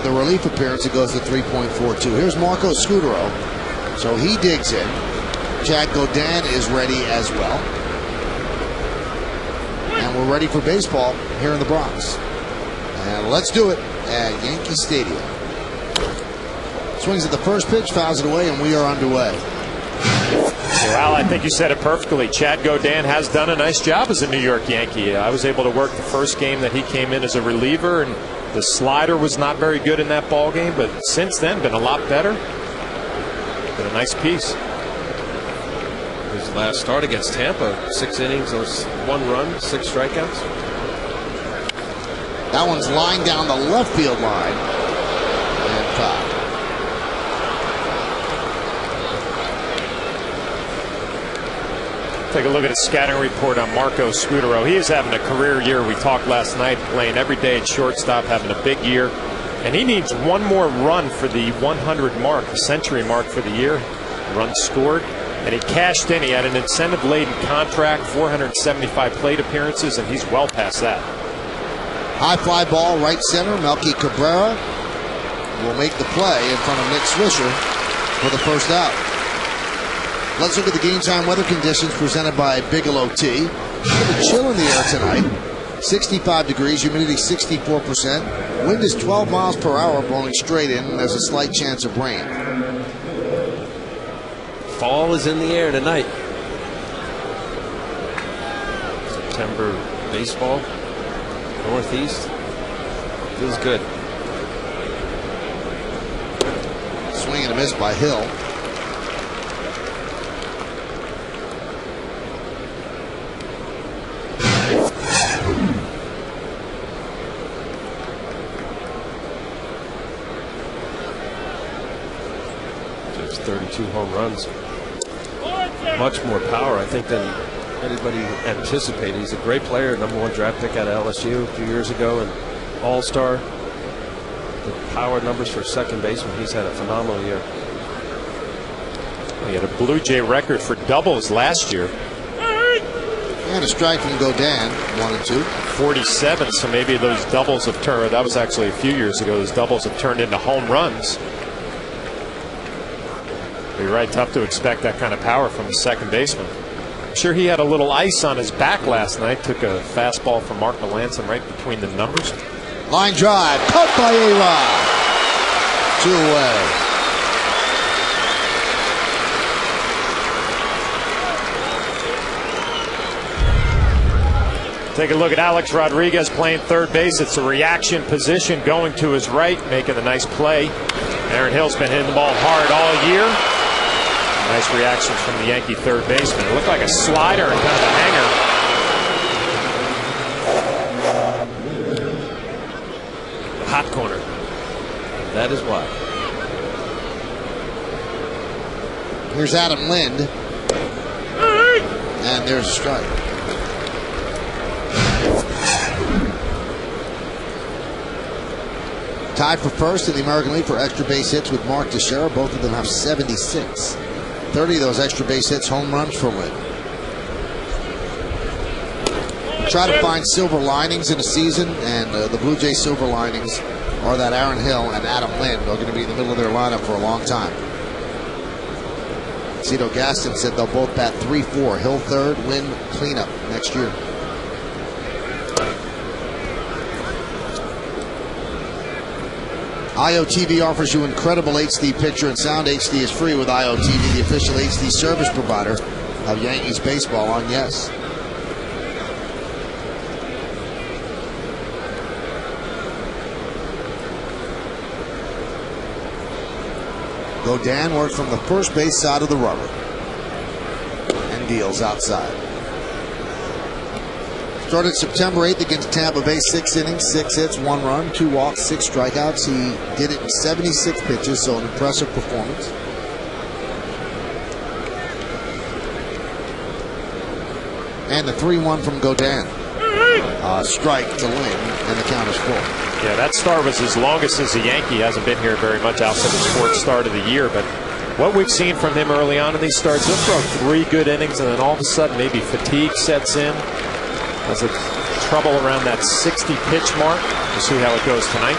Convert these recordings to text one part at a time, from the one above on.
the relief appearance, it goes to 3.42. Here's Marco Scudero. So he digs in. Chad Godin is ready as well. And we're ready for baseball here in the Bronx. And let's do it at Yankee Stadium. Swings at the first pitch, fouls it away, and we are underway. Well, I think you said it perfectly. Chad Godin has done a nice job as a New York Yankee. I was able to work the first game that he came in as a reliever, and the slider was not very good in that ball game, but since then been a lot better. Been a nice piece. His last start against Tampa, 6 innings, 1 run, 6 strikeouts. That one's lined down the left field line and foul. Take a look at a scouting report on Marco Scudero. He is having a career year. We talked last night, playing every day at shortstop, having a big year. And he needs one more run for the 100 mark, the century mark for the year. Runs scored. And he cashed in. He had an incentive-laden contract, 475 plate appearances, and he's well past that. High fly ball, right center. Melky Cabrera will make the play in front of Nick Swisher for the first out. Let's look at the game time weather conditions presented by Bigelow Tea. A chill in the air tonight. 65 degrees, humidity 64%. Wind is 12 miles per hour blowing straight in, and there's a slight chance of rain. Fall is in the air tonight. September baseball, Northeast. Feels good. Swing and a miss by Hill. There's 32 home runs. Much more power, I think, than anybody anticipated. He's a great player, #1 draft pick out of LSU a few years ago, and all-star. The power numbers for second baseman, he's had a phenomenal year. He had a Blue Jay record for doubles last year. And a strike from Godin, 1 and 2. 47, so maybe those doubles have turned. That was actually a few years ago. Those doubles have turned into home runs. You're right, tough to expect that kind of power from a second baseman. I'm sure he had a little ice on his back last night. Took a fastball from Mark Melanson right between the numbers. Line drive, cut by A-Rod. 2 away. Take a look at Alex Rodriguez playing third base. It's a reaction position, going to his right, making a nice play. Aaron Hill's been hitting the ball hard all year. Nice reaction from the Yankee third baseman. It looked like a slider and kind of a hanger. Hot corner. That is why. Here's Adam Lind. And there's a strike. Tied for first in the American League for extra base hits with Mark Teixeira. Both of them have 76. 30 of those extra base hits, home runs for Lind. Try to find silver linings in a season, and the Blue Jays' silver linings are that Aaron Hill and Adam Lind are going to be in the middle of their lineup for a long time. Cito Gaston said they'll both bat 3-4. Hill third, Lind cleanup next year. IOTV offers you incredible HD picture and sound. HD is free with IOTV, the official HD service provider of Yankees baseball on Yes. Godin works from the first base side of the rubber and deals outside. Started September 8th against Tampa Bay, 6 innings, 6 hits, 1 run, 2 walks, 6 strikeouts. He did it in 76 pitches, so an impressive performance. And the 3-1 from Godin. Strike to Lind, and the count is full. Yeah, that start was his longest as a Yankee. He hasn't been here very much outside his 4th start of the year, but what we've seen from him early on in these starts, he'll throw 3 good innings, and then all of a sudden maybe fatigue sets in. Has a trouble around that 60 pitch mark. We'll see how it goes tonight.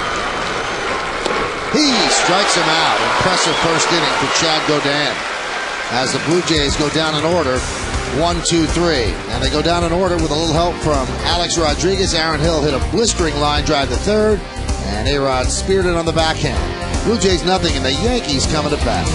He strikes him out. Impressive first inning for Chad Godin. As the Blue Jays go down in order, 1, 2, 3. And they go down in order with a little help from Alex Rodriguez. Aaron Hill hit a blistering line drive to third. And A-Rod speared it on the backhand. Blue Jays nothing, and the Yankees coming to bat.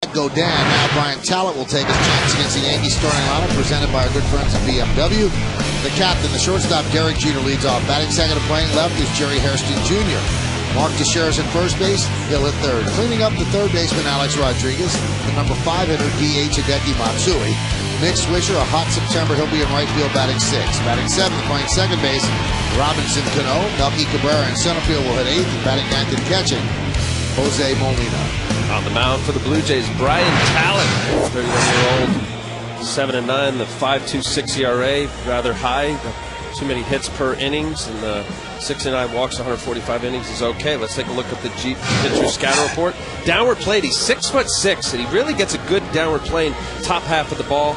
Godin. Now Brian Talent will take his chance against the Yankees starting lineup presented by our good friends at BMW. The captain, the shortstop, Derek Jeter, leads off. Batting second and playing left is Jerry Hairston Jr. Mark Teixeira's at first base. Hill at third. Cleaning up the third baseman, Alex Rodriguez. The number 5 hitter, DH Hideki Matsui. Mitch Swisher, a hot September. He'll be in right field batting 6. Batting 7th, playing second base, Robinson Cano. Melky Cabrera in center field will hit 8th. And batting 9th and catching, Jose Molina. On the mound for the Blue Jays, Brian Talent, 31-year-old, 7-9, the 5.26 ERA, rather high. Too many hits per innings, and the 69 walks, 145 innings is okay. Let's take a look at the pitcher scatter report. Downward plate, he's 6'6", and he really gets a good downward plane. Top half of the ball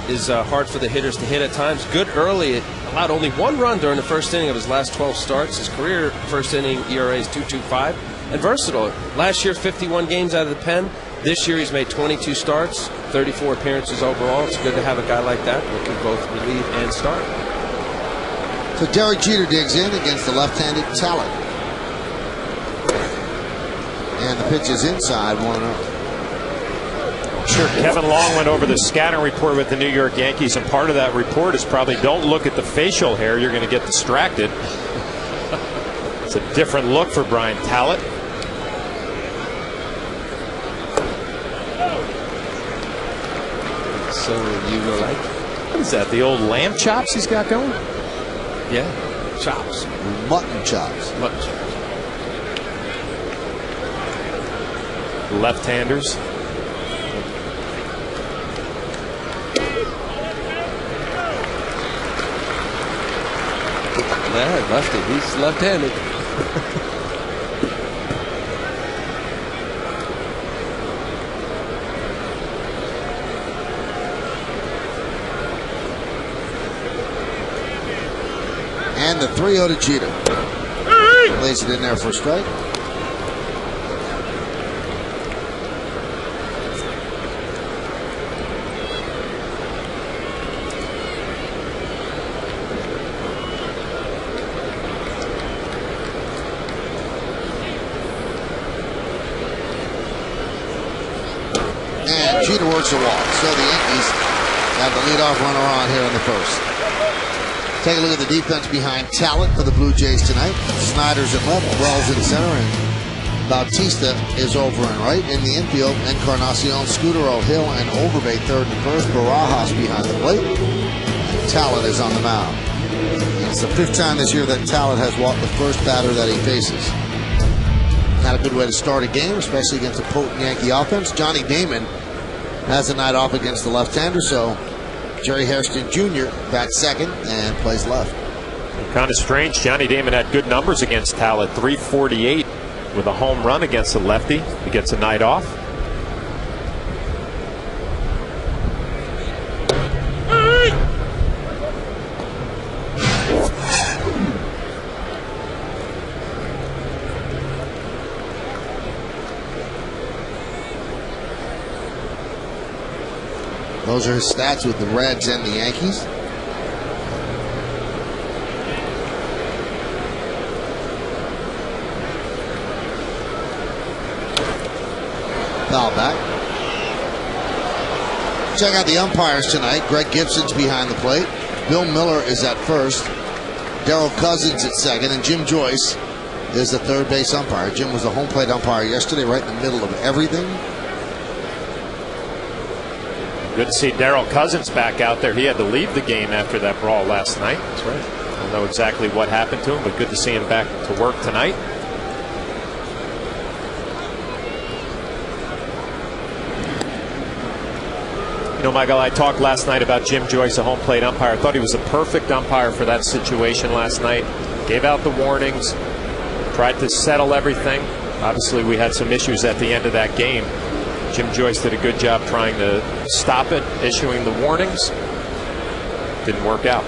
is hard for the hitters to hit at times. Good early. It allowed only 1 run during the first inning of his last 12 starts. His career first inning ERA is 2.25. And versatile. Last year, 51 games out of the pen. This year, he's made 22 starts, 34 appearances overall. It's good to have a guy like that who can both relieve and start. So Derek Jeter digs in against the left-handed Talent. And the pitch is inside, 1-0. Sure, Kevin Long went over the scouting report with the New York Yankees, and part of that report is probably don't look at the facial hair, you're going to get distracted. It's a different look for Brian Talent. So you go like, what is that, the old lamb chops he's got going? Yeah, chops. Mutton chops. Mutton chops. Left-handers. Yeah, lefty. He's left-handed. And the 3-0 to Jeter. Lays it in there for a strike. And Jeter works a walk. So the Yankees have the leadoff runner on here in the first. Take a look at the defense behind Talent for the Blue Jays tonight. Snyder's in left, Wells in center, and Bautista is over and right. In the infield, Encarnacion, Scudero, Hill, and Overbay third and first. Barajas behind the plate. And Talent is on the mound. It's the 5th time this year that Talent has walked the first batter that he faces. Not a good way to start a game, especially against a potent Yankee offense. Johnny Damon has a night off against the left-hander, so Jerry Hairston Jr. bats second and plays left. Kind of strange. Johnny Damon had good numbers against Talent. 348 with a home run against the lefty. He gets a night off. Those are his stats with the Reds and the Yankees. Foul back. Check out the umpires tonight. Greg Gibson's behind the plate. Bill Miller is at first. Darrell Cousins at second. And Jim Joyce is the third base umpire. Jim was the home plate umpire yesterday, right in the middle of everything. Good to see Darrell Cousins back out there. He had to leave the game after that brawl last night. That's right. I don't know exactly what happened to him, but good to see him back to work tonight. You know, Michael, I talked last night about Jim Joyce, a home plate umpire. I thought he was a perfect umpire for that situation last night. Gave out the warnings, tried to settle everything. Obviously, we had some issues at the end of that game. Jim Joyce did a good job trying to stop it, issuing the warnings. Didn't work out.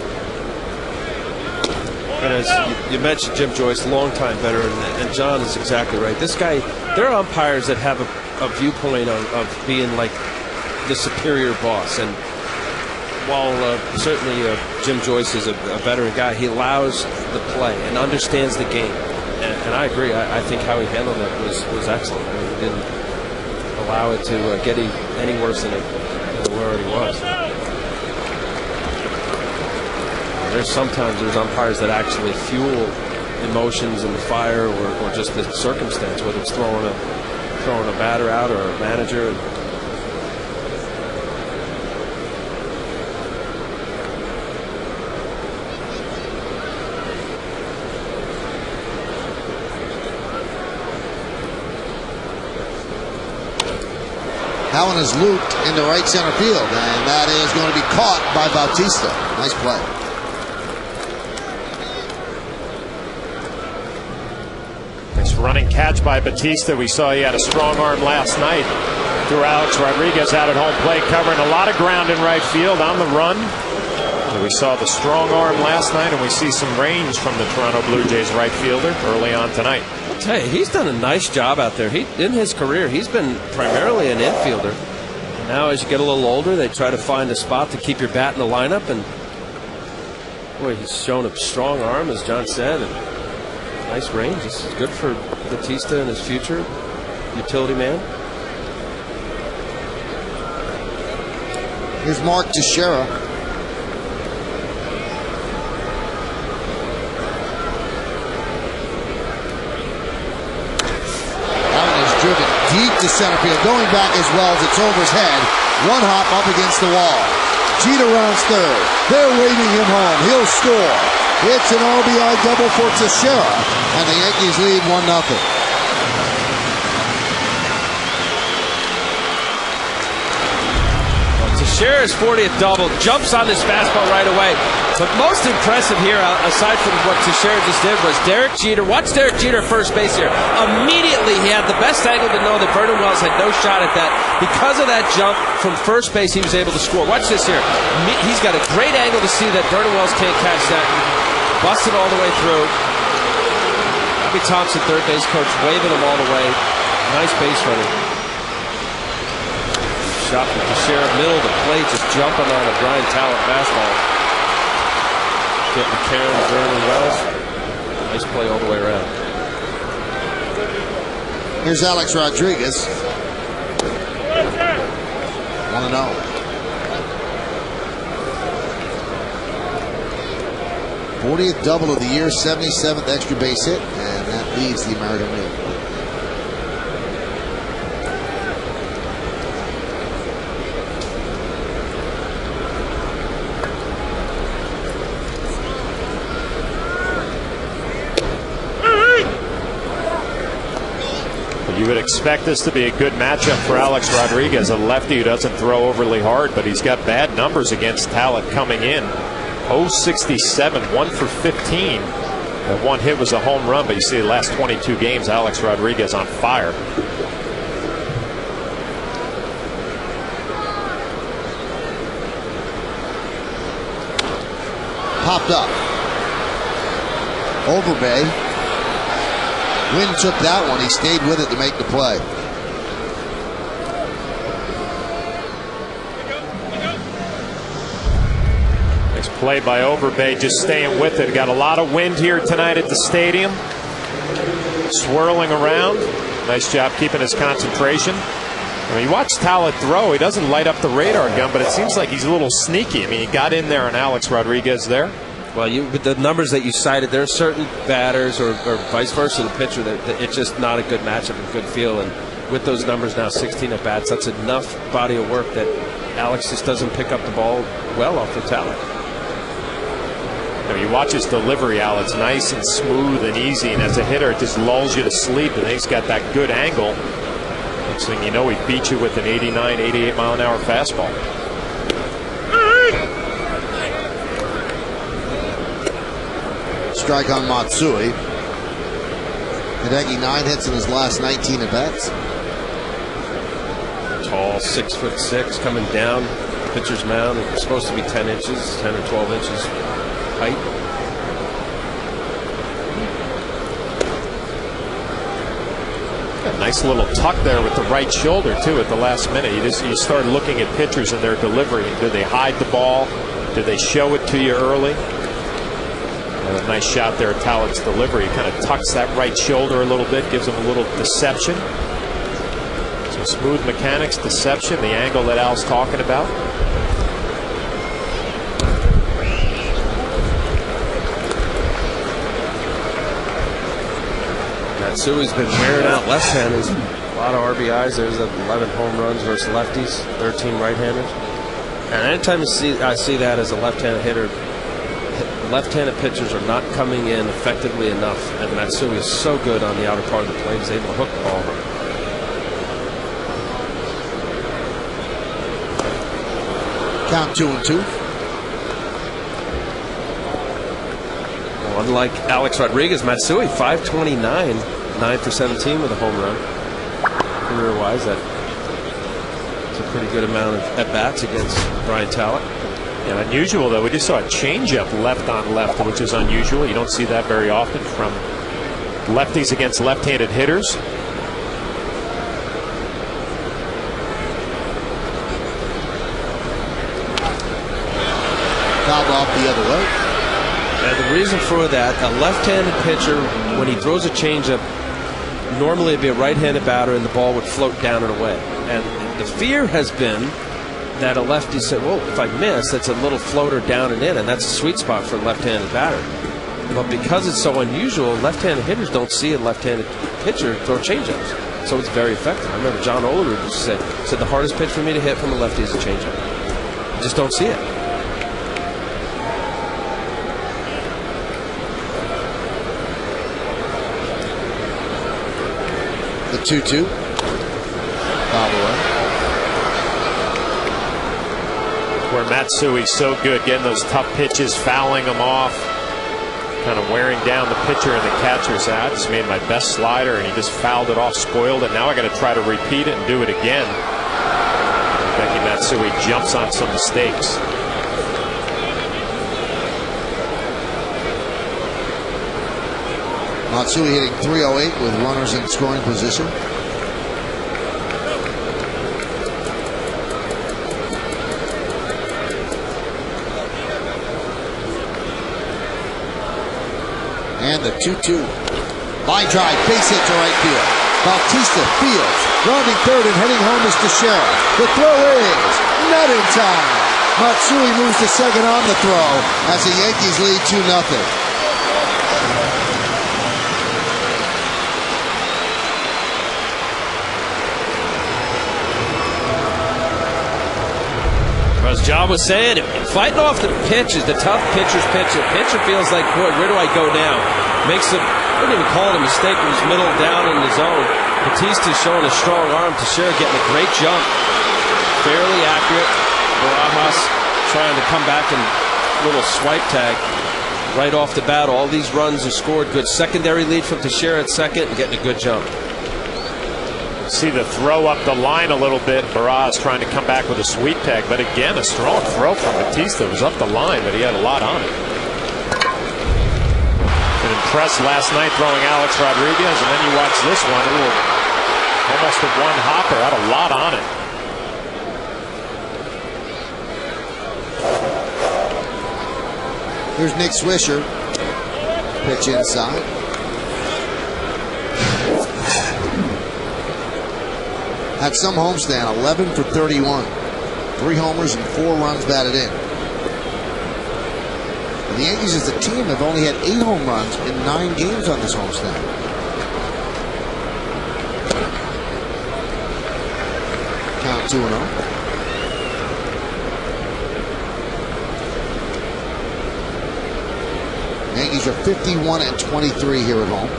And as you mentioned, Jim Joyce, longtime veteran, and John is exactly right. This guy, there are umpires that have a viewpoint of being like the superior boss, and while certainly Jim Joyce is a veteran guy, he allows the play and understands the game, and I agree. I think how he handled it was excellent. I mean, he didn't allow it to get any worse than it already was. Sometimes there's umpires that actually fuel emotions and the fire, or just the circumstance, whether it's throwing a batter out or a manager. That one is looped into right center field, and that is going to be caught by Bautista. Nice play. Nice running catch by Bautista. We saw he had a strong arm last night. Threw Alex Rodriguez out at home plate, covering a lot of ground in right field on the run. And we saw the strong arm last night, and we see some range from the Toronto Blue Jays right fielder early on tonight. Hey, he's done a nice job out there. In his career, he's been primarily an infielder. Now, as you get a little older, they try to find a spot to keep your bat in the lineup. And boy, he's shown a strong arm, as John said, and nice range. This is good for Bautista and his future. Utility man. Here's Mark Teixeira. Driven deep to center field, going back as well as it's over his head. One hop up against the wall. Jeter rounds third. They're waving him home. He'll score. It's an RBI double for Teixeira, and the Yankees lead 1-0. Teixeira's 40th double, jumps on this fastball right away. But most impressive here, aside from what Teixeira just did, was Derek Jeter. Watch Derek Jeter first base here. Immediately, he had the best angle to know that Vernon Wells had no shot at that. Because of that jump from first base, he was able to score. Watch this here. He's got a great angle to see that Vernon Wells can't catch that. Busted all the way through. Bobby Thompson, third base coach, waving him all the way. Nice base running. Shot from Teixeira, middle of the plate, just jumping on a Brian Talent fastball. Getting Karen and Vernon Wells. Nice play all the way around. Here's Alex Rodriguez. 1-0. '40th double of the year, 77th extra base hit, and that leaves the American League. You would expect this to be a good matchup for Alex Rodriguez, a lefty who doesn't throw overly hard, but he's got bad numbers against Talent coming in. 0-67, 1 for 15. That one hit was a home run, but you see the last 22 games, Alex Rodriguez on fire. Popped up. Overbay. Wynn took that one. He stayed with it to make the play. Play by Overbay, just staying with it. Got a lot of wind here tonight at the stadium. Swirling around. Nice job keeping his concentration. I mean, you watch Talent throw. He doesn't light up the radar gun, but it seems like he's a little sneaky. I mean, he got in there on Alex Rodriguez there. Well, with the numbers that you cited, there are certain batters or vice versa, the pitcher, that it's just not a good matchup and good feel. And with those numbers now, 16 at bats, that's enough body of work that Alex just doesn't pick up the ball well off the Talent. You watch his delivery, Al. It's nice and smooth and easy, and as a hitter, it just lulls you to sleep. And he's got that good angle. Next thing you know, he beat you with an 89, 88 mile an hour fastball. Strike on Matsui. Hideki 9 hits in his last 19 at bats. Tall, 6'6", coming down pitcher's mound. It's supposed to be 10 inches, 10 or 12 inches height. Got a nice little tuck there with the right shoulder too at the last minute. You start looking at pitchers and their delivery. Do they hide the ball? Do they show it to you early? And a nice shot there at Talent's delivery. He kind of tucks that right shoulder a little bit, gives him a little deception. So smooth mechanics, deception, the angle that Al's talking about. Matsui's been wearing out left-handers. A lot of RBIs. There's 11 home runs versus lefties, 13 right-handers. And anytime I see that as a left-handed hitter, left-handed pitchers are not coming in effectively enough. And Matsui is so good on the outer part of the plate. He's able to hook the ball. Count 2-2. Well, unlike Alex Rodriguez, Matsui, 529, 9 for 17 with a home run. Career-wise, that's a pretty good amount of at-bats against Brian Talent. And unusual, though, we just saw a changeup left on left, which is unusual. You don't see that very often from lefties against left-handed hitters. Fouled off the other way. And the reason for that, a left-handed pitcher, when he throws a changeup, normally it'd be a right-handed batter and the ball would float down and away. And the fear has been that a lefty said, well, if I miss, that's a little floater down and in, and that's a sweet spot for a left-handed batter. But because it's so unusual, left-handed hitters don't see a left-handed pitcher throw changeups. So it's very effective. I remember John Olerud said the hardest pitch for me to hit from a lefty is a changeup. You just don't see it. The 2-2. Fouled away. Where Matsui's so good getting those tough pitches, fouling them off, kind of wearing down the pitcher and the catcher. So I just made my best slider and he just fouled it off, spoiled it. Now I got to try to repeat it and do it again. Becky Matsui jumps on some mistakes. Matsui hitting .308 with runners in scoring position. And the 2-2. Line drive, base hit to right field. Bautista fields, rounding third and heading home is Teixeira. The throw is not in time. Matsui moves to second on the throw as the Yankees lead 2-0. As John was saying, fighting off the pitch is the tough pitcher's pitch. The pitcher feels like, boy, where do I go now? Makes it, I wouldn't even call it a mistake. It was middle down in the zone. Batista's showing a strong arm. Teixeira getting a great jump. Fairly accurate. Barajas trying to come back and little swipe tag right off the bat. All these runs are scored. Good secondary lead from Teixeira at second and getting a good jump. See the throw up the line a little bit. Barras trying to come back with a sweep tag, but again, a strong throw from Batista. It was up the line, but he had a lot on it. Been impressed last night throwing Alex Rodriguez, and then you watch this one, a little, almost a one hopper, had a lot on it. Here's Nick Swisher. Pitch inside. Had some homestand, 11 for 31. 3 homers and 4 runs batted in. And the Yankees as a team have only had 8 home runs in 9 games on this homestand. Count 2-0. Yankees are 51 and 23 here at home.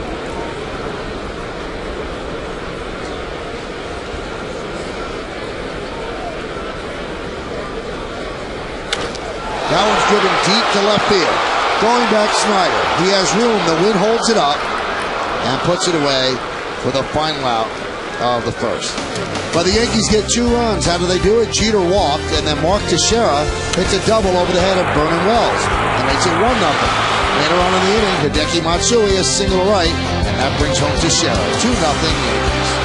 That one's driven deep to left field. Going back Snyder. He has room. The wind holds it up and puts it away for the final out of the first. But the Yankees get 2 runs. How do they do it? Jeter walked, and then Mark Teixeira hits a double over the head of Vernon Wells and makes it 1-0. Later on in the inning, Hideki Matsui a single right, and that brings home Teixeira. 2-0 Yankees.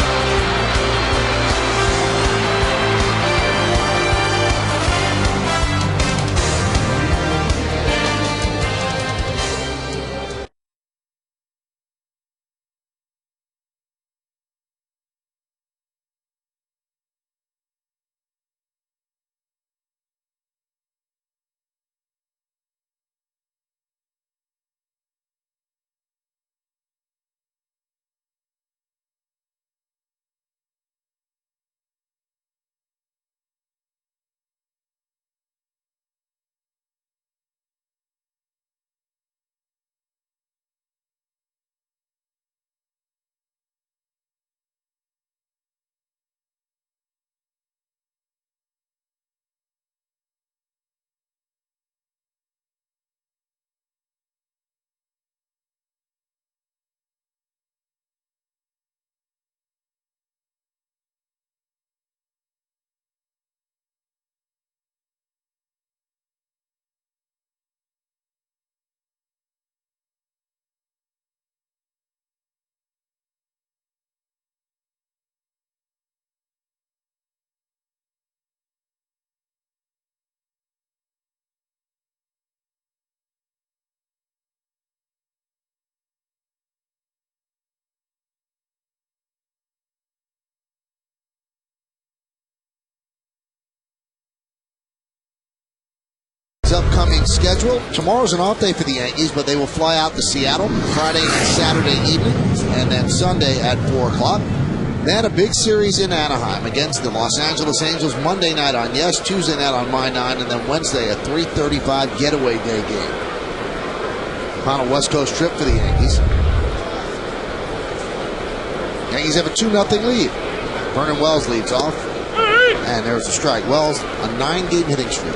Upcoming schedule. Tomorrow's an off day for the Yankees, but they will fly out to Seattle Friday and Saturday evening, and then Sunday at 4 o'clock. They had a big series in Anaheim against the Los Angeles Angels Monday night on Yes, Tuesday night on My 9, and then Wednesday a 3:35 getaway day game. Final West Coast trip for the Yankees. Yankees have a 2-0 lead. Vernon Wells leads off, and there's a strike. Wells, a 9-game hitting streak.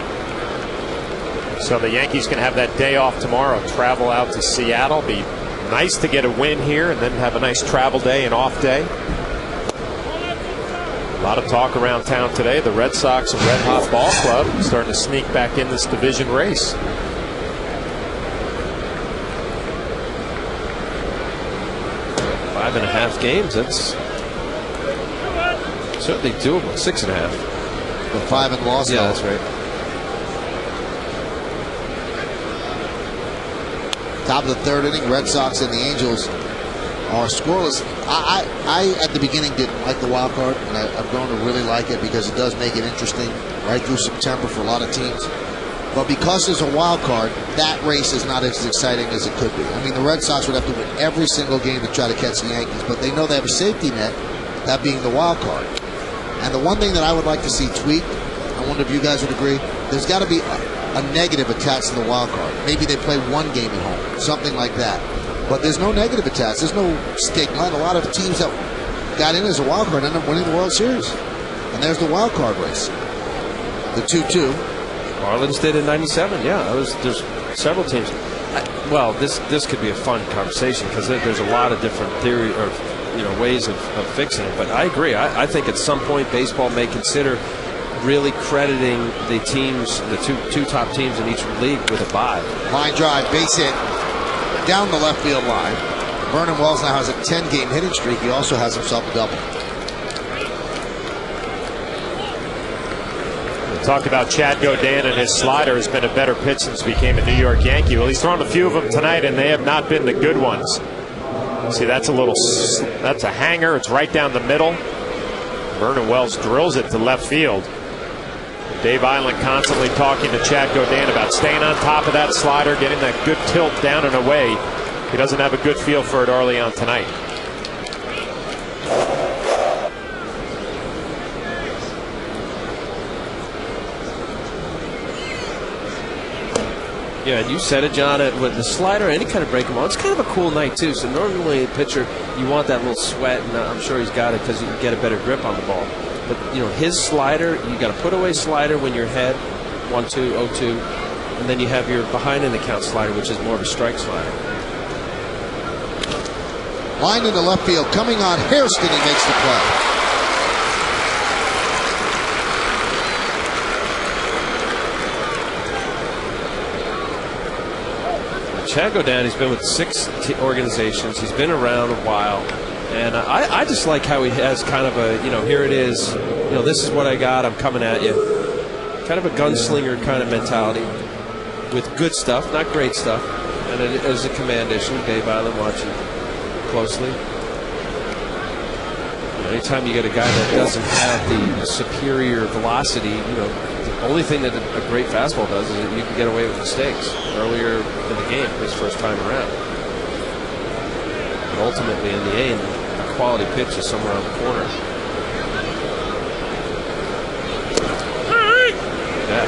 So the Yankees can have that day off tomorrow, travel out to Seattle. Be nice to get a win here and then have a nice travel day and off day. A lot of talk around town today. The Red Sox and Red Hot Ball Club starting to sneak back in this division race. Five and a half games. That's certainly doable. 6.5. The 5 and loss. Yeah, that's right. Top of the 3rd inning, Red Sox and the Angels are scoreless. I at the beginning didn't like the wild card, and I've grown to really like it because it does make it interesting right through September for a lot of teams. But because there's a wild card, that race is not as exciting as it could be. I mean, the Red Sox would have to win every single game to try to catch the Yankees, but they know they have a safety net, that being the wild card. And the one thing that I would like to see tweaked, I wonder if you guys would agree, there's got to be a negative attached to the wild card. Maybe they play 1 game at home, something like that. But there's no negative attached. There's no stigma. And a lot of teams that got in as a wild card end up winning the World Series. And there's the wild card race. The 2-2. Marlins did in '97. Yeah, there's several teams. This could be a fun conversation because there's a lot of different theory or ways of fixing it. But I agree. I think at some point baseball may consider really crediting the teams, the two top teams in each league, with a bye. Line drive, base hit, down the left field line. Vernon Wells now has a 10-game hitting streak. He also has himself a double. Talked about Chad Godin, and his slider has been a better pitch since he became a New York Yankee. Well, he's thrown a few of them tonight, and they have not been the good ones. See, that's a hanger. It's right down the middle. Vernon Wells drills it to left field. Dave Island constantly talking to Chad Godin about staying on top of that slider, getting that good tilt down and away. He doesn't have a good feel for it early on tonight. Yeah, and you said it, John, with the slider, any kind of breaking ball, it's kind of a cool night, too. So normally a pitcher, you want that little sweat, and I'm sure he's got it because you can get a better grip on the ball. But, you know, his slider, you got to put away slider when you're ahead, 1-2, 0-2, and then you have your behind in the count slider, which is more of a strike slider. Line into left field, coming on Hairston, he makes the play. Chad Godin, he's been with 6 organizations. He's been around a while. And I just like how he has kind of a, you know, here it is. You know, this is what I got. I'm coming at you. Kind of a gunslinger kind of mentality with good stuff, not great stuff. And it is a command issue. Dave Island watching closely. You know, anytime you get a guy that doesn't have the superior velocity, you know, the only thing that a great fastball does is that you can get away with mistakes earlier in the game his first time around. But ultimately, in the end, a quality pitch is somewhere on the corner. Yeah.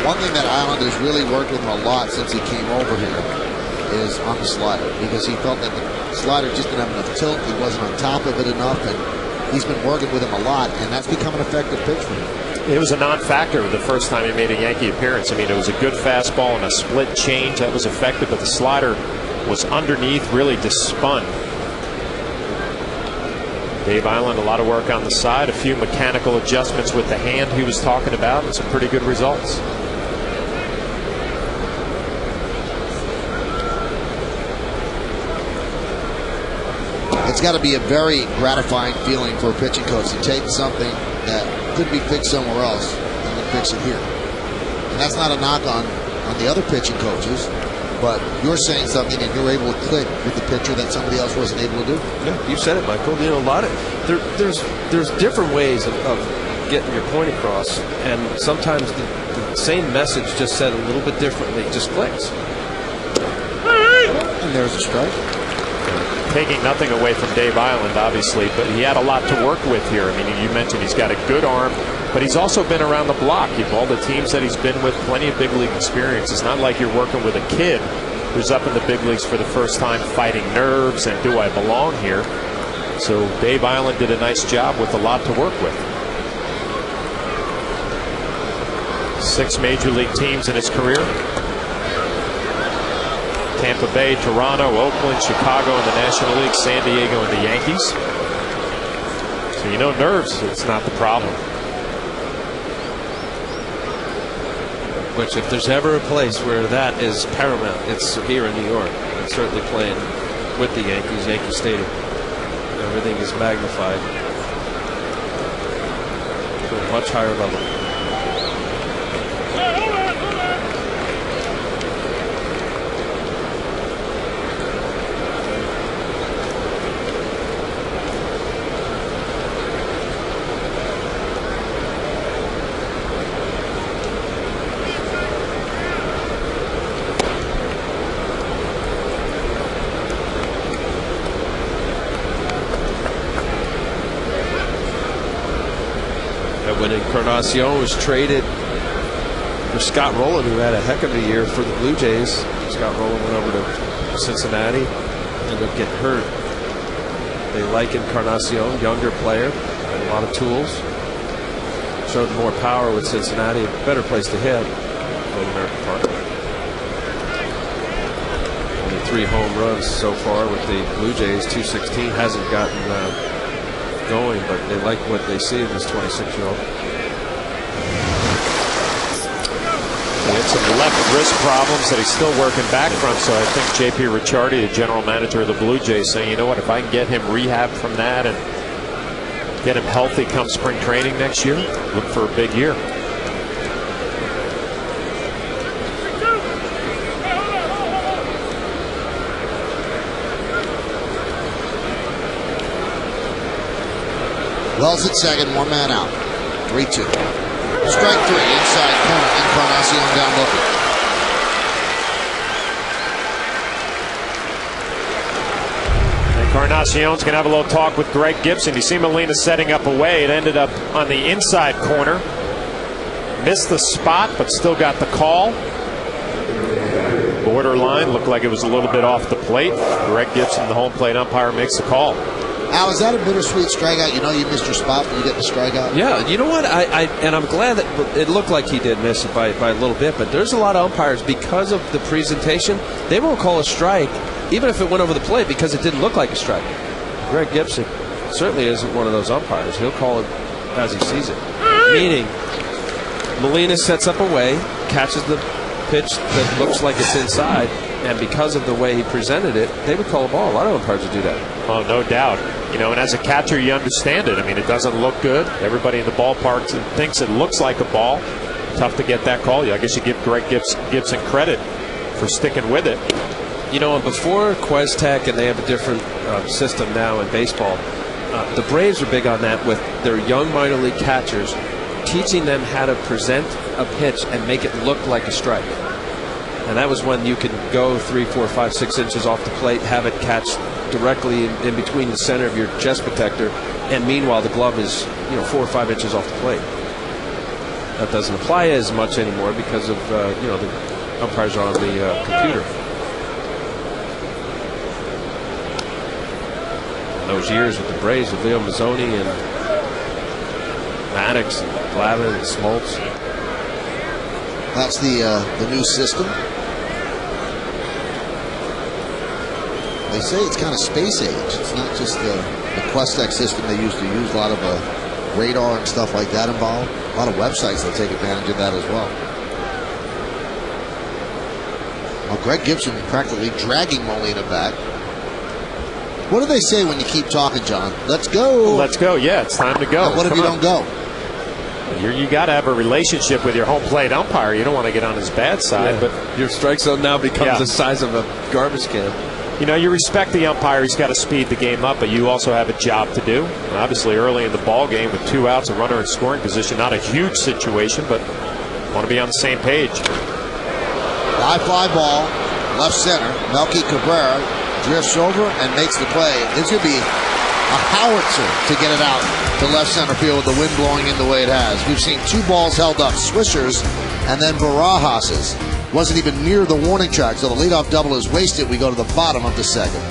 One thing that Island has really worked with him a lot since he came over here is on the slider, because he felt that the slider just didn't have enough tilt. He wasn't on top of it enough, and he's been working with him a lot, and that's become an effective pitch for him. It was a non-factor the first time he made a Yankee appearance. I mean, it was a good fastball and a split change that was effective, but the slider was underneath, really just spun. Dave Island, a lot of work on the side, a few mechanical adjustments with the hand he was talking about, and some pretty good results. It's got to be a very gratifying feeling for a pitching coach to take something that could be fixed somewhere else and then fix it here. And that's not a knock on the other pitching coaches, but you're saying something and you're able to click with the pitcher that somebody else wasn't able to do. Yeah, you said it, Michael. You know, a lot of there's different ways of getting your point across, and sometimes the same message just said a little bit differently just clicks. And there's a strike. Taking nothing away from Dave Island, obviously, but he had a lot to work with here. I mean, you mentioned he's got a good arm, but he's also been around the block. You've all the teams that he's been with, plenty of big league experience. It's not like you're working with a kid who's up in the big leagues for the first time fighting nerves and do I belong here. So Dave Island did a nice job with a lot to work with. 6 major league teams in his career. Tampa Bay, Toronto, Oakland, Chicago in the National League, San Diego and the Yankees. So you know, nerves, it's not the problem. Which, if there's ever a place where that is paramount, it's here in New York. And certainly playing with the Yankees, Yankee Stadium. Everything is magnified to a much higher level. When Encarnacion was traded for Scott Rowland, who had a heck of a year for the Blue Jays. Scott Rowland went over to Cincinnati, ended up getting hurt. They like Encarnacion, younger player, had a lot of tools. Showed more power with Cincinnati, a better place to hit than American Park. Only 3 home runs so far with the Blue Jays. 216 hasn't gotten going, but they like what they see in this 26-year-old. He had some left wrist problems that he's still working back from, so I think J.P. Ricciardi, the general manager of the Blue Jays, saying, you know what, if I can get him rehab from that and get him healthy come spring training next year, look for a big year. Wells at second, one man out. 3-2. Strike three, inside corner. Encarnacion down looking. Encarnacion's going to have a little talk with Greg Gibson. You see Molina setting up away. It ended up on the inside corner. Missed the spot, but still got the call. Borderline, looked like it was a little bit off the plate. Greg Gibson, the home plate umpire, makes the call. Al, is that a bittersweet strikeout? You know you missed your spot, but you get the strikeout? Yeah, you know what? And I'm glad that it looked like he did miss it by a little bit, but there's a lot of umpires, because of the presentation, they won't call a strike, even if it went over the plate, because it didn't look like a strike. Greg Gibson certainly isn't one of those umpires. He'll call it as he sees it. Meaning, Molina sets up away, catches the pitch that looks like it's inside, and because of the way he presented it, they would call a ball. A lot of umpires would do that. Oh, no doubt. You know, and as a catcher, you understand it. I mean, it doesn't look good. Everybody in the ballpark thinks it looks like a ball. Tough to get that call. I guess you give Greg Gibson credit for sticking with it. You know, before QuesTech, and they have a different system now in baseball, the Braves are big on that with their young minor league catchers, teaching them how to present a pitch and make it look like a strike. And that was when you could go 3, 4, 5, 6 inches off the plate, have it catch directly in between the center of your chest protector, and meanwhile the glove is 4 or 5 inches off the plate. That doesn't apply as much anymore because of the umpires are on the computer. In those years with the Braves, with Leo Mazzoni and Maddox and Glavine and Smoltz. That's the new system. They say it's kind of space age. It's not just the QuesTech system they used to use. A lot of radar and stuff like that involved. A lot of websites that take advantage of that as well. Well, Greg Gibson practically dragging Molina back. What do they say when you keep talking, John? Let's go. Let's go. Yeah, it's time to go. And what if you don't go? You got to have a relationship with your home plate umpire. You don't want to get on his bad side, but your strike zone now becomes the size of a garbage can. You know, you respect the umpire. He's got to speed the game up, but you also have a job to do. And obviously, early in the ball game with 2 outs, a runner in scoring position, not a huge situation, but want to be on the same page. High fly ball, left center. Melky Cabrera drifts over and makes the play. It's going to be a howitzer to get it out to left center field with the wind blowing in the way it has. We've seen 2 balls held up, Swishers and then Barajas's. Wasn't even near the warning track, so the leadoff double is wasted. We go to the bottom of the second.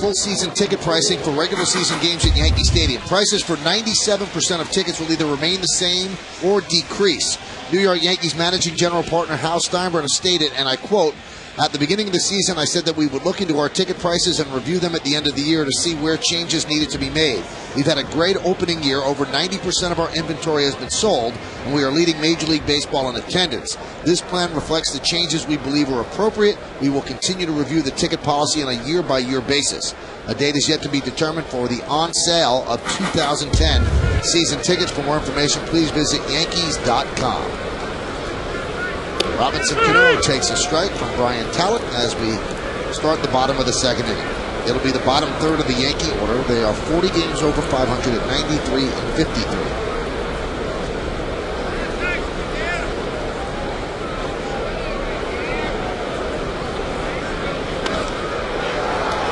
Full season ticket pricing for regular season games at Yankee Stadium. Prices for 97% of tickets will either remain the same or decrease. New York Yankees managing general partner Hal Steinbrenner stated, and I quote, At the beginning of the season, I said that we would look into our ticket prices and review them at the end of the year to see where changes needed to be made. We've had a great opening year. Over 90% of our inventory has been sold, and we are leading Major League Baseball in attendance. This plan reflects the changes we believe are appropriate. We will continue to review the ticket policy on a year-by-year basis. A date is yet to be determined for the on sale of 2010 season tickets. For more information, please visit Yankees.com. Robinson Cano takes a strike from Brian Talent as we start the bottom of the second inning. It'll be the bottom third of the Yankee order. They are 40 games over 500 at 93 and 53.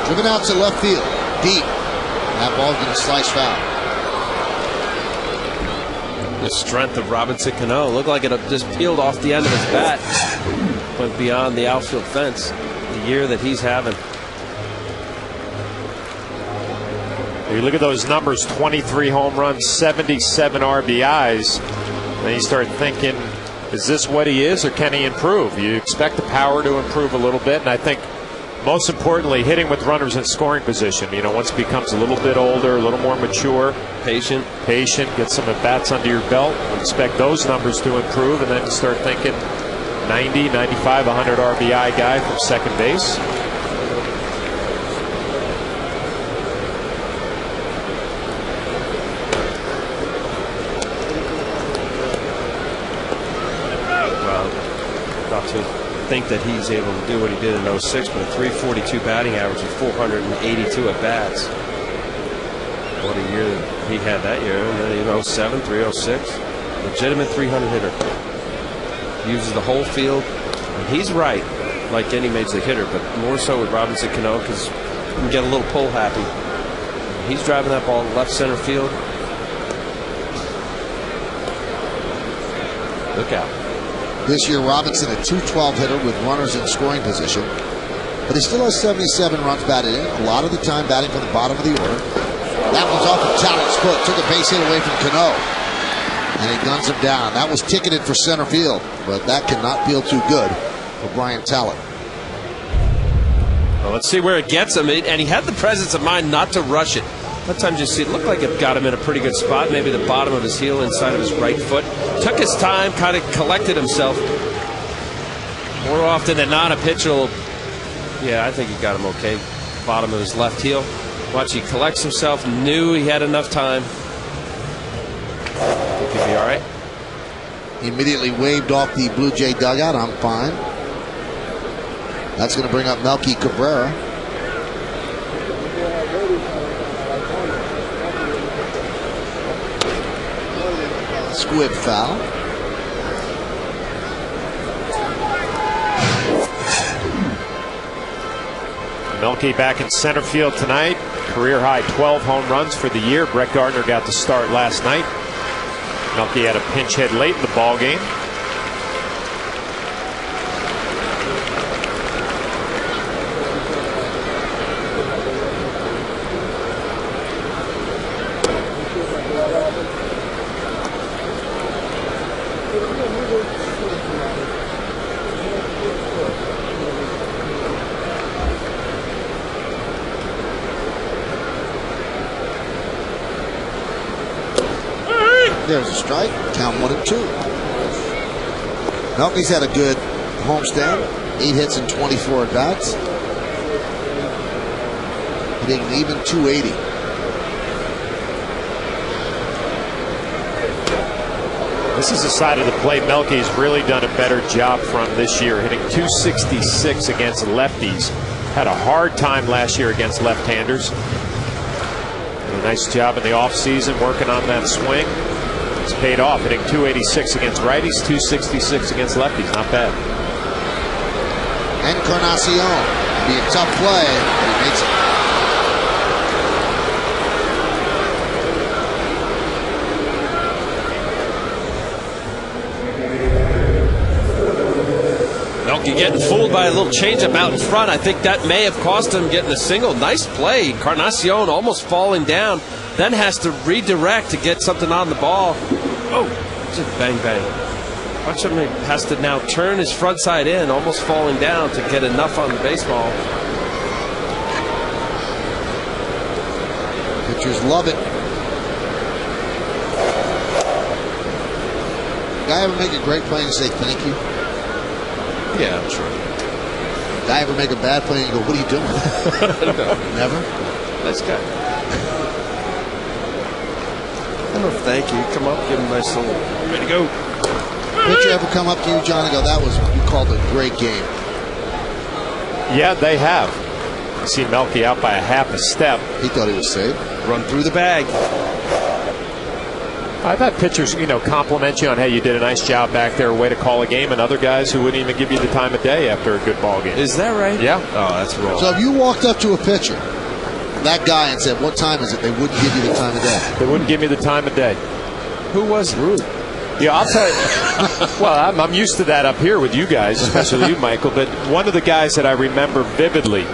Driven out to left field, deep. That ball's going to slice foul. The strength of Robinson Cano looked like it just peeled off the end of his bat, went beyond the outfield fence. The year that he's having. You look at those numbers: 23 home runs, 77 RBIs. Then you start thinking, is this what he is, or can he improve? You expect the power to improve a little bit, and I think most importantly, hitting with runners in scoring position. You know, once he becomes a little bit older, a little more mature, patient, get some at-bats under your belt, expect those numbers to improve, and then start thinking 90, 95, 100 RBI guy from second base. Well, not to think that he's able to do what he did in 06, but a 342 batting average with 482 at bats. What a year that he had that year. And then in 07, 306, legitimate 300 hitter. Uses the whole field. And he's right, like any major league hitter, but more so with Robinson Cano because you can get a little pull happy. He's driving that ball to left center field. Look out. This year, Robinson a .212 hitter with runners in scoring position. But he still has 77 runs batted in, a lot of the time batting from the bottom of the order. That one's off of Talent's foot, took a base hit away from Cano. And he guns him down. That was ticketed for center field, but that cannot feel too good for Brian Talent. Well, let's see where it gets him. And he had the presence of mind not to rush it. Sometimes you see it looked like it got him in a pretty good spot, maybe the bottom of his heel inside of his right foot. Took his time, kind of collected himself. More often than not, a pitcher will, yeah, I think he got him okay. Bottom of his left heel. Watch, he collects himself, knew he had enough time. I think he'll be all right. He immediately waved off the Blue Jay dugout. I'm fine. That's going to bring up Melky Cabrera. Squib foul. Melky back in center field tonight. Career high 12 home runs for the year. Brett Gardner got the start last night. Melky had a pinch hit late in the ball game. There's a strike. Count 1-2. Melky's had a good homestand. 8 hits and 24 at bats. Hitting an even 280. This is the side of the plate Melky's really done a better job from this year, hitting .266 against lefties. Had a hard time last year against left-handers. Did a nice job in the offseason working on that swing. It's paid off, hitting .286 against righties, .266 against lefties. Not bad. Encarnacion. Be a tough play, but he makes it. Melky getting fooled by a little changeup out in front. I think that may have cost him getting a single. Nice play. Encarnacion almost falling down. Then has to redirect to get something on the ball. Oh, just bang, bang. Watch him, he has to now turn his front side in, almost falling down to get enough on the baseball. Pitchers love it. Guy ever make a great play and say thank you? Yeah, I'm sure. Guy ever make a bad play and you go, what are you doing? No. Never? Nice guy. I don't know, thank you. Come up, give him a nice little, ready to go. Pitcher ever come up to you, John, and go, that was, you called a great game? Yeah, they have. You see Melky out by a half a step. He thought he was safe. Run through the bag. I've had pitchers, compliment you on, hey, you did a nice job back there, way to call a game, and other guys who wouldn't even give you the time of day after a good ball game. Is that right? Yeah. Oh, that's wrong. So if you walked up to a pitcher, that guy, and said, what time is it? They wouldn't give you the time of day. They wouldn't give me the time of day. Who was rude? Yeah, I'll tell you. Well, I'm used to that up here with you guys, especially you, Michael. But one of the guys that I remember vividly,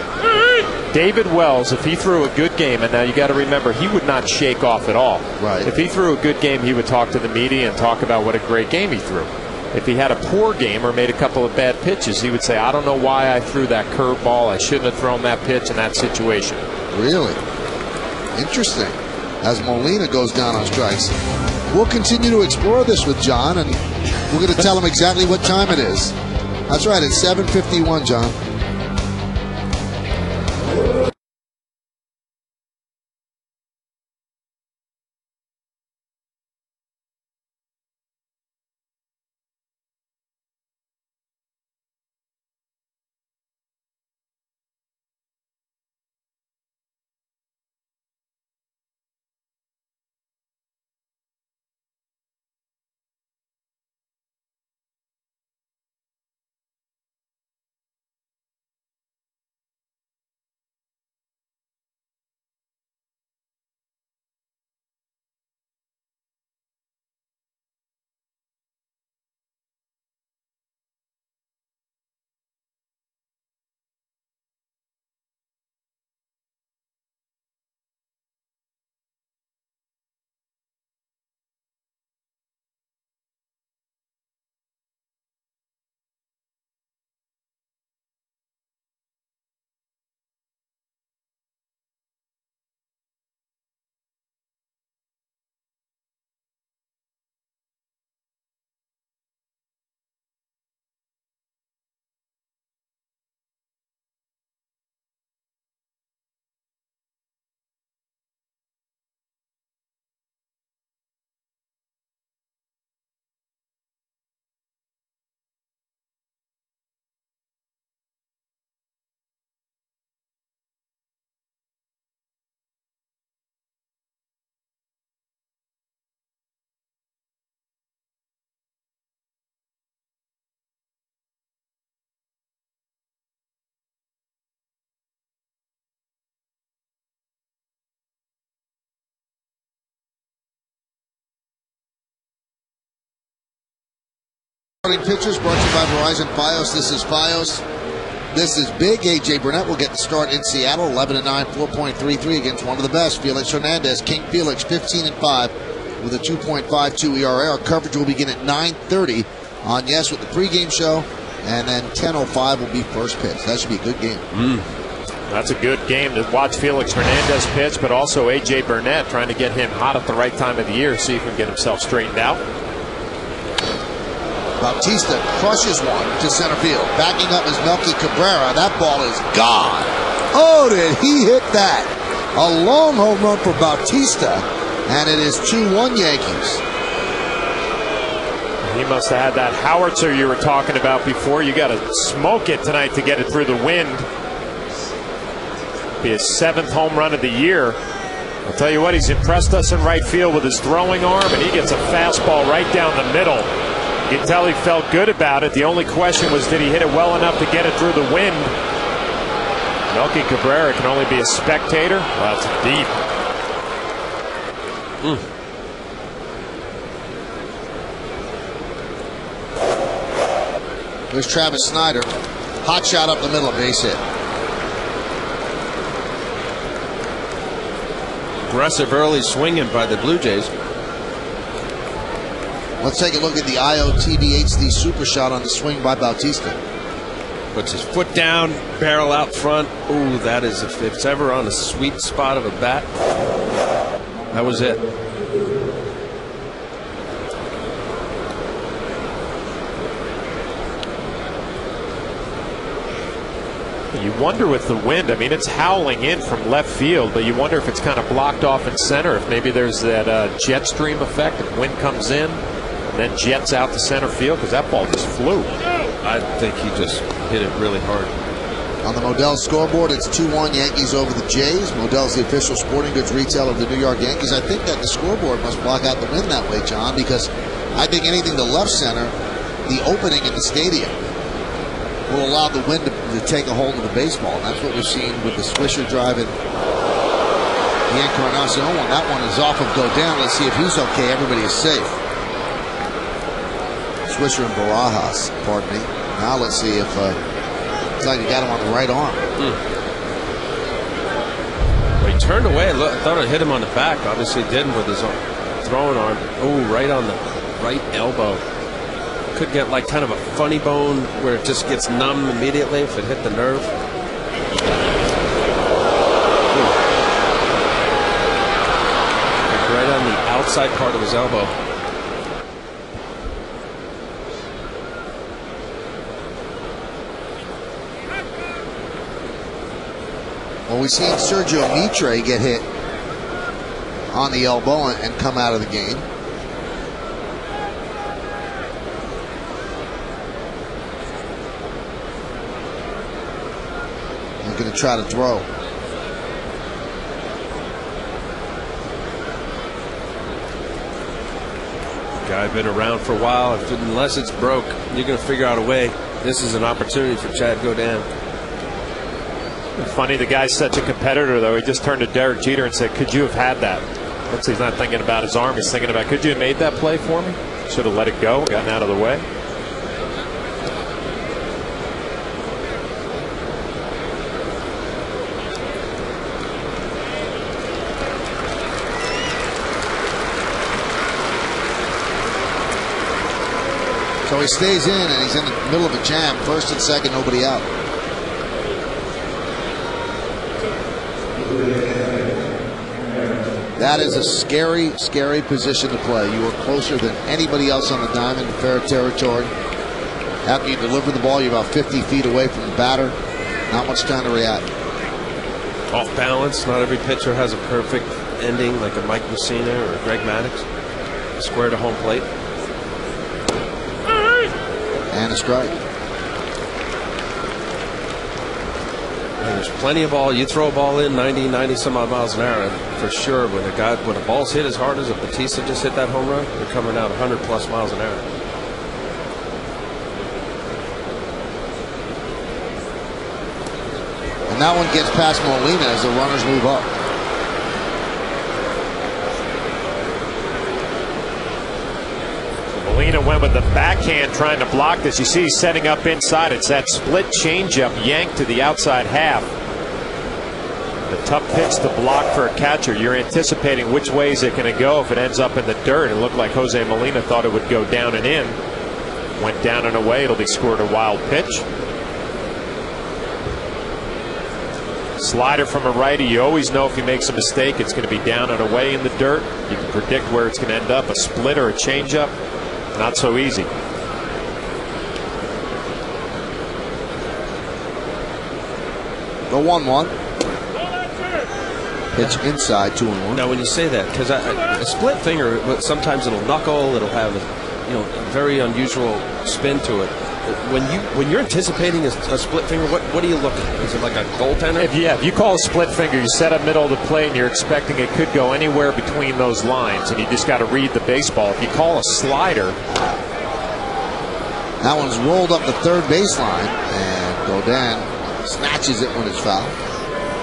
David Wells, if he threw a good game, and now you got to remember, he would not shake off at all. Right. If he threw a good game, he would talk to the media and talk about what a great game he threw. If he had a poor game or made a couple of bad pitches, he would say, I don't know why I threw that curveball. I shouldn't have thrown that pitch in that situation. Really? Interesting. As Molina goes down on strikes. We'll continue to explore this with John, and we're going to tell him exactly what time it is. That's right, it's 7:51, John. Pitchers brought to you by Verizon Fios. This is Fios. This is big. A.J. Burnett will get the start in Seattle, 11-9, 4.33 against one of the best, Felix Hernandez. King Felix, 15-5 with a 2.52 ERA. Our coverage will begin at 9:30 on Yes with the pregame show, and then 10:05 will be first pitch. That should be a good game. That's a good game to watch Felix Hernandez pitch, but also A.J. Burnett trying to get him hot at the right time of the year, see if he can get himself straightened out. Bautista crushes one to center field. Backing up is Melky Cabrera. That ball is gone. Oh, did he hit that? A long home run for Bautista, and it is 2-1 Yankees. He must have had that howitzer you were talking about before. You got to smoke it tonight to get it through the wind. Be his 7th home run of the year. I'll tell you what, he's impressed us in right field with his throwing arm, and he gets a fastball right down the middle. You can tell he felt good about it. The only question was, did he hit it well enough to get it through the wind? Melky Cabrera can only be a spectator. Well, that's deep. There's Travis Snyder. Hot shot up the middle, a base hit. Aggressive early swinging by the Blue Jays. Let's take a look at the IOTV HD Super Shot on the swing by Bautista. Puts his foot down, barrel out front. Ooh, that is, if it's ever on a sweet spot of a bat, that was it. You wonder with the wind, I mean, it's howling in from left field, but you wonder if it's kind of blocked off in center, if maybe there's that jet stream effect, if wind comes in and then jets out to center field, because that ball just flew. I think he just hit it really hard. On the Modell scoreboard, it's 2-1 Yankees over the Jays. Modell's the official sporting goods retailer of the New York Yankees. I think that the scoreboard must block out the wind that way, John, because I think anything to left center, the opening in the stadium will allow the wind to take a hold of the baseball. And that's what we've seen with the Swisher driving the Encarnacion one. That one is off of Godin. Let's see if he's okay. Everybody is safe. Swisher and Barajas, pardon me. Now let's see if it's like he got him on the right arm. Well, he turned away. Look, I thought it hit him on the back. Obviously didn't with his throwing arm. Oh, right on the right elbow. Could get like kind of a funny bone where it just gets numb immediately if it hit the nerve. Like right on the outside part of his elbow. Well, we've seen Sergio Mitre get hit on the elbow and come out of the game. He's going to try to throw. Guy been around for a while. Unless it's broke, you're going to figure out a way. This is an opportunity for Chad Godin. Funny, the guy's such a competitor, though. He just turned to Derek Jeter and said, could you have had that? Looks he's not thinking about his arm. He's thinking about, could you have made that play for me? Should have let it go, gotten out of the way. So he stays in, and he's in the middle of a jam. First and second, nobody out. That is a scary, scary position to play. You are closer than anybody else on the diamond in fair territory. After you deliver the ball, you're about 50 feet away from the batter. Not much time to react. Off balance. Not every pitcher has a perfect ending like a Mike Mussina or a Greg Maddux. Square to home plate. And a strike. And there's plenty of ball. You throw a ball in 90 some odd miles an hour, and for sure when a ball's hit as hard as a Bautista just hit that home run, they're coming out 100 plus miles an hour. And that one gets past Molina as the runners move up. Molina went with the backhand trying to block this. You see he's setting up inside. It's that split changeup yanked to the outside half. The tough pitch to block for a catcher. You're anticipating which way is it going to go if it ends up in the dirt. It looked like Jose Molina thought it would go down and in. Went down and away. It'll be scored a wild pitch. Slider from a righty. You always know if he makes a mistake, it's going to be down and away in the dirt. You can predict where it's going to end up. A split or a changeup. Not so easy. The 1-1. Pitch inside, 2-1. Now, when you say that, because a split finger, sometimes it'll knuckle, it'll have a very unusual spin to it. When you're anticipating a split finger, what are you looking at? Is it like a goaltender? If you call a split finger, you set up middle of the plate and you're expecting it could go anywhere between those lines, and you just got to read the baseball. If you call a slider, that one's rolled up the third baseline, and Godin snatches it when it's fouled.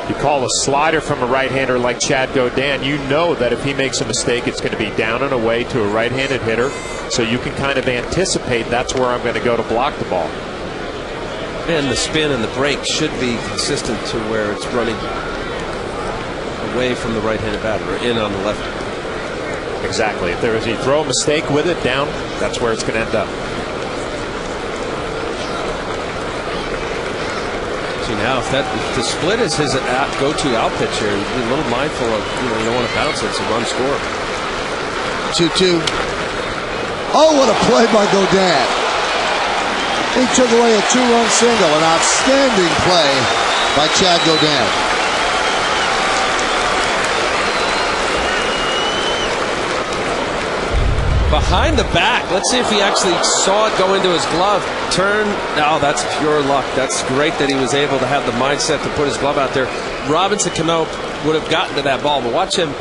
You call a slider from a right-hander like Chad Godin, you know that if he makes a mistake, it's going to be down and away to a right-handed hitter. So you can kind of anticipate that's where I'm going to go to block the ball. And the spin and the break should be consistent to where it's running away from the right-handed batter or in on the left. Exactly. If you throw a mistake with it down, that's where it's going to end up. See, now if the split is his go-to out pitch here, be a little mindful of, you don't want to bounce it. It's a run score. 2-2. Oh, what a play by Godin. He took away a 2-run single. An outstanding play by Chad Godin. Behind the back. Let's see if he actually saw it go into his glove. Turn. Oh, that's pure luck. That's great that he was able to have the mindset to put his glove out there. Robinson Cano would have gotten to that ball, but watch him.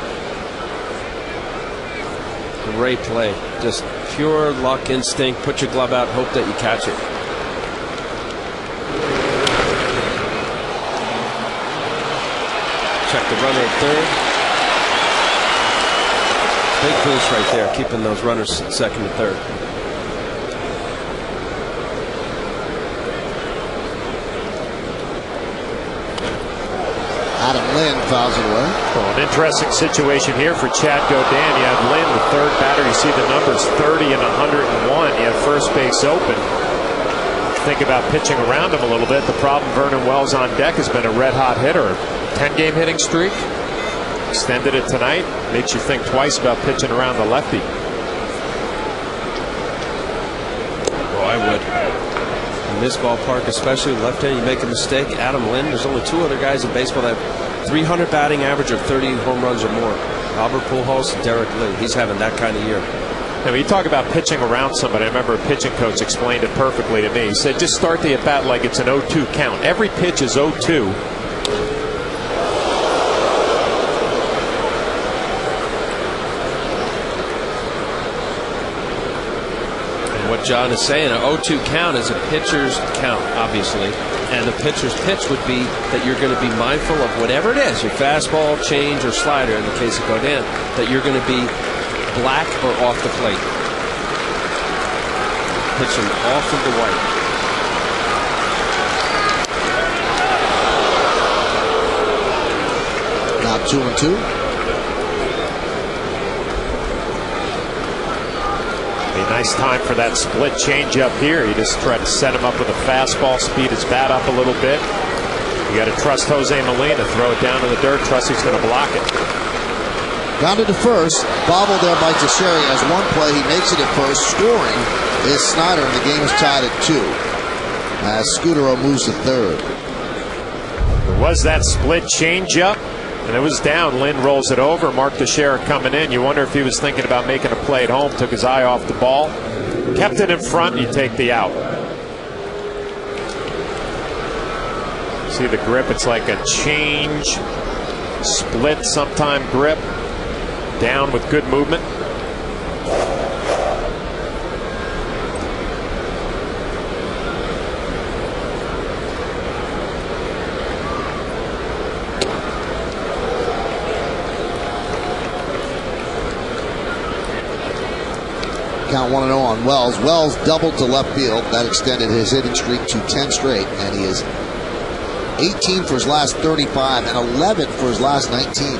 Great play. Just pure luck, instinct. Put your glove out, hope that you catch it. Check the runner at third. Big boost right there, keeping those runners second and third. Adam Lynn fouls it away. Well, an interesting situation here for Chad Godin. You have Lynn, the third batter. You see the numbers 30 and 101. You have first base open. Think about pitching around him a little bit. The problem, Vernon Wells on deck has been a red-hot hitter. 10-game hitting streak. Extended it tonight. Makes you think twice about pitching around the lefty. Oh, I would. In this ballpark, especially left-hand, you make a mistake. Adam Lynn, there's only two other guys in baseball that have 300 batting average of 30 home runs or more. Albert Pujols and Derek Lee. He's having that kind of year. Now, when you talk about pitching around somebody, I remember a pitching coach explained it perfectly to me. He said, just start the at-bat like it's an 0-2 count. Every pitch is 0-2. What John is saying, an 0-2 count is a pitcher's count, obviously. And the pitcher's pitch would be that you're going to be mindful of whatever it is, your fastball, change, or slider, in the case of Godin, that you're going to be black or off the plate. Pitching off of the white. Now 2-2. A nice time for that split change up here. You just try to set him up with a fastball, speed his bat up a little bit. You got to trust Jose Molina, throw it down to the dirt, trust he's going to block it. Grounded to first, bobbled there by Teixeira. As one play, he makes it at first. Scoring is Snyder, and the game is tied at 2. As Scudero moves to third. There was that split change up, and it was down. Lynn rolls it over. Mark Teixeira coming in. You wonder if he was thinking about making a play at home. Took his eye off the ball. Kept it in front. You take the out. See the grip? It's like a change, split, sometime grip. Down with good movement. Count 1-0 on Wells. Wells doubled to left field. That extended his hitting streak to 10 straight, and he is 18 for his last 35 and 11 for his last 19.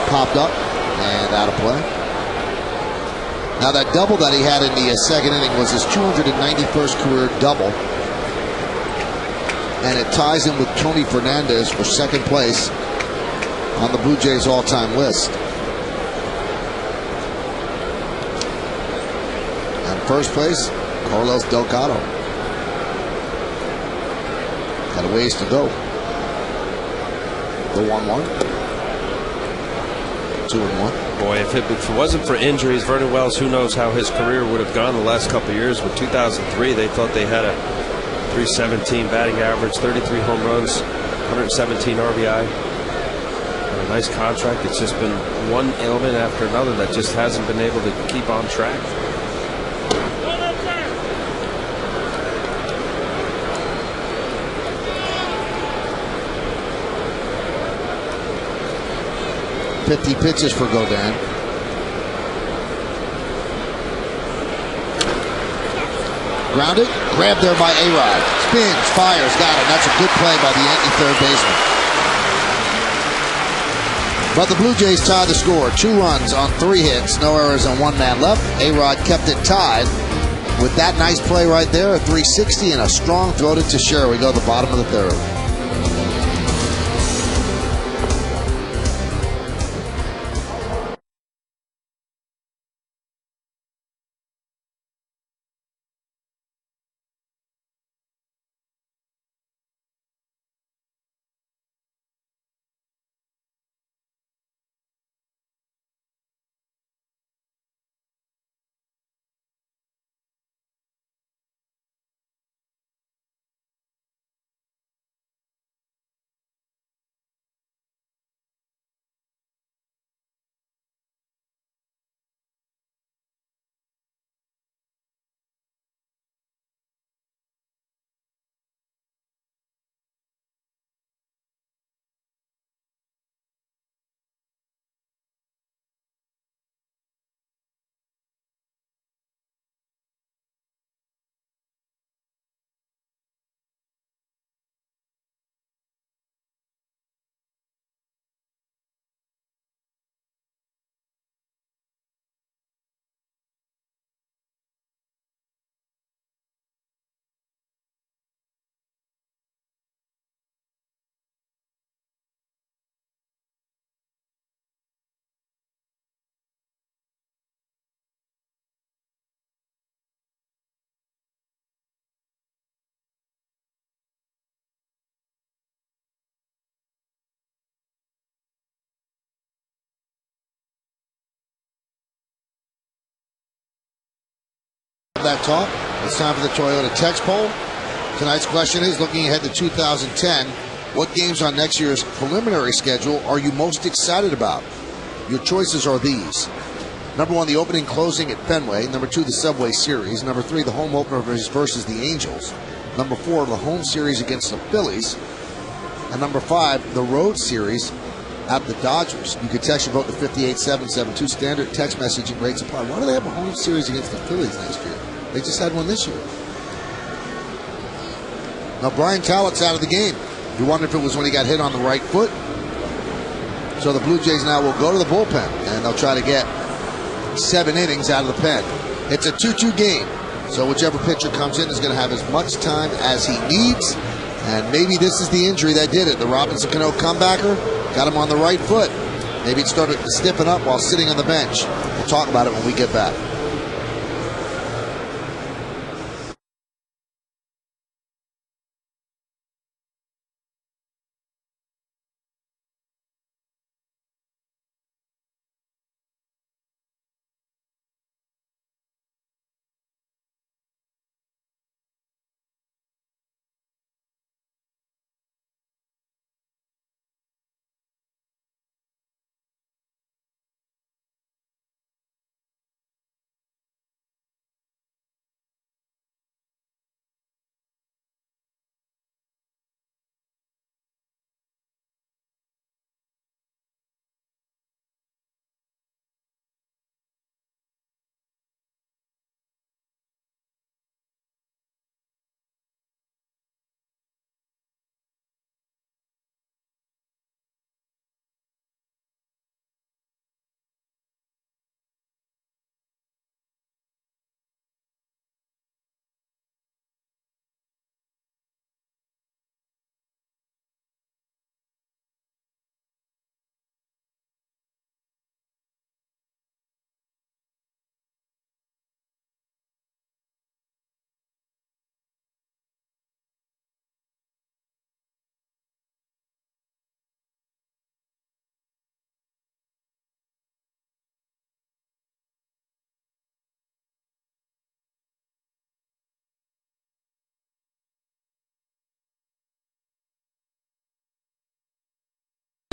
Popped up and out of play. Now that double that he had in the second inning was his 291st career double, and it ties him with Tony Fernandez for second place on the Blue Jays all-time list. First place, Carlos Delgado. Got a ways to go. The 1-1. 2-1. Boy, if it wasn't for injuries, Vernon Wells, who knows how his career would have gone the last couple of years. With 2003, they thought they had a 317 batting average, 33 home runs, 117 RBI. And a nice contract. It's just been one ailment after another that just hasn't been able to keep on track. .50 pitches for Godin. Grounded, grabbed there by A-Rod. Spins, fires, got it. That's a good play by the Yankee third baseman. But the Blue Jays tied the score. 2 runs on 3 hits, no errors and 1 man left. A-Rod kept it tied with that nice play right there, a 360 and a strong throw to Teixeira. We go to the bottom of the 3rd. That talk. It's time for the Toyota Text Poll. Tonight's question is, looking ahead to 2010, what games on next year's preliminary schedule are you most excited about? Your choices are these. Number 1, the opening closing at Fenway. Number 2, the Subway Series. Number 3, the home opener versus the Angels. Number 4, the home series against the Phillies. And number 5, the road series at the Dodgers. You can text your vote to 58772. Standard text messaging rates apply. Why do they have a home series against the Phillies next year? They just had one this year. Now, Brian Tallett's out of the game. You wonder if it was when he got hit on the right foot. So the Blue Jays now will go to the bullpen, and they'll try to get 7 innings out of the pen. It's a 2-2 game, so whichever pitcher comes in is going to have as much time as he needs. And maybe this is the injury that did it. The Robinson Cano comebacker got him on the right foot. Maybe it started to stiffen up while sitting on the bench. We'll talk about it when we get back.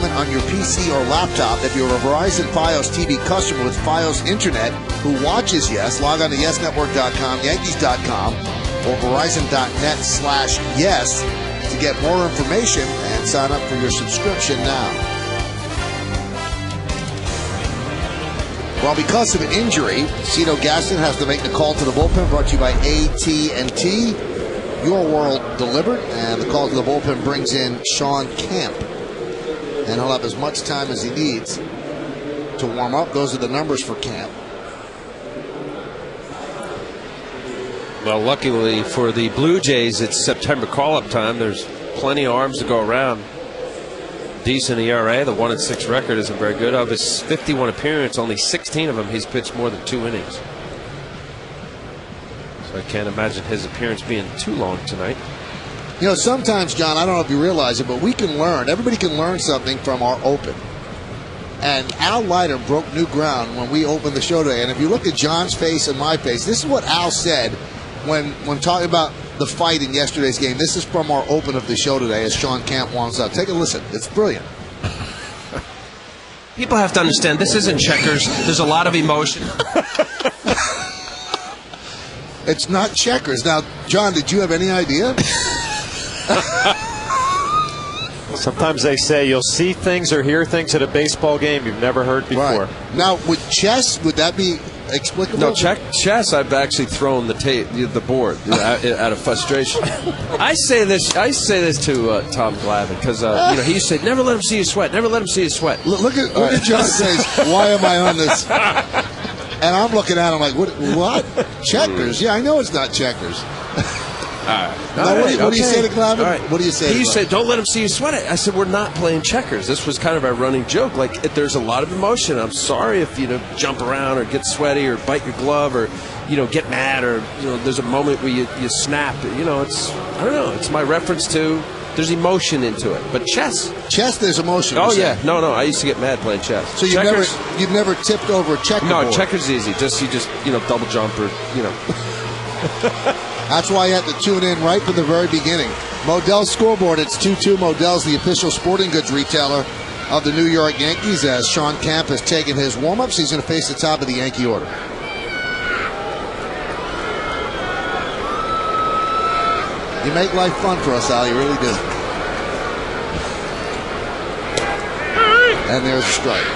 On your PC or laptop, if you're a Verizon Fios TV customer with Fios Internet who watches Yes, log on to YesNetwork.com, Yankees.com, or Verizon.net/Yes to get more information and sign up for your subscription now. Well, because of an injury, Cito Gaston has to make the call to the bullpen, brought to you by AT&T. Your world delivered, and the call to the bullpen brings in Sean Camp. and he'll have as much time as he needs to warm up. Those are the numbers for camp. Well, luckily for the Blue Jays, it's September call-up time. There's plenty of arms to go around. Decent ERA. The 1-6 record isn't very good. Of his 51 appearances, only 16 of them he's pitched more than 2 innings. So I can't imagine his appearance being too long tonight. You know, sometimes, John, I don't know if you realize it, but we can learn. Everybody can learn something from our open. And Al Leiter broke new ground when we opened the show today. And if you look at John's face and my face, this is what Al said when talking about the fight in yesterday's game. This is from our open of the show today as Sean Camp warms up. Take a listen. It's brilliant. People have to understand this isn't checkers. There's a lot of emotion. It's not checkers. Now, John, did you have any idea? Sometimes they say you'll see things or hear things at a baseball game you've never heard before. Right. Now, with chess, would that be explicable? No, chess. I've actually thrown the board out of frustration. I say this to Tom Glavine because he used to say, "Never let him see you sweat. Never let him see you sweat." Look at John's face. Why am I on this? And I'm looking at him like, what? Checkers? Yeah, I know it's not checkers. All right. What do you say to Glavine? All right. What do you say? He said, "Don't let him see you sweat it." I said, "We're not playing checkers." This was kind of our running joke. Like, there's a lot of emotion. I'm sorry if jump around or get sweaty or bite your glove or get mad or there's a moment where you snap. It's I don't know. It's my reference to there's emotion into it. But chess, there's emotion. Oh yeah, no. I used to get mad playing chess. So you've never tipped over a checkerboard? No, checkers is easy. You just double jump or That's why you have to tune in right from the very beginning. Modell's scoreboard, it's 2-2. Modell's the official sporting goods retailer of the New York Yankees. As Sean Camp has taken his warm-ups, he's going to face the top of the Yankee order. You make life fun for us, Al. You really do. And there's a strike.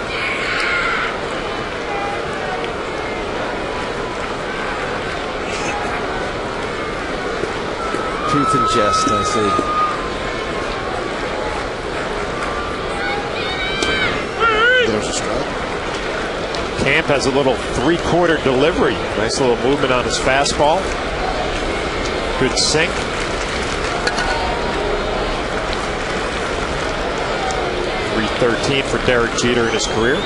Truth and jest, I see. There's a strike. Camp has a little three-quarter delivery. Nice little movement on his fastball. Good sink. .313 for Derek Jeter in his career.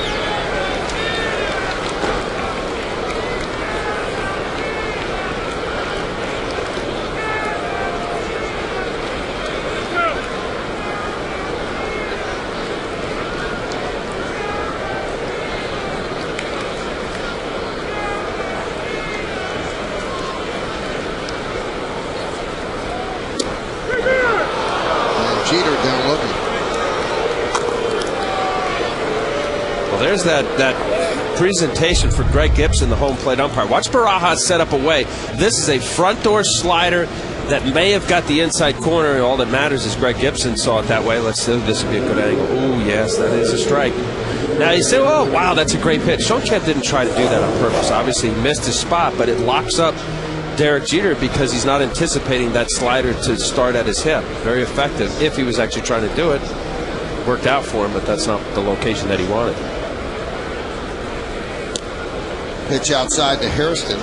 There's that presentation for Greg Gibson, the home plate umpire. Watch Barajas set up away. This is a front door slider that may have got the inside corner, and all that matters is Greg Gibson saw it that way. Let's see if this would be a good angle. Oh, yes, that is a strike. Now you say, oh, wow, that's a great pitch. Sean Kemp didn't try to do that on purpose. Obviously, he missed his spot, but it locks up Derek Jeter because he's not anticipating that slider to start at his hip. Very effective if he was actually trying to do it. Worked out for him, but that's not the location that he wanted. Pitch outside to Hairston.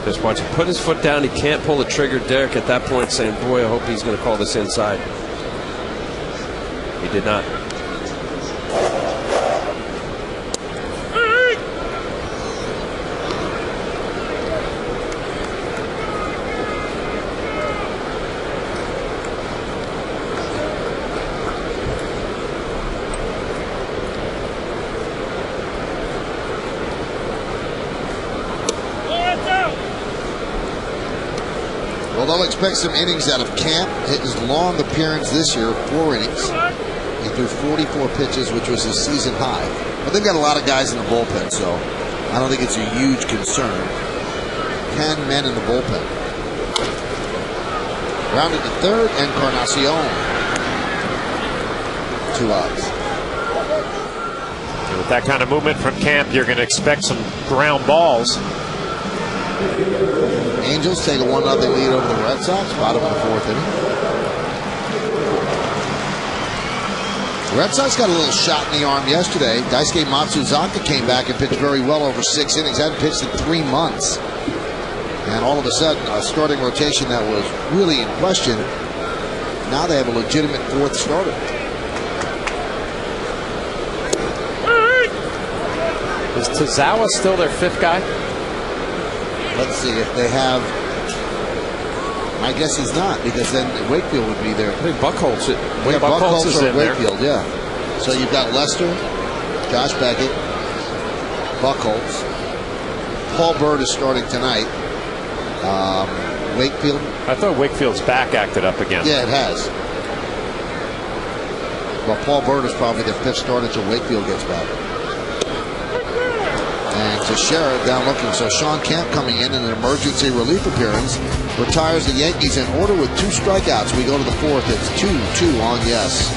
Just watch him put his foot down. He can't pull the trigger. Derek at that point saying, boy, I hope he's going to call this inside. He did not. Well, they'll expect some innings out of Camp. His long appearance this year, 4 innings. He threw 44 pitches, which was his season high. But they've got a lot of guys in the bullpen, so I don't think it's a huge concern. 10 men in the bullpen. Rounded to third, Encarnacion. 2 outs. With that kind of movement from Camp, you're going to expect some ground balls. Angels take a 1-0 lead over the Red Sox, bottom of the 4th inning. Red Sox got a little shot in the arm yesterday. Daisuke Matsuzaka came back and pitched very well over 6 innings. Hadn't pitched in 3 months. And all of a sudden, a starting rotation that was really in question. Now they have a legitimate 4th starter. Is Tozawa still their 5th guy? Let's see if they have. I guess he's not, because then Wakefield would be there. I think Buchholz. Buchholz is in there. Wakefield, yeah. So you've got Lester, Josh Beckett, Buchholz. Paul Byrd is starting tonight. Wakefield. I thought Wakefield's back acted up again. Yeah, it has. Well, Paul Byrd is probably the 5th starter until Wakefield gets back. And Teixeira down looking. So Sean Kemp coming in an emergency relief appearance. Retires the Yankees in order with 2 strikeouts. We go to the 4th. It's 2-2 on yes.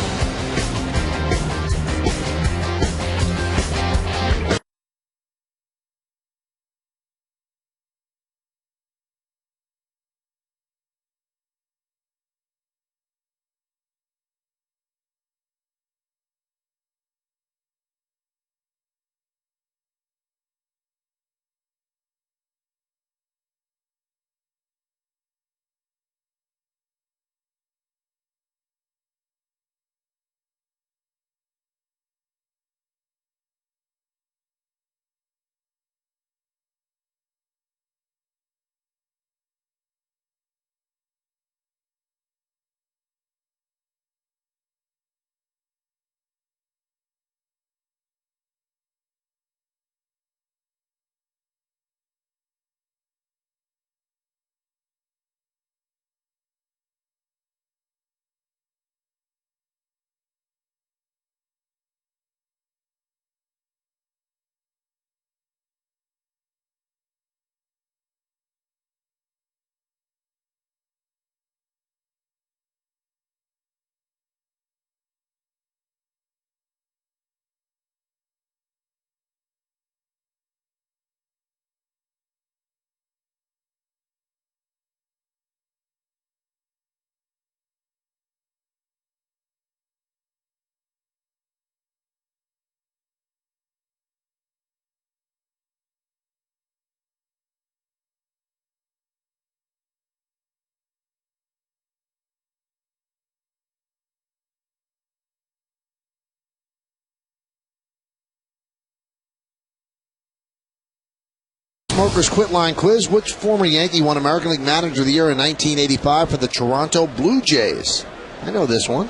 Smokers Quit Line Quiz. Which former Yankee won American League Manager of the Year in 1985 for the Toronto Blue Jays? I know this one.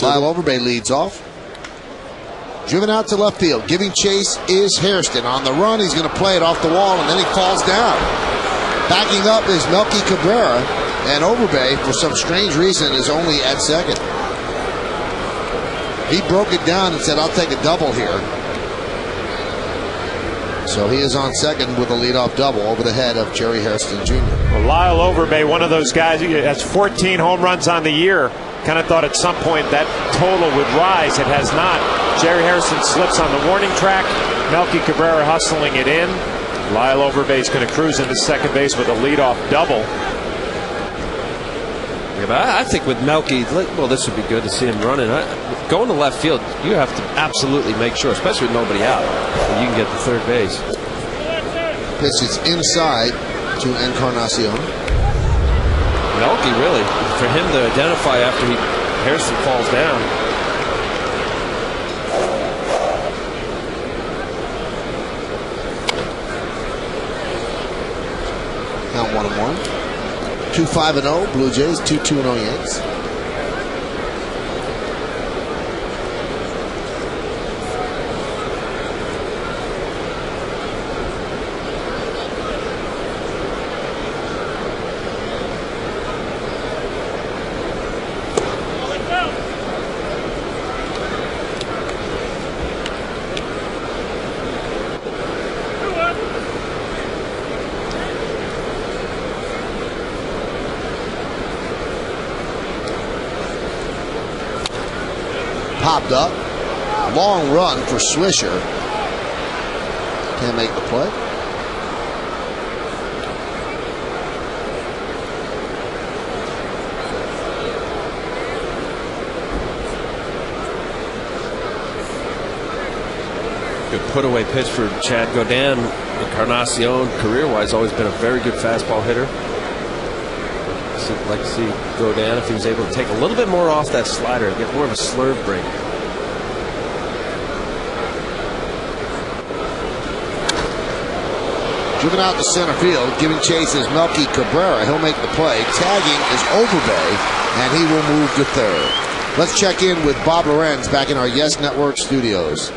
Lyle Overbay leads off. Driven out to left field. Giving chase is Hairston. On the run, he's going to play it off the wall, and then he falls down. Backing up is Melky Cabrera, and Overbay, for some strange reason, is only at second. He broke it down and said, I'll take a double here. So he is on second with a leadoff double over the head of Jerry Hairston Jr. Well, Lyle Overbay, one of those guys who has 14 home runs on the year. Kind of thought at some point that total would rise. It has not. Jerry Hairston slips on the warning track. Melky Cabrera hustling it in. Lyle Overbay is going to cruise into second base with a leadoff double. Yeah, but I think with Melky, well, this would be good to see him running. Going to left field, you have to absolutely make sure, especially with nobody out, that you can get to third base. Pitch is inside to Encarnacion. Melky, really, for him to identify after Hairston falls down. Count 1-1. 2-5-0 Blue Jays, 2-2-0 Yanks. Popped up. Long run for Swisher. Can't make the play. Good put-away pitch for Chad Godin. Encarnacion, career-wise, always been a very good fastball hitter. I'd like to see Godin, if he was able to take a little bit more off that slider, get more of a slurve break. Driven out to center field, giving chase is Melky Cabrera. He'll make the play. Tagging is Overbay, and he will move to third. Let's check in with Bob Lorenz back in our Yes Network studios.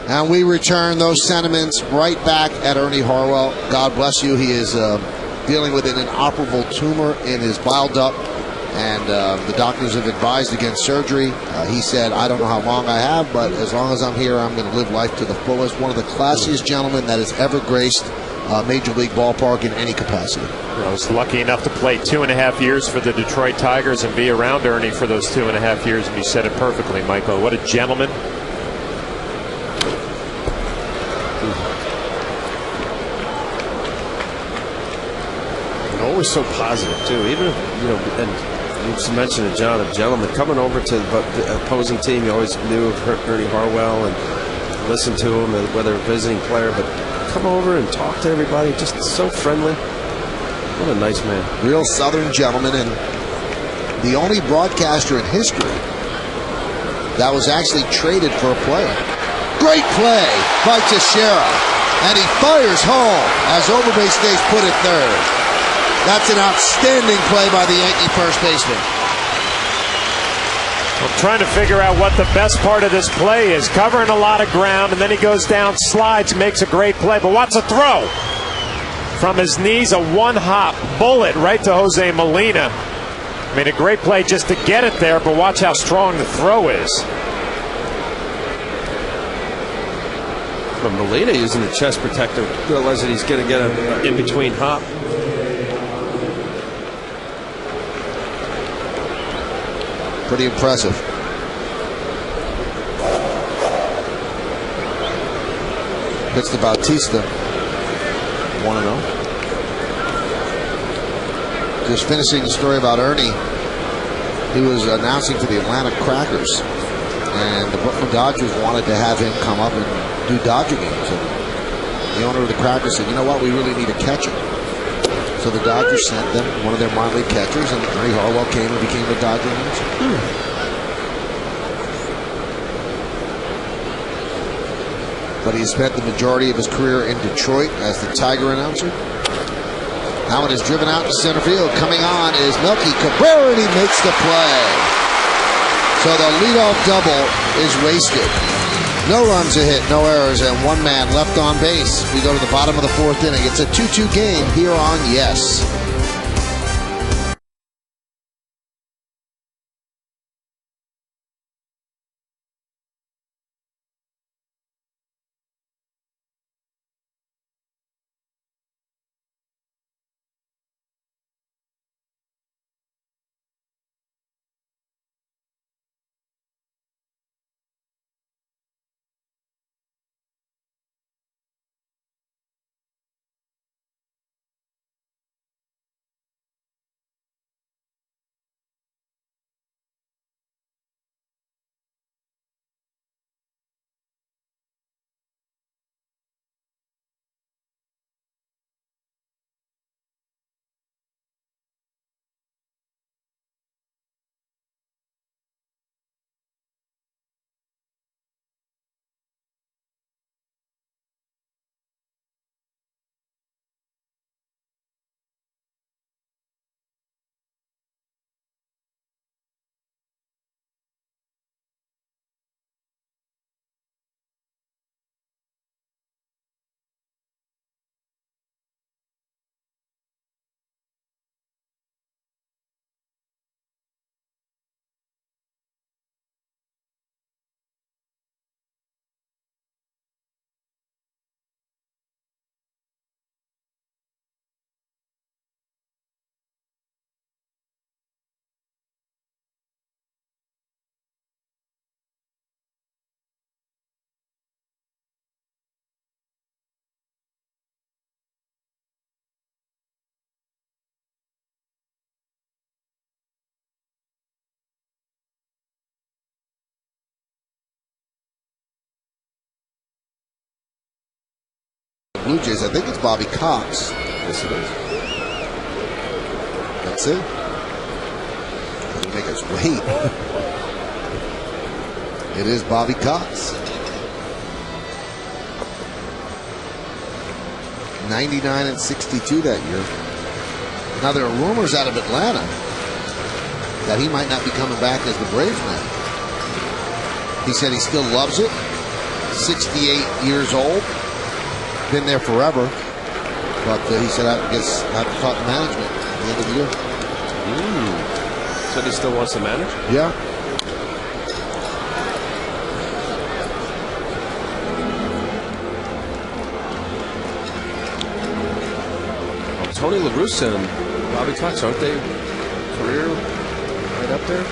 And we return those sentiments right back at Ernie Harwell. God bless you. He is dealing with an inoperable tumor in his bile duct, and the doctors have advised against surgery. He said, I don't know how long I have, but as long as I'm here, I'm going to live life to the fullest. One of the classiest gentlemen that has ever graced Major League ballpark in any capacity. I was lucky enough to play 2.5 years for the Detroit Tigers and be around Ernie for those 2.5 years, and you said it perfectly, Michael. What a gentleman. Always so positive too. Even and you mentioned it, John, a gentleman coming over to the opposing team. You always knew of Ernie Harwell and listened to him, whether a visiting player, but come over and talk to everybody. Just so friendly. What a nice man. Real Southern gentleman, and the only broadcaster in history that was actually traded for a player. Great play by Teixeira, and he fires home as Overbay stays put at third. That's an outstanding play by the Yankee first baseman. I'm trying to figure out what the best part of this play is. Covering a lot of ground, and then he goes down, slides, makes a great play. But watch the throw. From his knees, a one-hop bullet right to Jose Molina. I mean, a great play just to get it there, but watch how strong the throw is. But Molina using the chest protector, realize that he's going to get an in-between hop. Pretty impressive. Pitch to Bautista. 1-0. Just finishing the story about Ernie. He was announcing for the Atlanta Crackers, and the Brooklyn Dodgers wanted to have him come up and do Dodger games. And the owner of the Crackers said, you know what, we really need a catcher. So the Dodgers sent them one of their minor league catchers, and Ernie Harwell came and became the Dodger announcer. But he spent the majority of his career in Detroit as the Tiger announcer. Now it is driven out to center field. Coming on is Melky Cabrera, and he makes the play. So the leadoff double is wasted. No runs a hit, no errors, and one man left on base. We go to the bottom of the fourth inning. It's a 2-2 game here on Yes. Blue Jays. I think it's Bobby Cox. Yes, it is. That's it. Doesn't make us wait. It is Bobby Cox. 99 and 62 that year. Now there are rumors out of Atlanta that he might not be coming back as the Braves man. He said he still loves it. 68 years old. Been there forever. But he said, I guess I have to talk to management at the end of the year. So he still wants to manage? Yeah. Tony La Russa and Bobby Cox, aren't they career right up there?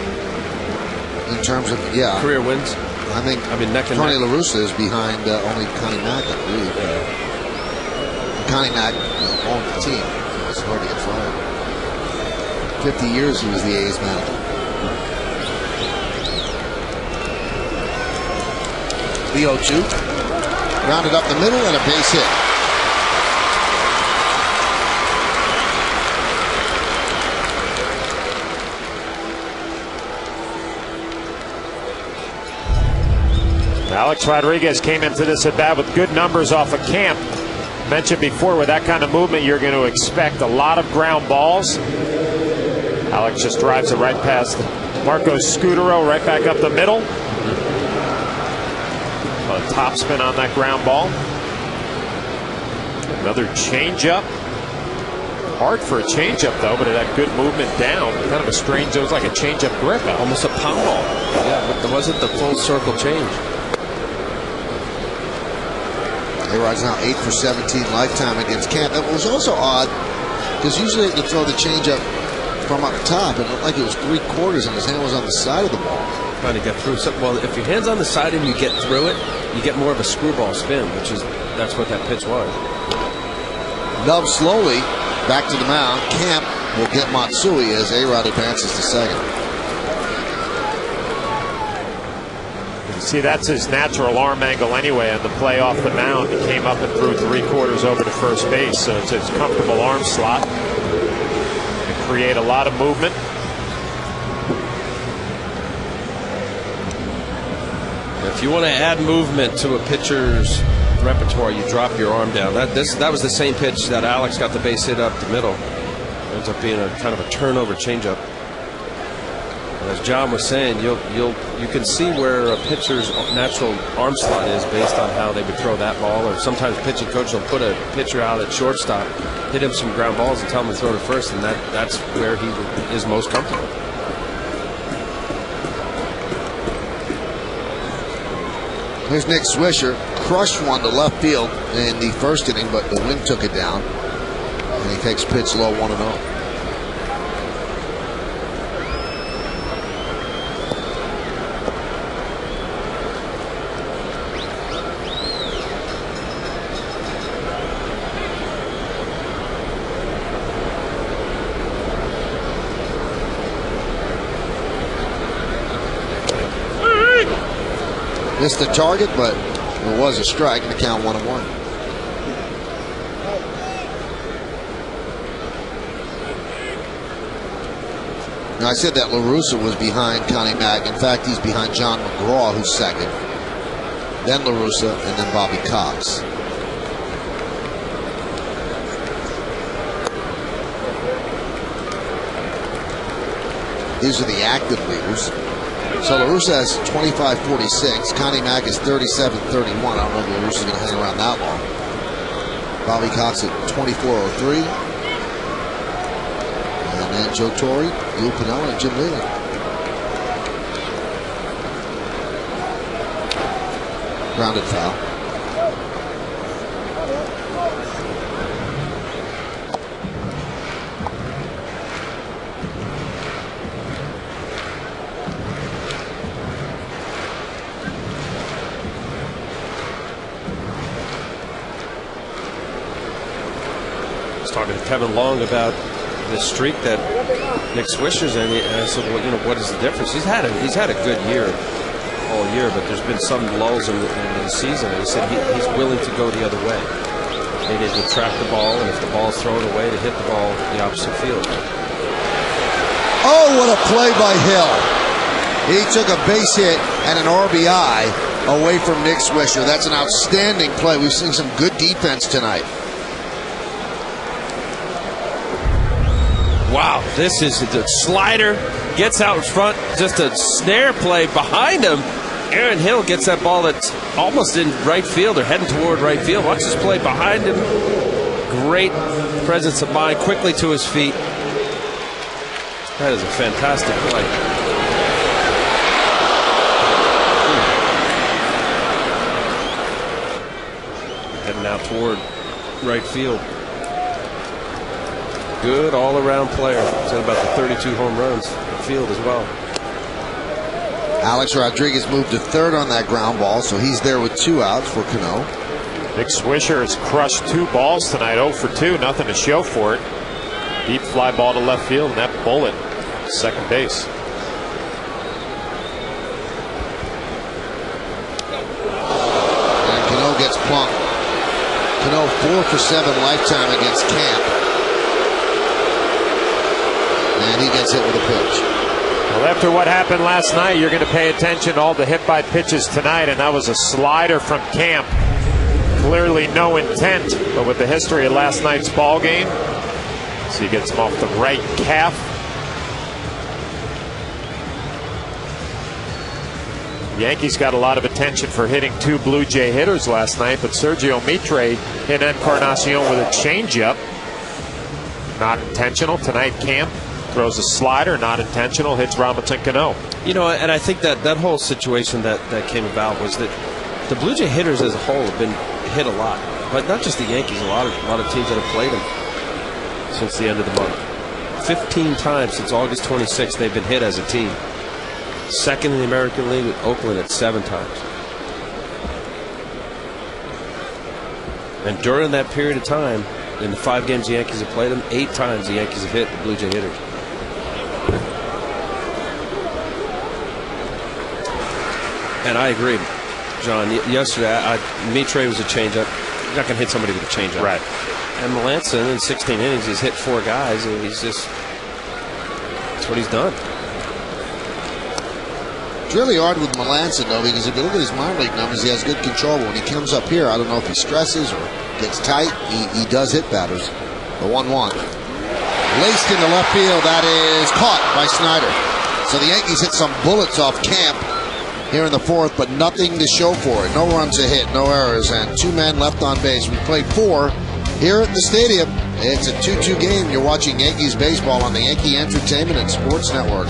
In terms of, yeah. Career wins? I mean, neck and Tony neck. La Russa is behind only Connie Mack, I believe. Connie Mack owned the team. It's hard to get fired. 50 years he was the A's manager. The 0-2. Rounded up the middle and a base hit. Alex Rodriguez came into this at bat with good numbers off of camp. Mentioned before, with that kind of movement, you're going to expect a lot of ground balls. Alex just drives it right past Marco Scutaro, right back up the middle. A top spin on that ground ball. Another changeup. Hard for a changeup though, but it had good movement down. Kind of a strange, it was like a changeup grip. Almost a pound ball. Yeah, but there wasn't the full circle change. A-Rod's now 8 for 17 lifetime against Camp. It was also odd because usually they throw the changeup from up top. It looked like it was 3/4 and his hand was on the side of the ball. Trying to get through. So, well, if your hand's on the side and you get through it, you get more of a screwball spin, that's what that pitch was. Dove slowly back to the mound. Camp will get Matsui as A-Rod advances to second. See, that's his natural arm angle anyway on the play off the mound. He came up and threw 3/4 over to first base, so it's his comfortable arm slot. And create a lot of movement. If you want to add movement to a pitcher's repertoire, you drop your arm down. That was the same pitch that Alex got the base hit up the middle. Ends up being a kind of a turnover changeup. As John was saying, you can see where a pitcher's natural arm slot is based on how they would throw that ball. Or sometimes pitching coach will put a pitcher out at shortstop, hit him some ground balls, and tell him to throw to first, and that's where he is most comfortable. Here's Nick Swisher. Crushed one to left field in the first inning, but the wind took it down. And he takes pitch low 1-0. Missed the target, but it was a strike, and the count 1-1. Now, I said that La Russa was behind Connie Mack. In fact, he's behind John McGraw, who's second. Then La Russa, and then Bobby Cox. These are the active leaders. So La Russa has 25-46. Connie Mack is 37-31. I don't know if La Russa's going to hang around that long. Bobby Cox at 24-03. And then Joe Torre, Lou Piniella, and Jim Leyland. Grounded foul. Talking to Kevin Long about the streak that Nick Swisher's in, and I said, well, what is the difference? He's had a good year all year, but there's been some lulls in the season. And he said he's willing to go the other way. needed to track the ball, and if the ball's thrown away, to hit the ball the opposite field. Oh, what a play by Hill. He took a base hit and an RBI away from Nick Swisher. That's an outstanding play. We've seen some good defense tonight. Wow, this is the slider, gets out in front, just a snare play behind him. Aaron Hill gets that ball that's almost in right field or heading toward right field. Watch this play behind him. Great presence of mind, quickly to his feet. That is a fantastic play. Heading out toward right field. Good all-around player. He's had about the 32 home runs in the field as well. Alex Rodriguez moved to third on that ground ball, so he's there with 2 outs for Cano. Nick Swisher has crushed 2 balls tonight, 0 for 2, nothing to show for it. Deep fly ball to left field, and that bullet, second base. And Cano gets plunked. Cano 4 for 7 lifetime against Camp. And he gets hit with a pitch. Well, after what happened last night, you're going to pay attention to all the hit by pitches tonight, and that was a slider from Camp. Clearly no intent, but with the history of last night's ball game, so he gets him off the right calf. The Yankees got a lot of attention for hitting 2 Blue Jay hitters last night, but Sergio Mitre hit Encarnacion with a changeup. Not intentional. Tonight, Camp throws a slider, not intentional, hits Robinson Cano. You know, and I think that whole situation that came about was that the Blue Jay hitters as a whole have been hit a lot, but not just the Yankees. A lot of teams that have played them since the end of the month. 15 times since August 26th they've been hit as a team. Second in the American League with Oakland at 7 times. And during that period of time, in the 5 games the Yankees have played them, 8 times the Yankees have hit the Blue Jay hitters. And I agree, John. Yesterday, Mitre was a changeup. You're not going to hit somebody with a changeup. Right. And Melanson, in 16 innings, he's hit 4 guys, and that's what he's done. It's really hard with Melanson, though, because if you look at his minor league numbers, he has good control. But when he comes up here, I don't know if he stresses or gets tight. He does hit batters. The 1-1. Laced into left field. That is caught by Snyder. So the Yankees hit some bullets off Camp here in the 4th, but nothing to show for it. No runs a hit, no errors, and 2 men left on base. We played 4 here at the stadium. It's a 2-2 game. You're watching Yankees baseball on the Yankee Entertainment and Sports Network.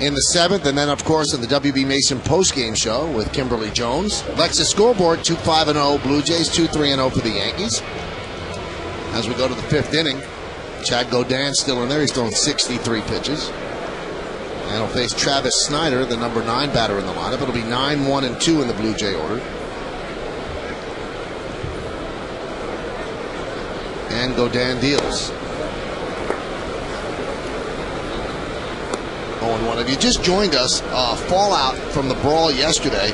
in the 7th, and then, of course, in the WB Mason postgame show with Kimberly Jones. Lexus scoreboard, 2-5-0 Blue Jays, 2-3-0 for the Yankees. As we go to the 5th inning, Chad Godin's still in there. He's throwing 63 pitches. And he'll face Travis Snyder, the number 9 batter in the lineup. It'll be 9-1-2 in the Blue Jay order. And Godin deals. 0-1. If you just joined us, fallout from the brawl yesterday,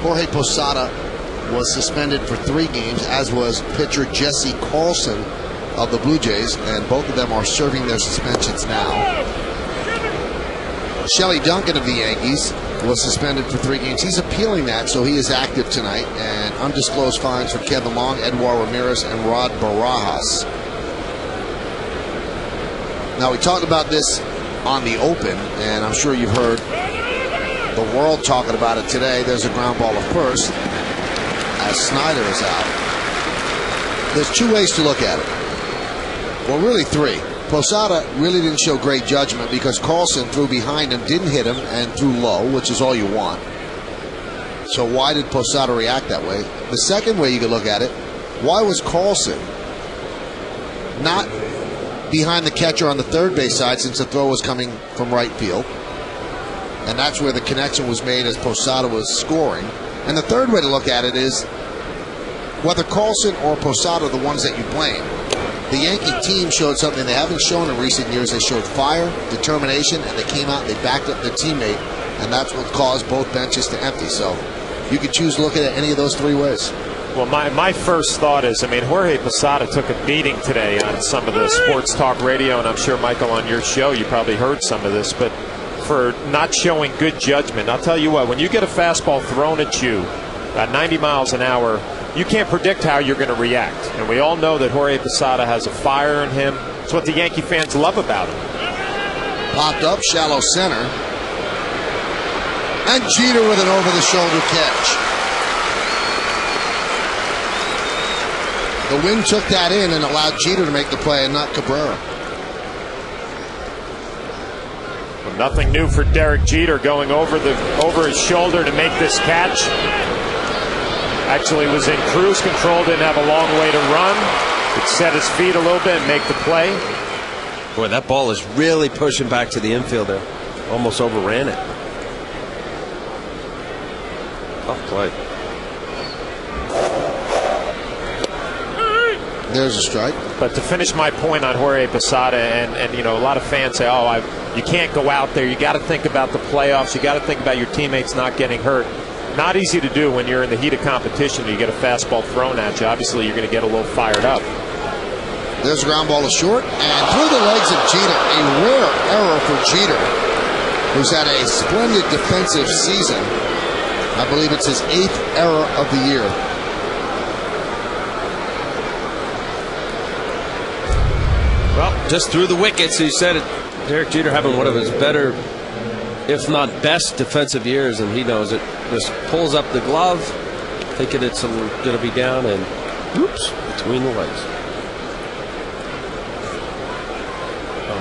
Jorge Posada was suspended for 3 games, as was pitcher Jesse Carlson of the Blue Jays, and both of them are serving their suspensions now. Shelley Duncan of the Yankees was suspended for 3 games. He's appealing that, so he is active tonight. And undisclosed fines for Kevin Long, Edouard Ramirez, and Rod Barajas. Now, we talked about this on the Open, and I'm sure you've heard the world talking about it today. There's a ground ball at first as Snyder is out. There's 2 ways to look at it. Well, really 3. Posada really didn't show great judgment because Carlson threw behind him, didn't hit him, and threw low, which is all you want. So why did Posada react that way? The second way you could look at it, why was Carlson not behind the catcher on the third base side, since the throw was coming from right field? And that's where the connection was made as Posada was scoring. And the third way to look at it is whether Carlson or Posada are the ones that you blame. The Yankee team showed something they haven't shown in recent years. They showed fire, determination, and they came out and they backed up their teammate, and that's what caused both benches to empty. So you could choose to look at it any of those 3 ways. Well, my first thought is, Jorge Posada took a beating today on some of the sports talk radio, and I'm sure, Michael, on your show, you probably heard some of this, but for not showing good judgment. I'll tell you what, when you get a fastball thrown at you at 90 miles an hour, you can't predict how you're going to react. And we all know that Jorge Posada has a fire in him. It's what the Yankee fans love about him. Popped up, shallow center. And Jeter with an over-the-shoulder catch. The wind took that in and allowed Jeter to make the play and not Cabrera. Well, nothing new for Derek Jeter, going over his shoulder to make this catch. Actually was in cruise control, didn't have a long way to run. Could set his feet a little bit and make the play. Boy, that ball is really pushing back to the infield there. Almost overran it. Tough play. There's a strike. But to finish my point on Jorge Posada, and a lot of fans say, you can't go out there. You got to think about the playoffs. You got to think about your teammates not getting hurt. Not easy to do when you're in the heat of competition. You get a fastball thrown at you. Obviously, you're going to get a little fired up. There's a ground ball to short, and through the legs of Jeter. A rare error for Jeter, who's had a splendid defensive season. I believe it's his 8th error of the year. Well, just through the wickets. He said it. Derek Jeter having one of his better, if not best, defensive years, and he knows it. Just pulls up the glove, thinking it's going to be down, and oops, between the legs.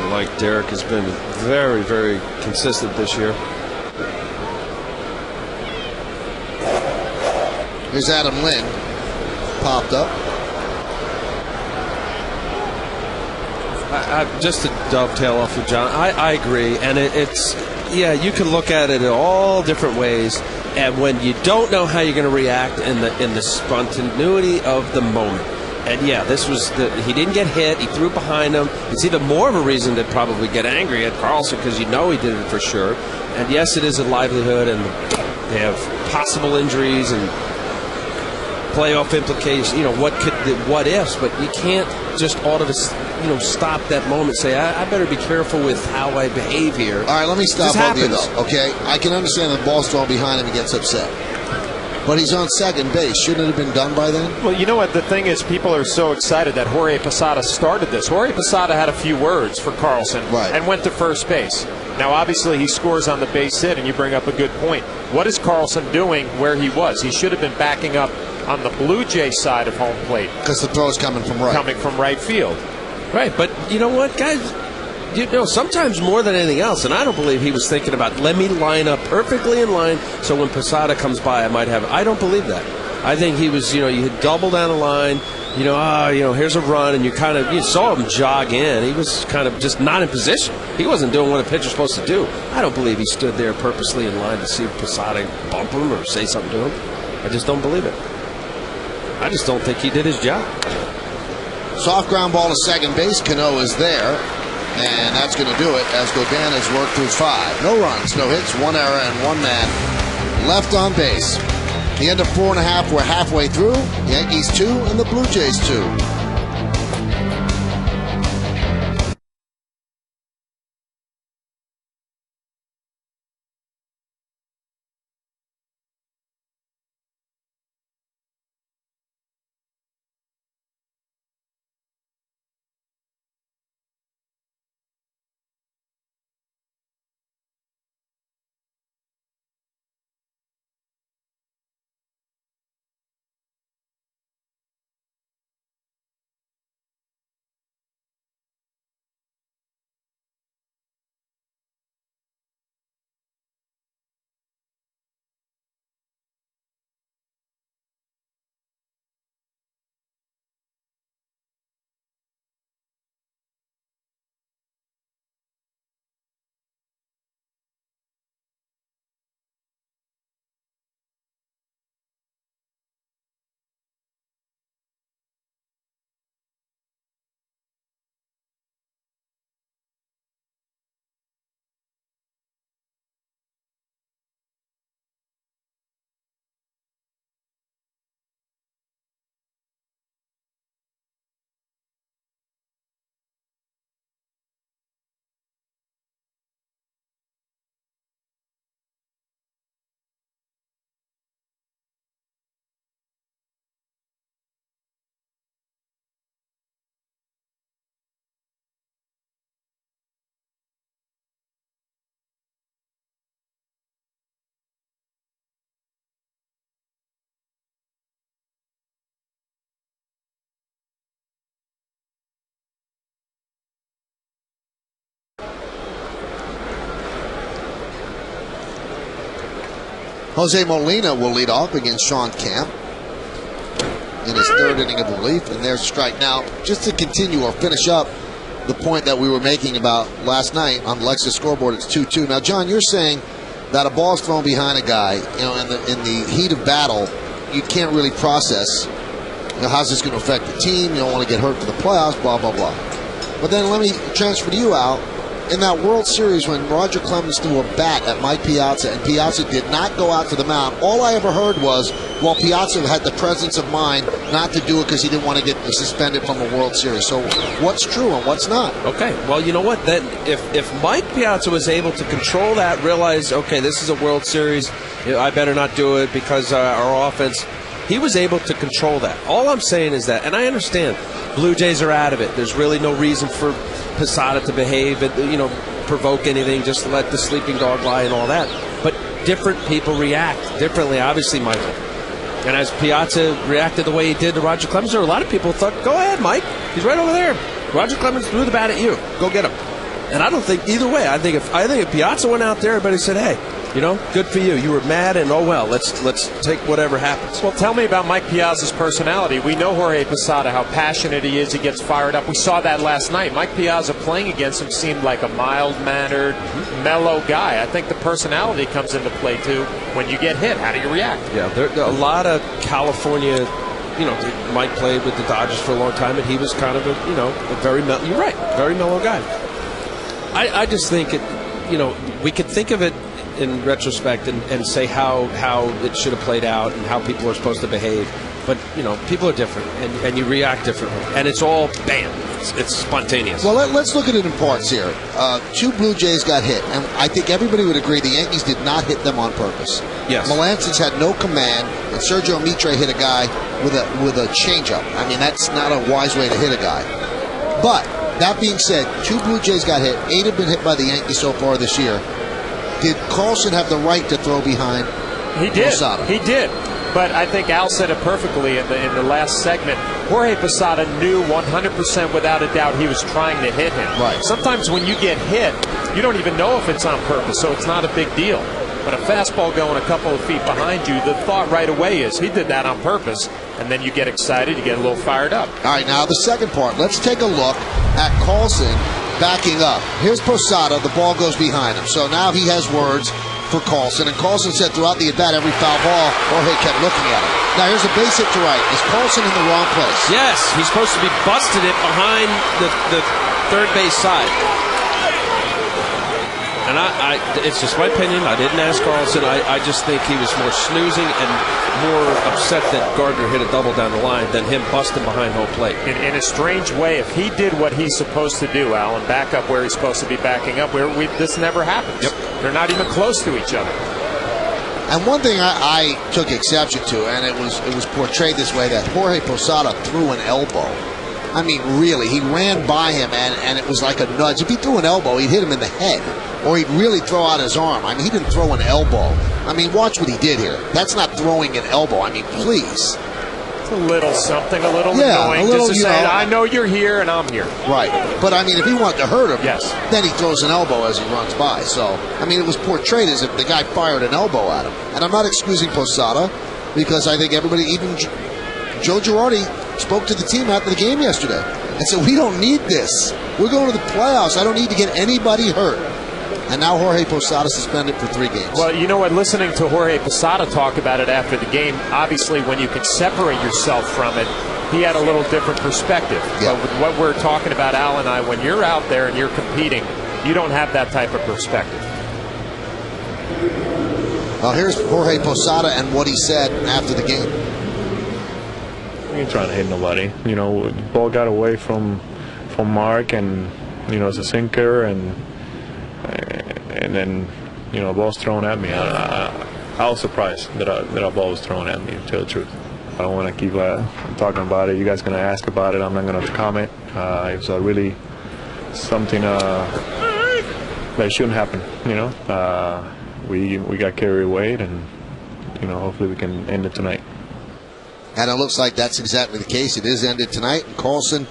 Unlike Derek, has been very, very consistent this year. Here's Adam Lynn, popped up. Just to dovetail off of John, I agree, and it's you can look at it in all different ways, and when you don't know how you're going to react in the spontaneity of the moment. And this was he didn't get hit. He threw behind him. It's even more of a reason to probably get angry at Carlson, because he did it for sure. And yes, it is a livelihood, and they have possible injuries and playoff implications. What ifs, but you can't just all of us stop that moment and say, I better be careful with how I behave here. All right, let me stop both of you, though, okay? I can understand the ball's thrown behind him, he gets upset. But he's on second base. Shouldn't it have been done by then? Well, you know what? The thing is, people are so excited that Jorge Posada started this. Jorge Posada had a few words for Carlson and went to first base. Now, obviously, he scores on the base hit, and you bring up a good point. What is Carlson doing where he was? He should have been backing up on the Blue Jay side of home plate. Because the throw is coming from right. Coming from right field. Right, but you know what, guys? sometimes more than anything else, and I don't believe he was thinking about, let me line up perfectly in line so when Posada comes by, I might have it. I don't believe that. I think he was, you had double down the line, here's a run, and you saw him jog in. He was kind of just not in position. He wasn't doing what a pitcher's supposed to do. I don't believe he stood there purposely in line to see Posada bump him or say something to him. I just don't believe it. I just don't think he did his job. Soft ground ball to second base. Cano is there, and that's going to do it as Godin has worked through 5. No runs, no hits, 1 error, and 1 man left on base. The end of 4.5, we're halfway through. Yankees 2 and the Blue Jays 2. Jose Molina will lead off against Sean Camp in his 3rd inning of relief, and there's a strike. Now, just to continue or finish up the point that we were making about last night on the Lexus scoreboard, it's 2-2. Now, John, you're saying that a ball's thrown behind a guy, in the heat of battle, you can't really process, how's this going to affect the team? You don't want to get hurt for the playoffs, blah, blah, blah. But then let me transfer to you, Al. In that World Series when Roger Clemens threw a bat at Mike Piazza and Piazza did not go out to the mound, all I ever heard was, well, Piazza had the presence of mind not to do it because he didn't want to get suspended from a World Series. So what's true and what's not? Okay, well, you know what? Then if Mike Piazza was able to control that, realize, okay, this is a World Series, I better not do it because our offense, he was able to control that. All I'm saying is that, and I understand, Blue Jays are out of it. There's really no reason for Posada to behave, provoke anything, just let the sleeping dog lie and all that. But different people react differently, obviously, Michael. And as Piazza reacted the way he did to Roger Clemens, there were a lot of people who thought, go ahead, Mike. He's right over there. Roger Clemens threw the bat at you. Go get him. And I don't think either way. I think if Piazza went out there, everybody said, hey, good for you. You were mad, and oh well, let's take whatever happens. Well, tell me about Mike Piazza's personality. We know Jorge Posada, how passionate he is. He gets fired up. We saw that last night. Mike Piazza playing against him seemed like a mild-mannered, mellow guy. I think the personality comes into play, too. When you get hit, how do you react? Yeah, there are a lot of California, Mike played with the Dodgers for a long time, and he was kind of a very you're right, very mellow guy. I just think we could think of it in retrospect and say how it should have played out and how people are supposed to behave. But, people are different, and you react differently. And it's all, bam, it's spontaneous. Well, let's look at it in parts here. 2 Blue Jays got hit, and I think everybody would agree the Yankees did not hit them on purpose. Yes. Melancons had no command, and Sergio Mitre hit a guy with a changeup. I mean, that's not a wise way to hit a guy. But, that being said, 2 Blue Jays got hit. 8 have been hit by the Yankees so far this year. Did Carlson have the right to throw behind He did. Posada? He did. But I think Al said it perfectly in the last segment. Jorge Posada knew 100% without a doubt he was trying to hit him. Right. Sometimes when you get hit, you don't even know if it's on purpose, so it's not a big deal. But a fastball going a couple of feet behind you, the thought right away is he did that on purpose, and then you get excited, you get a little fired up. All right, now the second part. Let's take a look at Carlson backing up. Here's Posada. The ball goes behind him. So now he has words for Carlson, and Carlson said throughout the at-bat, every foul ball, Jorge kept looking at him. Now here's a base hit to right. Is Carlson in the wrong place? Yes, he's supposed to be busting it behind the third base side. And it's just my opinion. I didn't ask Carlson. I just think he was more snoozing and more upset that Gardner hit a double down the line than him busting behind home plate. In a strange way, if he did what he's supposed to do, Al, and back up where he's supposed to be backing up, this never happens. Yep. They're not even close to each other. And one thing I took exception to, and it was portrayed this way, that Jorge Posada threw an elbow. I mean, really, he ran by him, and it was like a nudge. If he threw an elbow, he'd hit him in the head, or he'd really throw out his arm. I mean, he didn't throw an elbow. I mean, watch what he did here. That's not throwing an elbow. I mean, please. It's a little something, a little Yeah, annoying, a little, just to say, I know you're here and I'm here. Right. But, I mean, if he wanted to hurt him, yes, then he throws an elbow as he runs by. So, I mean, it was portrayed as if the guy fired an elbow at him. And I'm not excusing Posada, because I think everybody, even Joe Girardi, spoke to the team after the game yesterday and said, we don't need this. We're going to the playoffs. I don't need to get anybody hurt. And now Jorge Posada suspended for 3 games. Well, you know what? Listening to Jorge Posada talk about it after the game, obviously when you can separate yourself from it, he had a little different perspective. Yeah. But with what we're talking about, Al and I, when you're out there and you're competing, you don't have that type of perspective. Well, here's Jorge Posada and what he said after the game. We ain't trying to hit nobody. You know, the ball got away from Mark, and you know, it's a sinker, and then you know, the ball's thrown at me. I was surprised that a ball was thrown at me, to tell the truth. I don't want to keep talking about it. You guys gonna ask about it. I'm not gonna comment. It was really something that shouldn't happen. You know, we got carried away, and you know, hopefully we can end it tonight. And it looks like that's exactly the case. It is ended tonight. And Carlson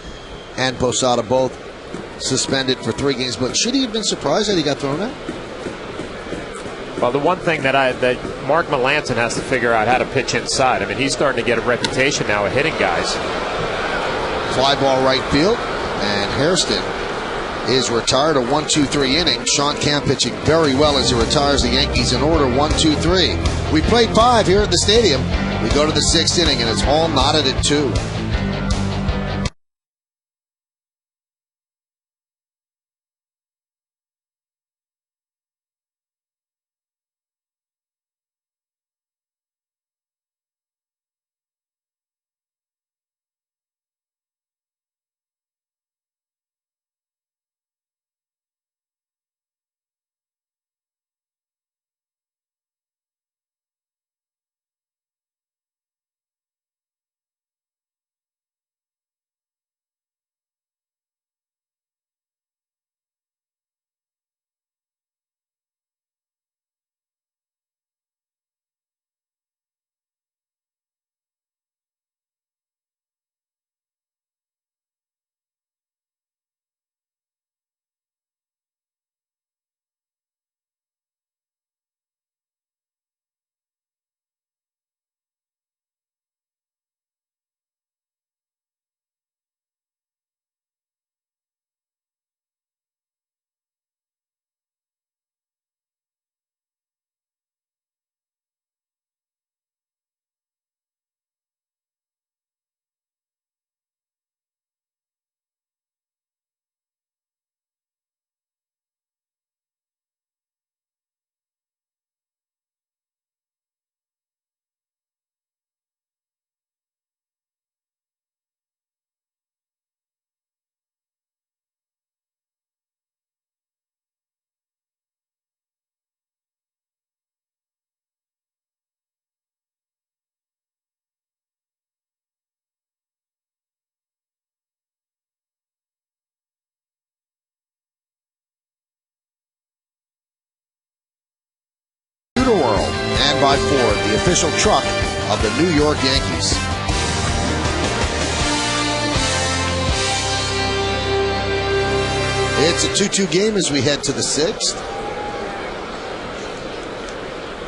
and Posada both suspended for 3 games. But should he have been surprised that he got thrown out? Well, the one thing that Mark Melanson has to figure out how to pitch inside. I mean, he's starting to get a reputation now of hitting guys. Fly ball right field. And Hairston is retired, a 1-2-3 inning. Sean Camp pitching very well as he retires the Yankees in order, 1-2-3. We played 5 here at the stadium. We go to the 6th inning, and it's all knotted at 2. World and by Ford, the official truck of the New York Yankees. It's a 2-2 game as we head to the 6th.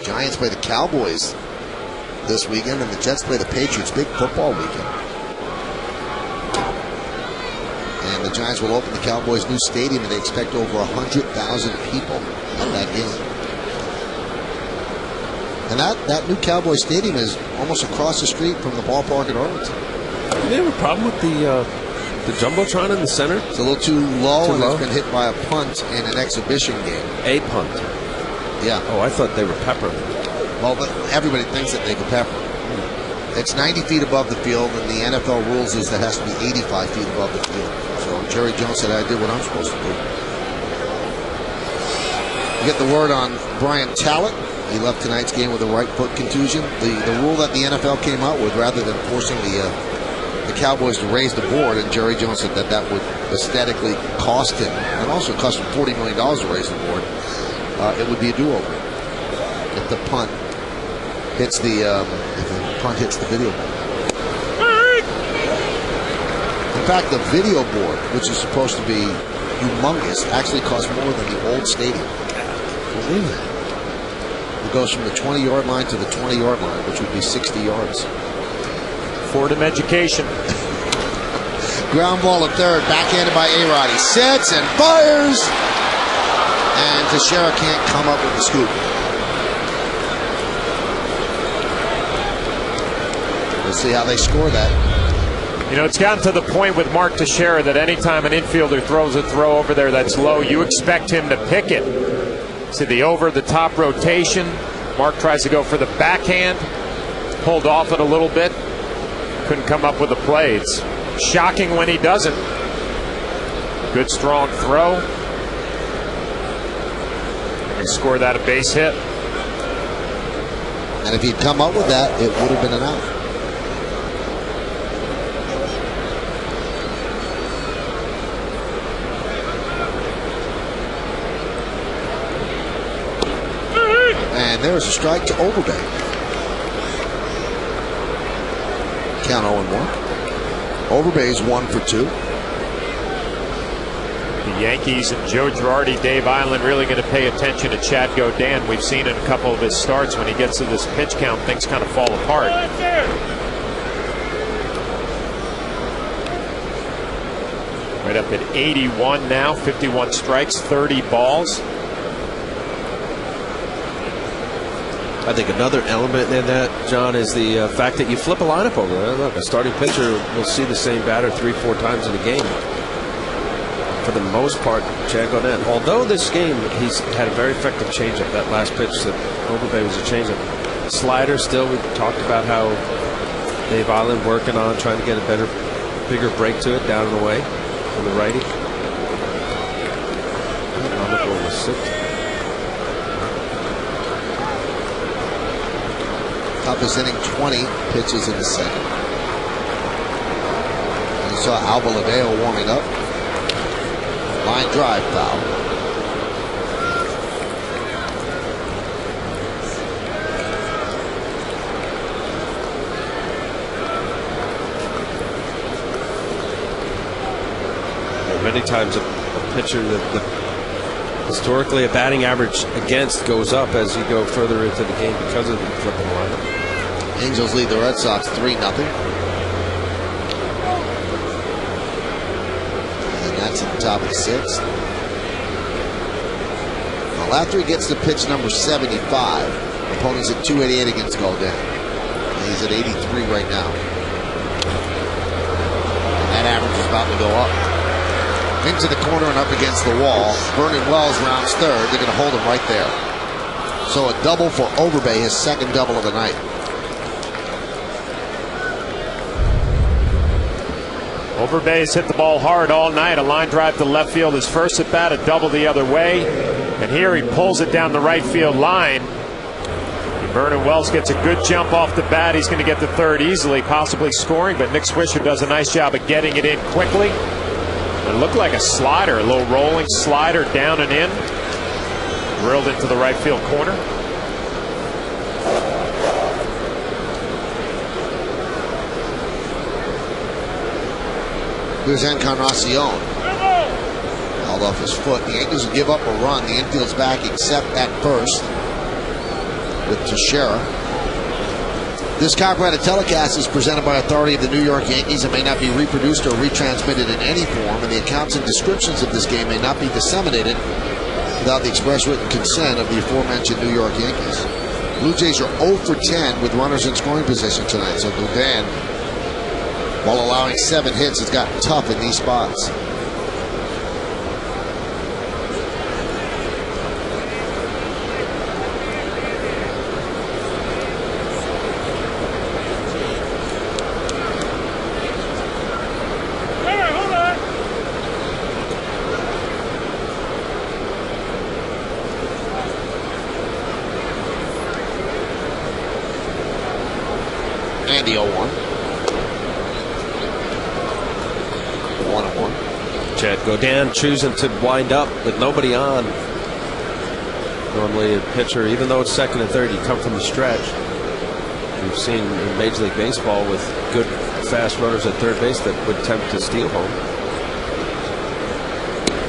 Giants play the Cowboys this weekend, and the Jets play the Patriots. Big football weekend. And the Giants will open the Cowboys' new stadium, and they expect over 100,000 people at that game. And that new Cowboy Stadium is almost across the street from the ballpark in Arlington. Do you have a problem with the Jumbotron in the center? It's a little too low, and it's been hit by a punt in an exhibition game. A punt? Yeah. Oh, I thought they were peppering. Well, but everybody thinks that they can pepper. It's 90 feet above the field, and the NFL rules is that has to be 85 feet above the field. So Jerry Jones said, I did what I'm supposed to do. You get the word on Brian Talent. He left tonight's game with a right foot contusion. The rule that the NFL came out with, rather than forcing the Cowboys to raise the board, and Jerry Jones said that would aesthetically cost him, and also cost him $40 million to raise the board, it would be a do-over if the punt hits the video board. In fact, the video board, which is supposed to be humongous, actually costs more than the old stadium. Believe it. It goes from the 20-yard line to the 20-yard line, which would be 60 yards. Fordham education. Ground ball at third, backhanded by A-Rod. He sets and fires, and Teixeira can't come up with the scoop. We'll see how they score that. You know, it's gotten to the point with Mark Teixeira that anytime an infielder throws a throw over there that's low, you expect him to pick it. See the over-the-top rotation. Mark tries to go for the backhand. Pulled off it a little bit. Couldn't come up with a play. It's shocking when he doesn't. Good, strong throw. And score that a base hit. And if he'd come up with that, it would have been an out. And there's a strike to Overbay. Count 0-1. Overbay's 1 for 2. The Yankees and Joe Girardi, Dave Island really going to pay attention to Chad Godin. We've seen in a couple of his starts when he gets to this pitch count, things kind of fall apart. Right up at 81 now, 51 strikes, 30 balls. I think another element in that, John, is the fact that you flip a lineup over there. Look, a starting pitcher will see the same batter 3-4 times in a game. For the most part, Chad Godin. Although this game, he's had a very effective changeup. That last pitch that Overbay was a changeup. Slider still, we talked about how Dave Island working on trying to get a better, bigger break to it down and away from the righty. I'm going to 6. Toughest inning, 20 pitches in the second. And you saw Alva Ladeo warming up. Line drive foul. Many times a pitcher that historically a batting average against goes up as you go further into the game because of the flipping lineup. Angels lead the Red Sox 3-0. And that's at the top of the 6th. Well, after he gets to pitch number 75, opponent's at 288 against Godin. And he's at 83 right now. And that average is about to go up. Into the corner and up against the wall. Vernon Wells rounds third. They're going to hold him right there. So a double for Overbay, his second double of the night. Overbay has hit the ball hard all night. A line drive to left field his first at bat, a double the other way. And here he pulls it down the right field line. Vernon Wells gets a good jump off the bat. He's going to get to third easily, possibly scoring. But Nick Swisher does a nice job of getting it in quickly. It looked like a slider, a little rolling slider down and in. Drilled into the right field corner. Here's Encarnacion. Held off his foot. The Yankees will give up a run. The infield's back except at first with Teixeira. This copyrighted telecast is presented by authority of the New York Yankees and may not be reproduced or retransmitted in any form, and the accounts and descriptions of this game may not be disseminated without the express written consent of the aforementioned New York Yankees. Blue Jays are 0 for 10 with runners in scoring position tonight, so Dubin, while allowing 7 hits, has gotten tough in these spots. Andy 0-1. 1-1. Chad Godin choosing to wind up with nobody on. Normally a pitcher, even though it's second and third, you come from the stretch. We've seen in Major League Baseball with good fast runners at third base that would attempt to steal home.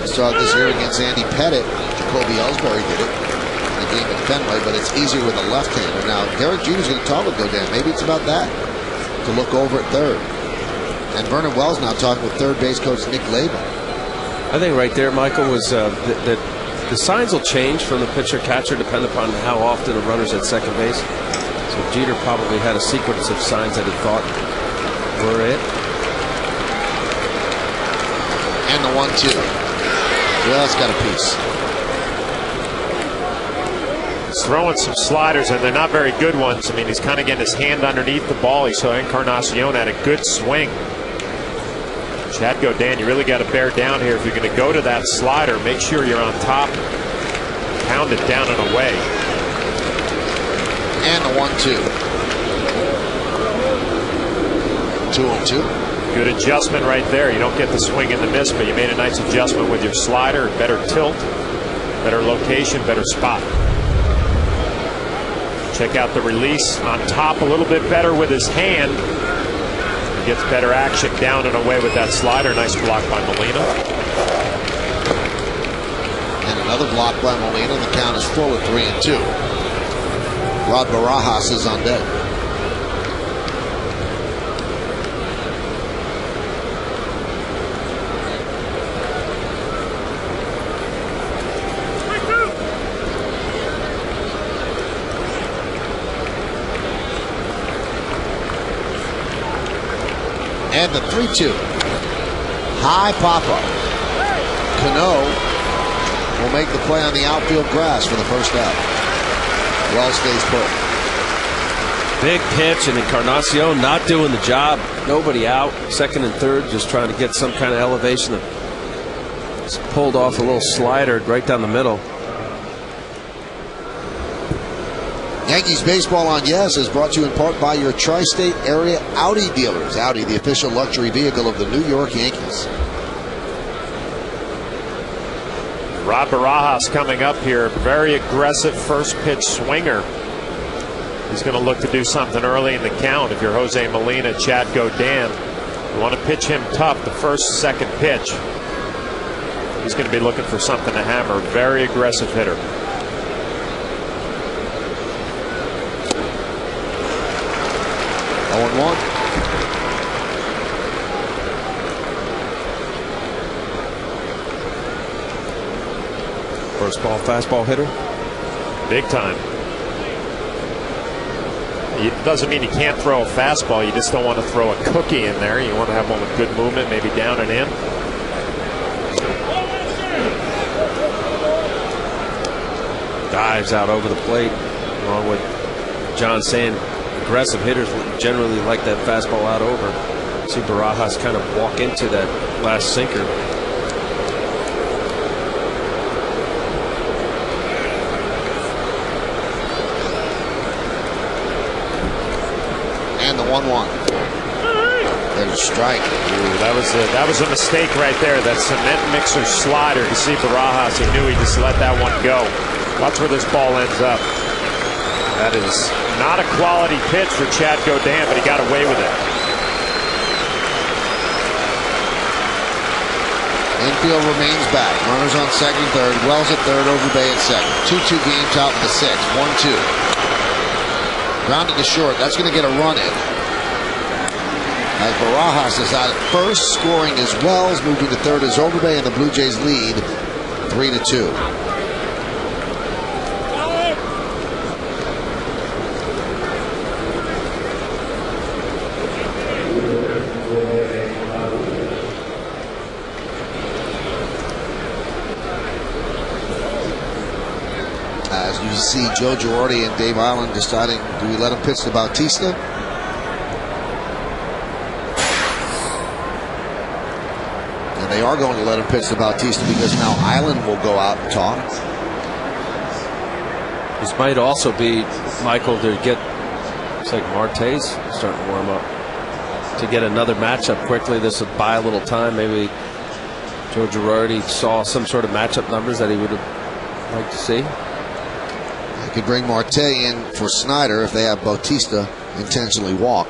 We saw this year against Andy Pettit. Jacoby Ellsbury did it in the game at Fenway, but it's easier with a left-hander. Now, Derek Jeter's going to talk with Godin. Maybe it's about that, to look over at third. And Vernon Wells now talking with third base coach Nick Laban. I think right there, Michael, was that the signs will change from the pitcher-catcher depending upon how often a runner's at second base. So Jeter probably had a sequence of signs that he thought were it. And the 1-2. Just got a piece. He's throwing some sliders, and they're not very good ones. I mean, he's kind of getting his hand underneath the ball. He saw Encarnacion had a good swing. Chad Godin, you really got to bear down here. If you're going to go to that slider, make sure you're on top. Pound it down and away. And the 1-2. 2-2. Good adjustment right there. You don't get the swing and the miss, but you made a nice adjustment with your slider. Better tilt, better location, better spot. Check out the release on top a little bit better with his hand. He gets better action down and away with that slider. Nice block by Molina. And another block by Molina. The count is full at 3-2. Rod Barajas is on deck. And the 3-2. High pop-up. Cano will make the play on the outfield grass for the first out. Wells stays put. Big pitch, and Encarnacion not doing the job. Nobody out. Second and third, just trying to get some kind of elevation. Just pulled off a little slider right down the middle. Yankees Baseball on Yes is brought to you in part by your tri-state area Audi dealers. Audi, the official luxury vehicle of the New York Yankees. Rod Barajas coming up here. Very aggressive first pitch swinger. He's going to look to do something early in the count. If you're Jose Molina, Chad Godin, you want to pitch him tough the first, second pitch. He's going to be looking for something to hammer. Very aggressive hitter. First ball, fastball hitter. Big time. It doesn't mean you can't throw a fastball. You just don't want to throw a cookie in there. You want to have one with good movement, maybe down and in. Dives out over the plate, along with John saying aggressive hitters generally like that fastball out over. See Barajas kind of walk into that last sinker. And the 1-1. There's a strike. Ooh, that was a mistake right there. That cement mixer slider. You see Barajas, he knew he just let that one go. Watch where this ball ends up. That is not a quality pitch for Chad Godin, but he got away with it. Infield remains back. Runners on second, third. Wells at third, Overbay at second. 2-2 game, top of the sixth. 1-2. Grounded to short. That's going to get a run in. As Barajas is out at first, scoring is Wells. Moving to third is Overbay, and the Blue Jays lead 3-2. As you see Joe Girardi and Dave Island deciding, do we let him pitch to Bautista? And they are going to let him pitch to Bautista because now Island will go out and talk. This might also be, Michael, to get, it's like Marte's starting to warm up, to get another matchup quickly. This would buy a little time. Maybe Joe Girardi saw some sort of matchup numbers that he would have liked to see. Could bring Marte in for Snyder if they have Bautista intentionally walk.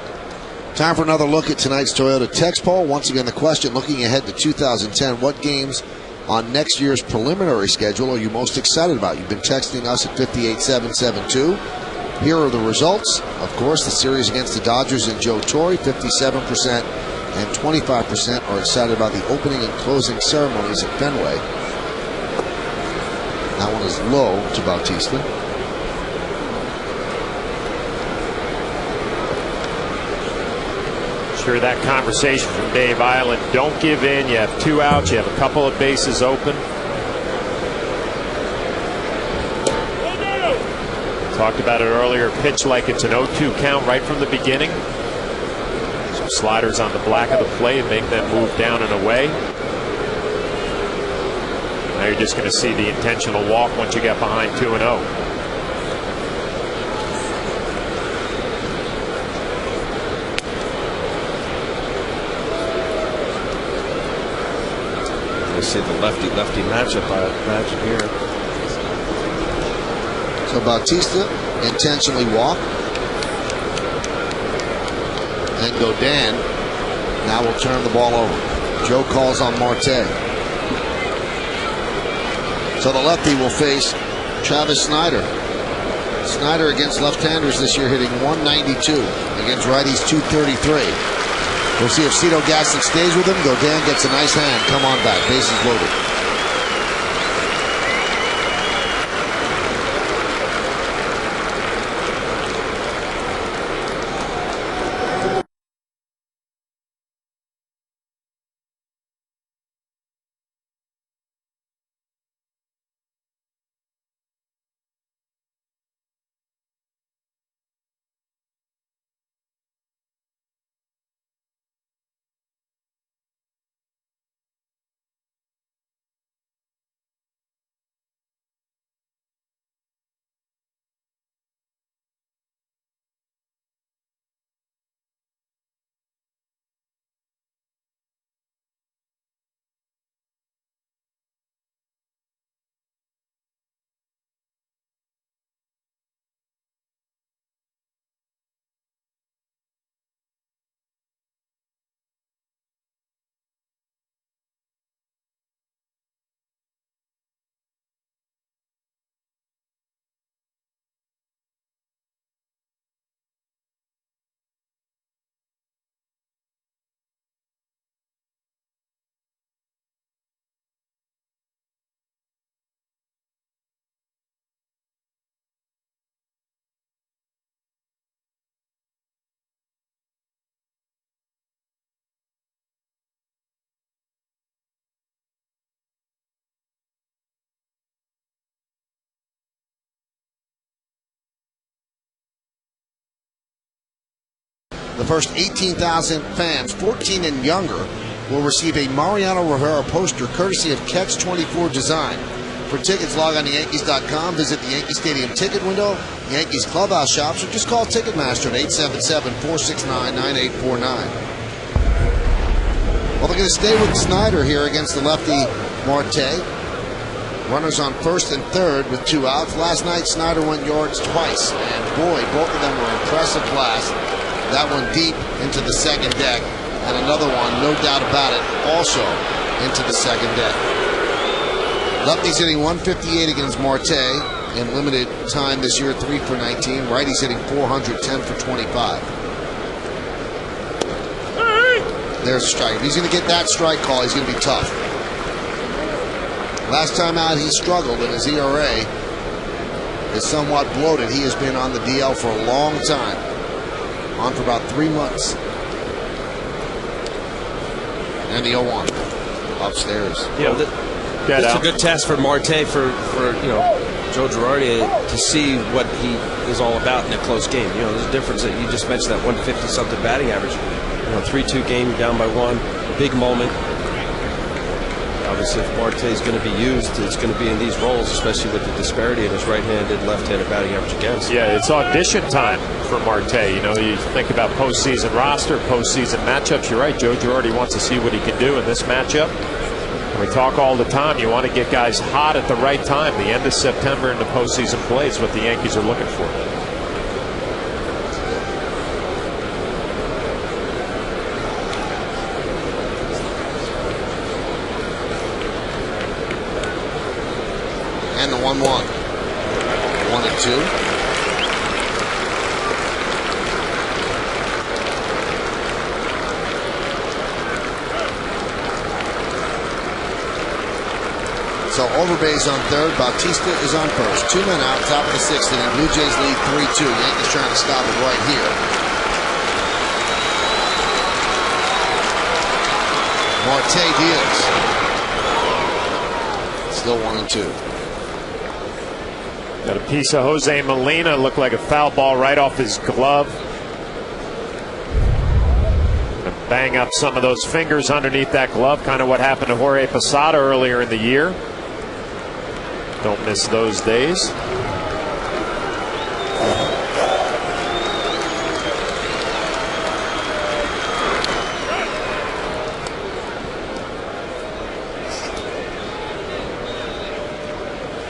Time for another look at tonight's Toyota Text Poll. Once again, the question looking ahead to 2010, what games on next year's preliminary schedule are you most excited about? You've been texting us at 58772. Here are the results. Of course, the series against the Dodgers and Joe Torre, 57% and 25% are excited about the opening and closing ceremonies at Fenway. That one is low to Bautista. Sure, that conversation from Dave Island. Don't give in. You have 2 outs. You have a couple of bases open. Talked about it earlier. Pitch like it's an 0-2 count right from the beginning. Some sliders on the black of the plate and make them move down and away. Now you're just going to see the intentional walk once you get behind 2-0. See the lefty-lefty matchup, I imagine here. So Bautista intentionally walk. And Godin now will turn the ball over. Joe calls on Marte. So the lefty will face Travis Snyder. Snyder against left-handers this year hitting 192. Against righties 233. We'll see if Cito Gaston stays with him. Godin gets a nice hand. Come on back. Bases loaded. The first 18,000 fans, 14 and younger, will receive a Mariano Rivera poster courtesy of Catch 24 Design. For tickets, log on to Yankees.com, visit the Yankee Stadium ticket window, Yankees clubhouse shops, or just call Ticketmaster at 877-469-9849. Well, they're going to stay with Snyder here against the lefty Marte. Runners on first and third with 2 outs. Last night, Snyder went yards twice, and boy, both of them were impressive blasts. That one deep into the second deck, and another one, no doubt about it, also into the second day. Lefty's hitting 158 against Marte in limited time this year, 3 for 19. Righty's hitting 410 for 25. There's a strike. If he's going to get that strike call, he's going to be tough. Last time out, he struggled, and his ERA is somewhat bloated. He has been on the DL for a long time, on for about 3 months. And the 0-1 upstairs. Yeah, that's a good test for Marte for Joe Girardi to see what he is all about in a close game. There's a difference that you just mentioned, that 150-something batting average. 3-2 game, down by 1, big moment. Obviously, if Marte is going to be used, it's going to be in these roles, especially with the disparity in his right-handed, left-handed batting average against. Yeah, it's audition time for Marte. You think about postseason roster, postseason matchups. You're right, Joe Girardi wants to see what he can do in this matchup. We talk all the time, you want to get guys hot at the right time. The end of September into postseason play is what the Yankees are looking for. And the 1-1. 1-2. So Overbay's on third, Bautista is on first. 2 men out, top of the 6th inning. Blue Jays lead 3-2. Yankees trying to stop it right here. Marte deals. Still 1-2. Got a piece of Jose Molina, looked like a foul ball right off his glove. Gonna bang up some of those fingers underneath that glove, kind of what happened to Jorge Posada earlier in the year. Don't miss those days.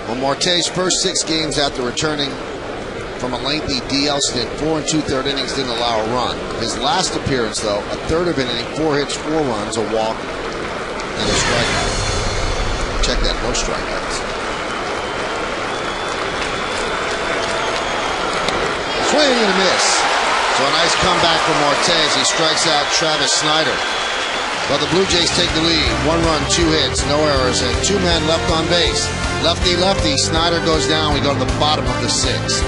Well, Marte's first 6 games after returning from a lengthy DL stint, 4 and 2/3 innings, didn't allow a run. His last appearance, though, a third of an inning, 4 hits, 4 runs, a walk, and a strikeout. Check that, no strikeouts. Swing and a miss. So a nice comeback from Marte as he strikes out Travis Snyder. But the Blue Jays take the lead. 1 run, 2 hits, no errors, and 2 men left on base. Lefty, lefty. Snyder goes down. We go to the bottom of the 6th.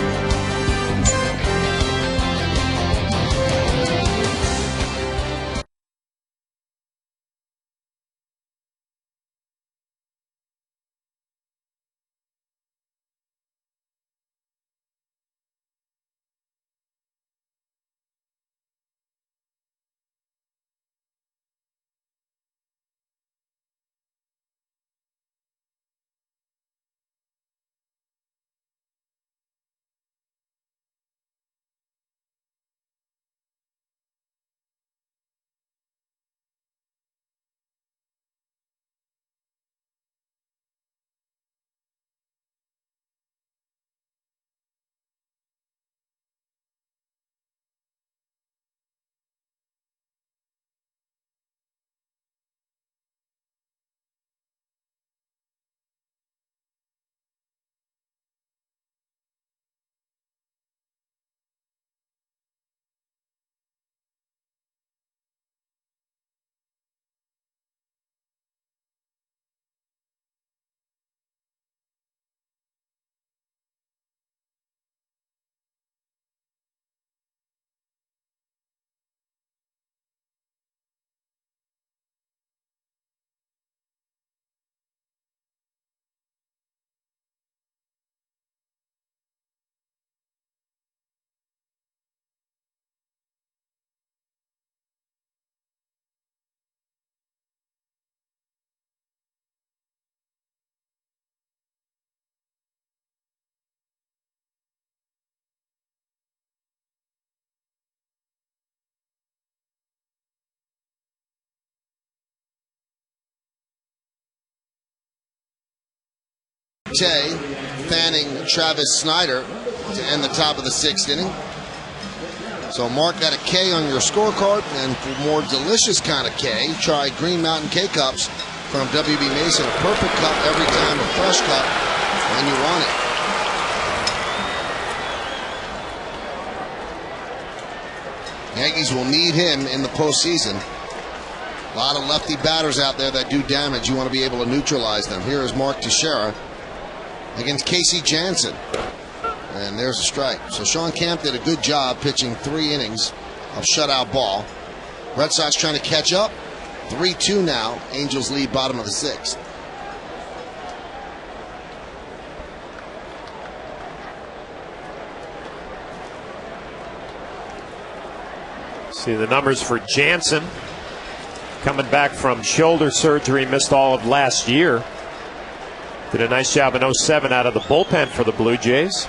Fanning Travis Snyder to end the top of the 6th inning. So mark that a K on your scorecard, and for more delicious kind of K, try Green Mountain K-Cups from WB Mason. A perfect cut every time, a fresh cut when you want it. Yankees will need him in the postseason. A lot of lefty batters out there that do damage. You want to be able to neutralize them. Here is Mark Teixeira against Casey Janssen. And there's a strike. So Sean Camp did a good job pitching 3 innings of shutout ball. Red Sox trying to catch up. 3-2 now. Angels lead bottom of the 6th. See the numbers for Jansen. Coming back from shoulder surgery, missed all of last year. Did a nice job in 07 out of the bullpen for the Blue Jays.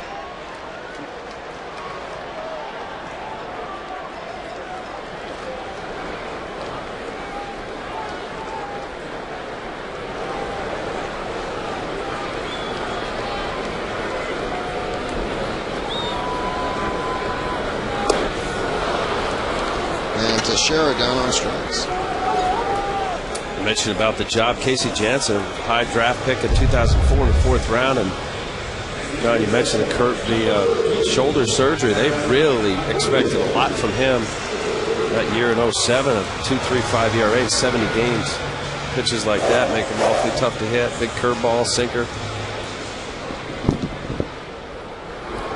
Teixeira down on strikes. You mentioned about the job, Casey Janssen, high draft pick in 2004 in the 4th round, and you mentioned the shoulder surgery. They really expected a lot from him that year in 07, a 2.35 ERA, 70 games. Pitches like that make him awfully tough to hit. Big curveball, sinker.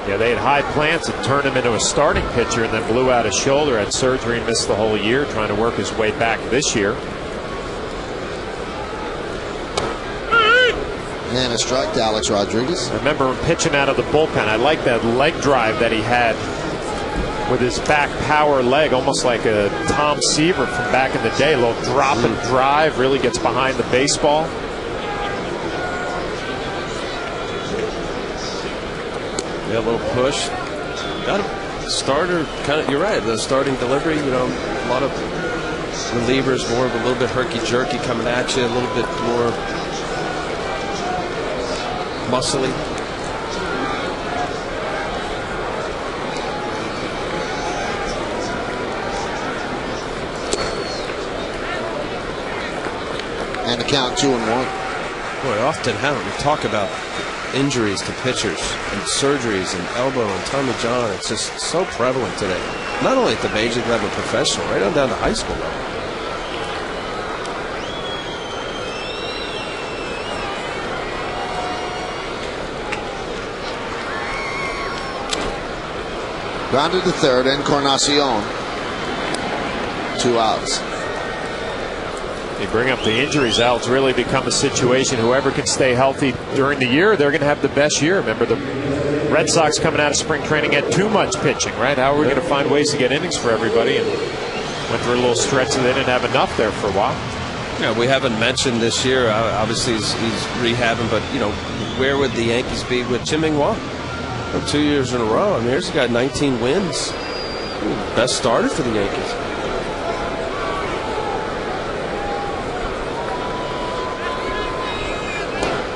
Yeah, they had high plans to turn him into a starting pitcher and then blew out his shoulder, had surgery, and missed the whole year, trying to work his way back this year. And a strike to Alex Rodriguez. I remember him pitching out of the bullpen. I like that leg drive that he had with his back power leg, almost like a Tom Seaver from back in the day. A little drop and drive, really gets behind the baseball. Yeah, a little push. Got a starter, kind of. You're right. The starting delivery. A lot of relievers, more of a little bit herky-jerky coming at you, a little bit more muscly. And the count 2-1. Boy, often haven't we talk about injuries to pitchers and surgeries and elbow and Tommy John. It's just so prevalent today. Not only at the major level, professional, right on down to high school level. Grounded to third, Encarnacion. 2 outs. You bring up the injuries, Al. It's really become a situation. Whoever can stay healthy during the year, they're going to have the best year. Remember, the Red Sox coming out of spring training had too much pitching, right? How are we going to find ways to get innings for everybody? And went through a little stretch that they didn't have enough there for a while. Yeah, we haven't mentioned this year. Obviously, he's rehabbing, but where would the Yankees be with Chim Hua? 2 years in a row. I mean, he's got 19 wins. Best starter for the Yankees.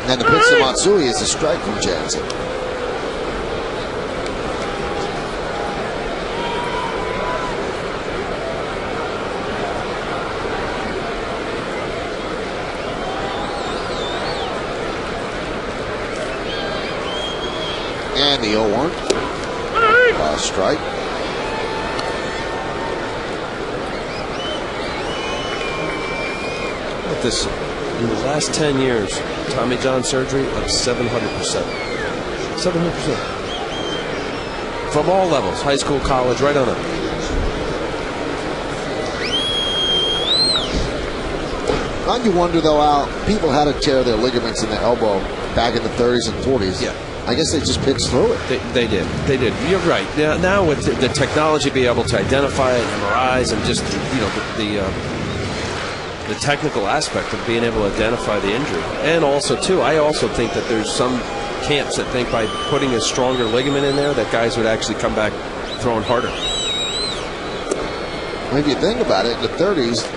And the pitch to Matsui is a strike from Jansen. And the 0-1. Strike. Look this. In the last 10 years, Tommy John surgery up 700%. 700%. From all levels, high school, college, right on up. Don't you wonder, though, Al, people had to tear their ligaments in the elbow back in the 30s and 40s. Yeah. I guess they just pitched through it. They did. They did. You're right. Now with the technology, be able to identify it, MRIs, and just, the technical aspect of being able to identify the injury. And also, too, I also think that there's some camps that think by putting a stronger ligament in there that guys would actually come back throwing harder. If you think about it, in the 30s,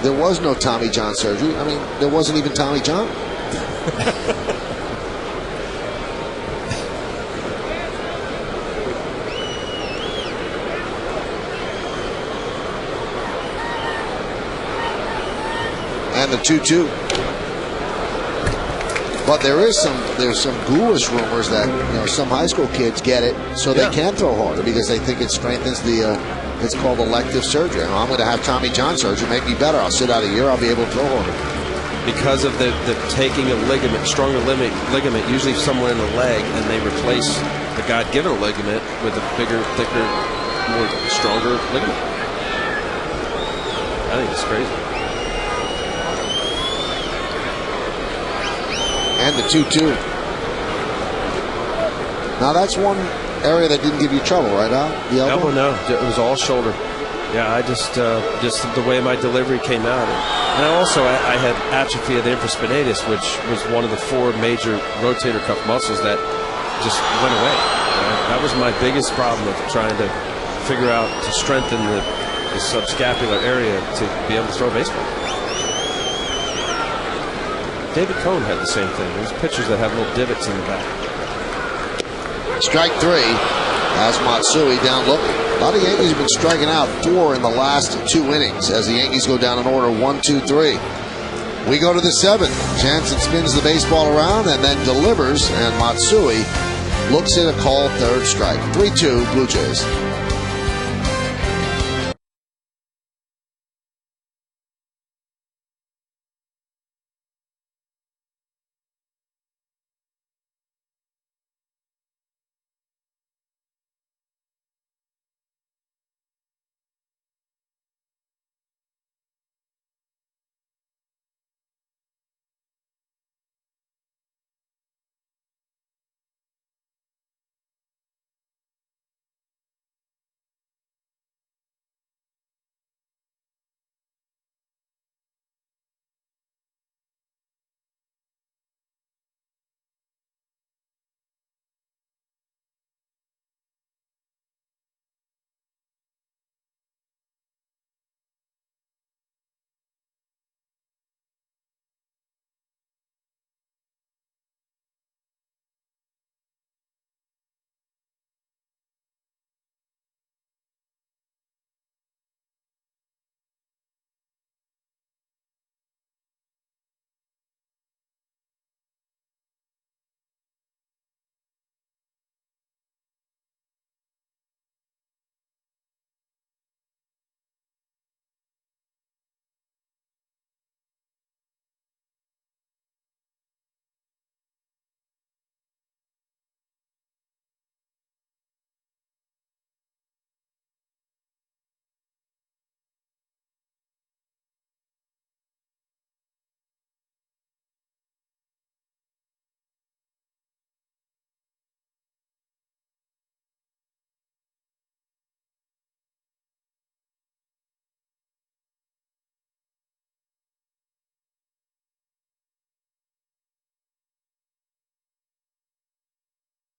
there was no Tommy John surgery. I mean, there wasn't even Tommy John. And the 2-2. But there's some ghoulish rumors that some high school kids get it so they can throw harder because they think it strengthens the. It's called elective surgery. I'm going to have Tommy John surgery, make me better. I'll sit out a year. I'll be able to throw harder. Because of the taking a ligament, stronger ligament, usually somewhere in the leg, and they replace the God-given ligament with a bigger, thicker, more stronger ligament. I think it's crazy. And the 2-2. Now that's one area that didn't give you trouble, right, Al? The elbow? No. It was all shoulder. Yeah, I just the way my delivery came out. And I had atrophy of the infraspinatus, which was one of the 4 major rotator cuff muscles that just went away. That was my biggest problem of trying to figure out to strengthen the subscapular area to be able to throw a baseball. David Cohn had the same thing. There's pitchers that have little divots in the back. Strike 3 as Matsui down looking. A lot of Yankees have been striking out 4 in the last 2 innings as the Yankees go down in order 1-2-3. We go to the 7th. Jansen spins the baseball around and then delivers, and Matsui looks at a called third strike. 3-2 Blue Jays.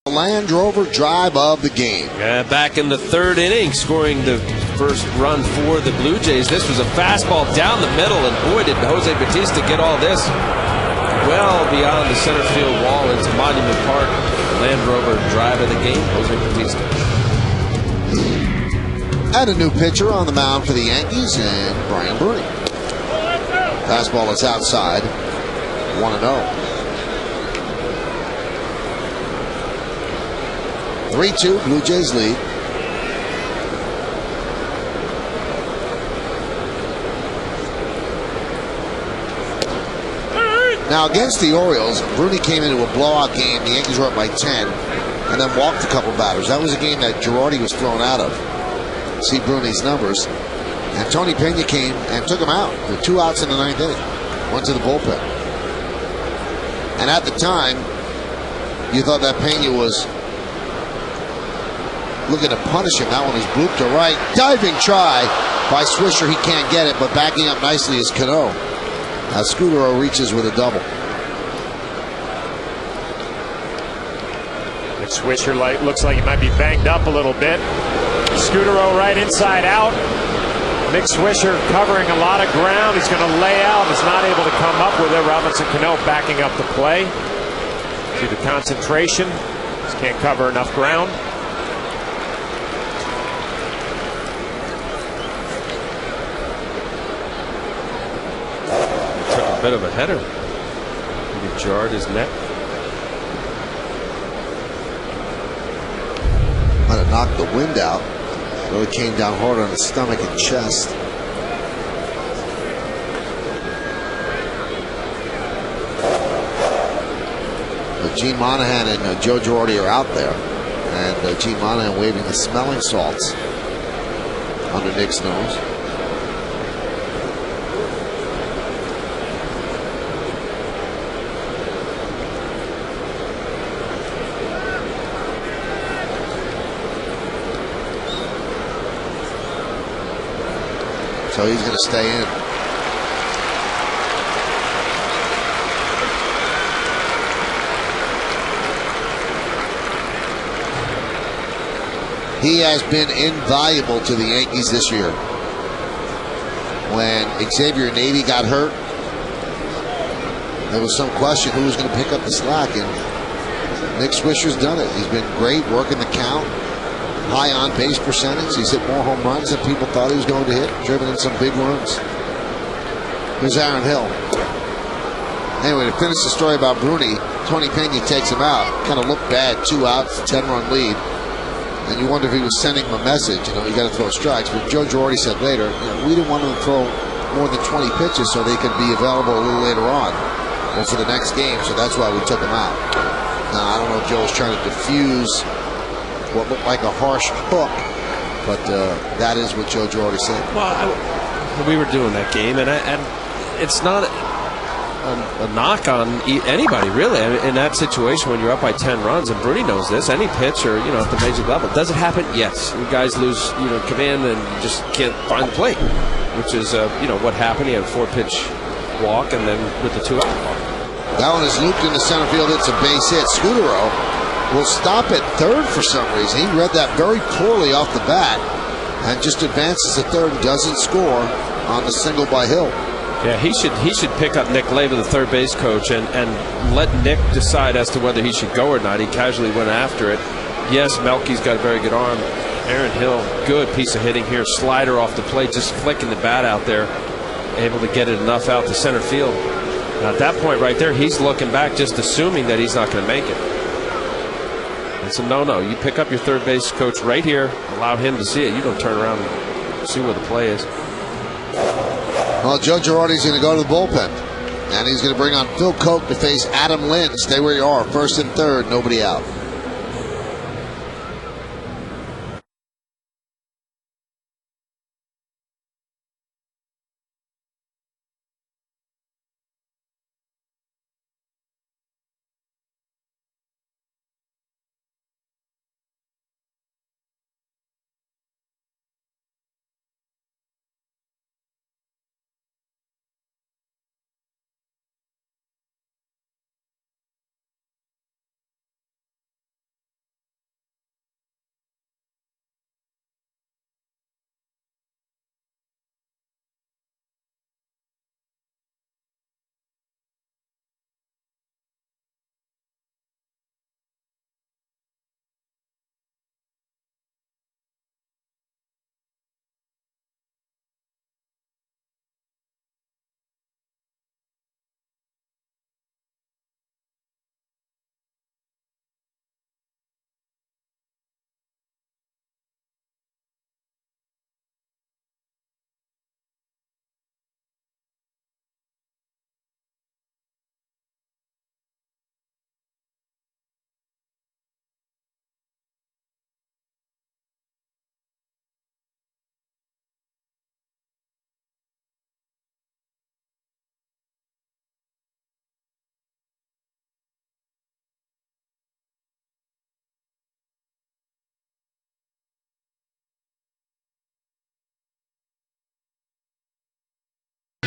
Land Rover drive of the game. Back in the 3rd inning, scoring the first run for the Blue Jays. This was a fastball down the middle, and boy, did Jose Bautista get all this well beyond the center field wall into Monument Park. Land Rover drive of the game, Jose Bautista. And a new pitcher on the mound for the Yankees, and Brian Bruni. Fastball is outside, 1-0. 3-2, Blue Jays lead. Now against the Orioles, Bruni came into a blowout game. The Yankees were up by 10 and then walked a couple batters. That was a game that Girardi was thrown out of. See Bruni's numbers. And Tony Pena came and took him out with 2 outs in the 9th inning. Went to the bullpen. And at the time, you thought that Pena was looking to punish him. That one is blooped to right. Diving try by Swisher. He can't get it, but backing up nicely is Cano. As Scudero reaches with a double. Swisher looks like he might be banged up a little bit. Scudero right inside out. Mick Swisher covering a lot of ground. He's going to lay out. Is not able to come up with it. Robinson Cano backing up the play. See the concentration. Just can't cover enough ground. a bit of a header. Maybe jarred his neck. Might have knocked the wind out. Really came down hard on his stomach and chest. But Gene Monahan and Joe Girardi are out there. And Gene Monahan waving the smelling salts under Nick's nose. So he's going to stay in. He has been invaluable to the Yankees this year. When Xavier Navy got hurt, there was some question who was going to pick up the slack, and Nick Swisher's done it. He's been great working the count. High on base percentage. He's hit more home runs than people thought he was going to hit. Driven in some big runs. Here's Aaron Hill. Anyway, to finish the story about Bruni, Tony Pena takes him out. Kind of looked bad. 2 outs, 10-run lead. And you wonder if he was sending him a message. You know, you got to throw strikes. But Joe Girardi said later, we didn't want him to throw more than 20 pitches so they could be available a little later on. Well, for the next game, so that's why we took him out. Now, I don't know if Joe was trying to diffuse what looked like a harsh hook, but that is what Joe Girardi said. Well, we were doing that game, and it's not a knock on anybody, really. I mean, in that situation, when you're up by 10 runs, and Bruni knows this, any pitcher, at the major level, does it happen? Yes. You guys lose, command, and you just can't find the plate, which is, what happened. He had a 4-pitch walk, and then with the 2-out walk. That one is looped into center field. It's a base hit. Scudero will stop at third for some reason. He read that very poorly off the bat and just advances to third and doesn't score on the single by Hill. Yeah, he should pick up Nick Leva, the third base coach, and let Nick decide as to whether he should go or not. He casually went after it. Yes, Melky's got a very good arm. Aaron Hill, good piece of hitting here. Slider off the plate, just flicking the bat out there. Able to get it enough out to center field. Now at that point right there, he's looking back, just assuming that he's not going to make it. It's a no-no. You pick up your third base coach right here, allow him to see it. You don't turn around and see where the play is. Well, Joe Girardi's going to go to the bullpen, and he's going to bring on Phil Koch to face Adam Lynn. Stay where you are. First and third, nobody out.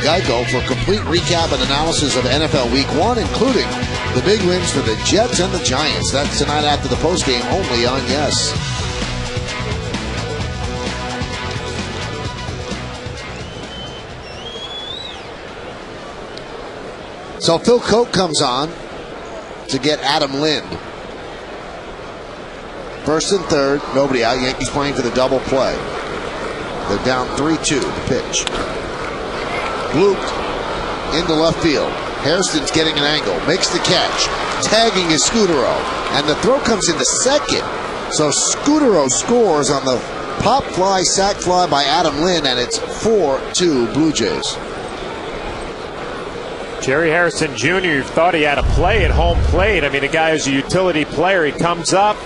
Geico for a complete recap and analysis of NFL Week 1, including the big wins for the Jets and the Giants. That's tonight after the postgame only on Yes. So Phil Koch comes on to get Adam Lind. First and third, nobody out. Yankees playing for the double play. They're down 3-2, the pitch. Looped into left field. Hairston's getting an angle, makes the catch, tagging is Scudero, and the throw comes into second. So Scudero scores on the pop fly, sac fly by Adam Lynn, and it's 4-2 Blue Jays. Jerry Harrison Jr. thought he had a play at home plate. I mean, a guy who's a utility player, he comes up.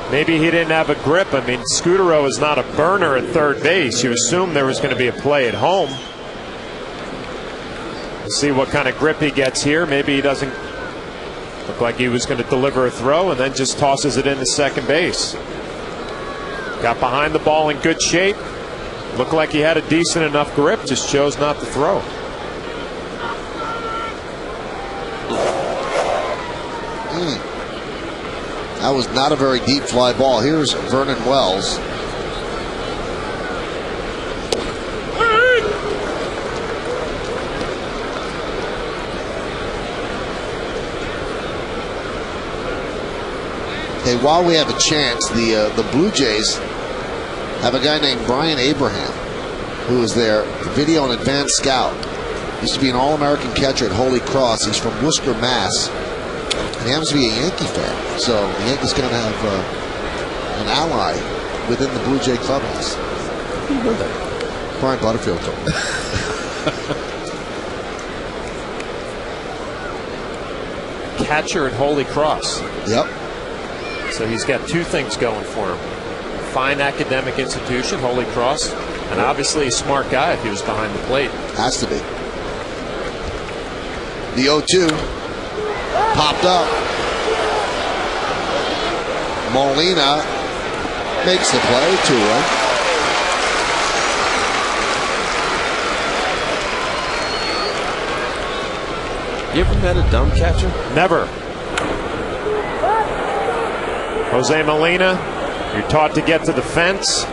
Maybe he didn't have a grip. I mean, Scudero is not a burner at third base. You assume there was going to be a play at home. We'll see what kind of grip he gets here. Maybe he doesn't look like he was going to deliver a throw and then just tosses it into second base. Got behind the ball in good shape. Looked like he had a decent enough grip, just chose not to throw. That was not a very deep fly ball. Here's Vernon Wells. Hey, while we have a chance, the Blue Jays have a guy named Brian Abraham, who is their video and advanced scout. Used to be an All-American catcher at Holy Cross. He's from Worcester, Mass. And he happens to be a Yankee fan. So the Yankees going to have an ally within the Blue Jay clubhouse. Who know that? Brian Butterfield told me. Catcher at Holy Cross. Yep. So he's got two things going for him. Fine academic institution, Holy Cross, and obviously a smart guy if he was behind the plate. Has to be. The 0-2 popped up. Molina makes the play, 2-1. You ever met a dumb catcher? Never. Jose Molina, you're taught to get to the fence.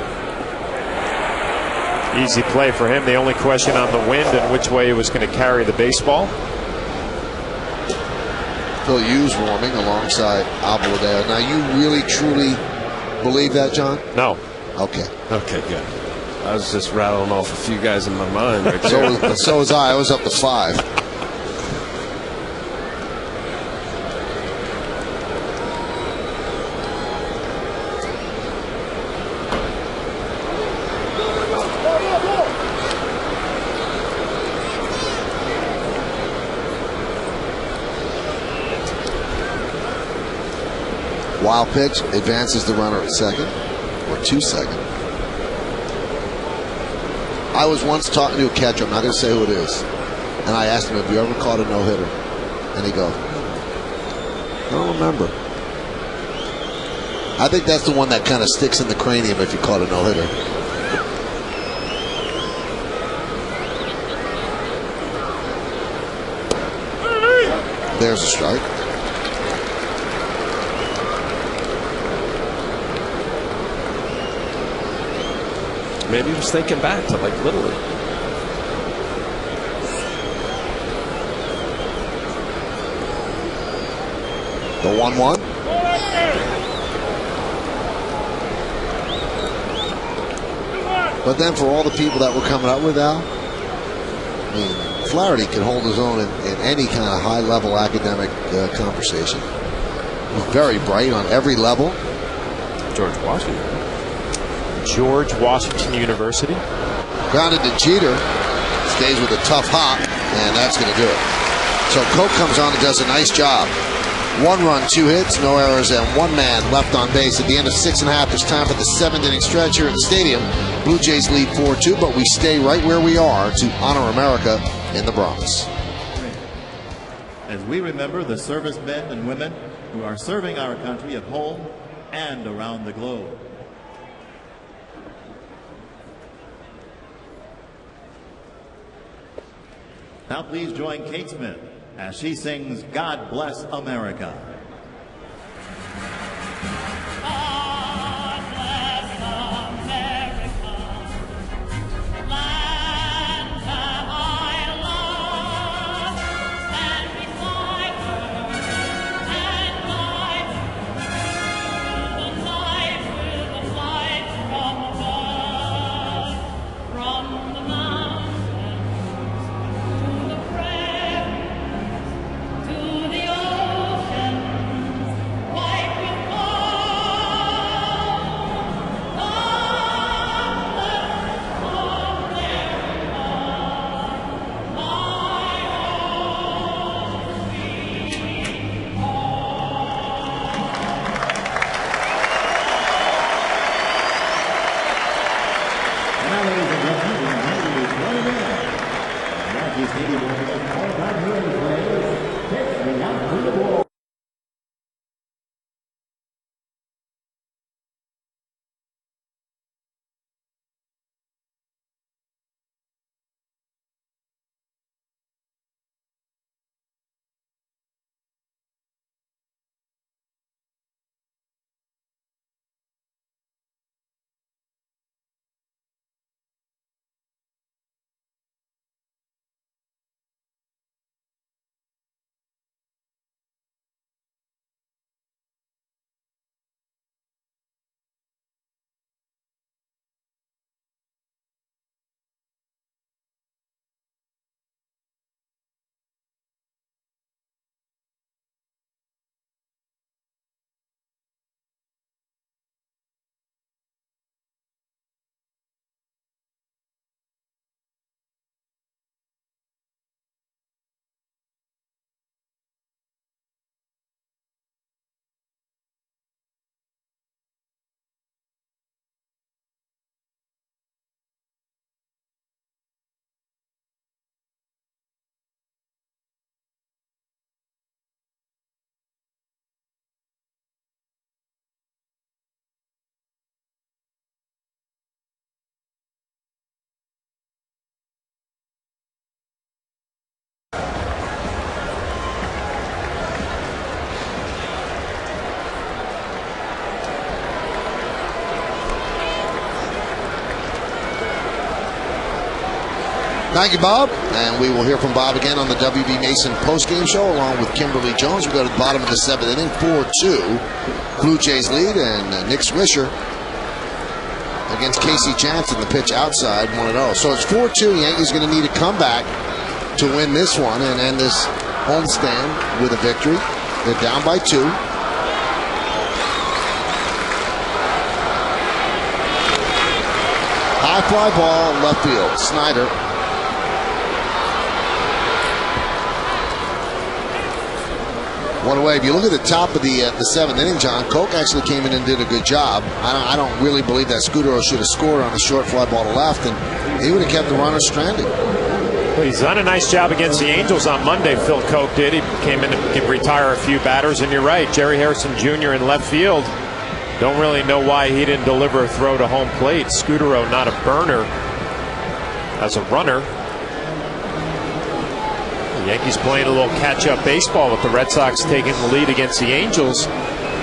Easy play for him. The only question on the wind and which way he was going to carry the baseball. Phil Hughes warming alongside Abelodeo. Now, you really, truly believe that, John? No. Okay. Okay, good. I was just rattling off a few guys in my mind right there. So was I. I was up to 5. Wild pitch, advances the runner at second, or to second. I was once talking to a catcher, I'm not going to say who it is, and I asked him, have you ever caught a no-hitter? And he goes, I don't remember. I think that's the one that kind of sticks in the cranium if you caught a no-hitter. There's a strike. Maybe he was thinking back to like Little League. The 1-1. But then for all the people that were coming up with Al, I mean, Flaherty can hold his own in any kind of high-level academic conversation. He's very bright on every level. George Washington. George Washington University. Grounded to Jeter. Stays with a tough hop, and that's going to do it. So Coke comes on and does a nice job. 1 run, 2 hits, no errors, and 1 man left on base. At the end of 6.5, it's time for the 7th inning stretch here at the stadium. Blue Jays lead 4-2, but we stay right where we are to honor America in the Bronx. As we remember the servicemen and women who are serving our country at home and around the globe. Now please join Kate Smith as she sings God Bless America. From the mountains to the prairies. Thank you, Bob. And we will hear from Bob again on the WB Mason postgame show along with Kimberly Jones. We go to the bottom of the 7th inning, 4-2. Blue Jays lead, and Nick Swisher against Casey Jansen. The pitch outside, 1-0. So it's 4-2. Yankees going to need a comeback to win this one and end this homestand with a victory. They're down by 2. High fly ball, left field. Snyder. One away. If you look at the top of the 7th inning, John, Koch actually came in and did a good job. I don't really believe that Scudero should have scored on a short fly ball to left, and he would have kept the runner stranded. Well, he's done a nice job against the Angels on Monday, Phil Koch did. He came in to retire a few batters, and you're right, Jerry Harrison Jr. in left field. Don't really know why he didn't deliver a throw to home plate. Scudero not a burner as a runner. The Yankees playing a little catch-up baseball with the Red Sox taking the lead against the Angels.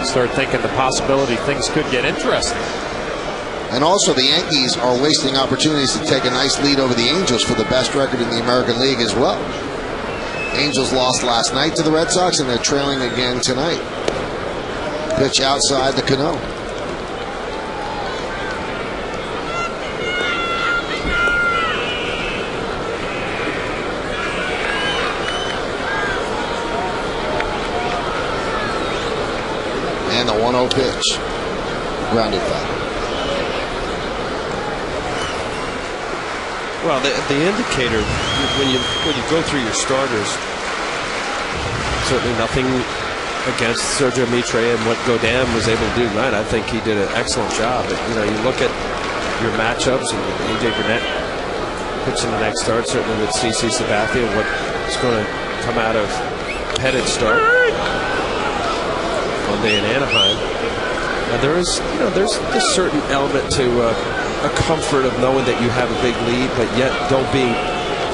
Start thinking the possibility things could get interesting. And also the Yankees are wasting opportunities to take a nice lead over the Angels for the best record in the American League as well. Angels lost last night to the Red Sox, and they're trailing again tonight. Pitch outside the Cano. And the 1-0 pitch. Grounded foul. Well, the indicator when you go through your starters, certainly nothing against Sergio Mitre and what Godin was able to do tonight. I think he did an excellent job. But, you look at your matchups, and A.J. Burnett pitching the next start, certainly with CC Sabathia, what's going to come out of Pettit's start Monday in Anaheim. There's a certain element to a comfort of knowing that you have a big lead, but yet don't be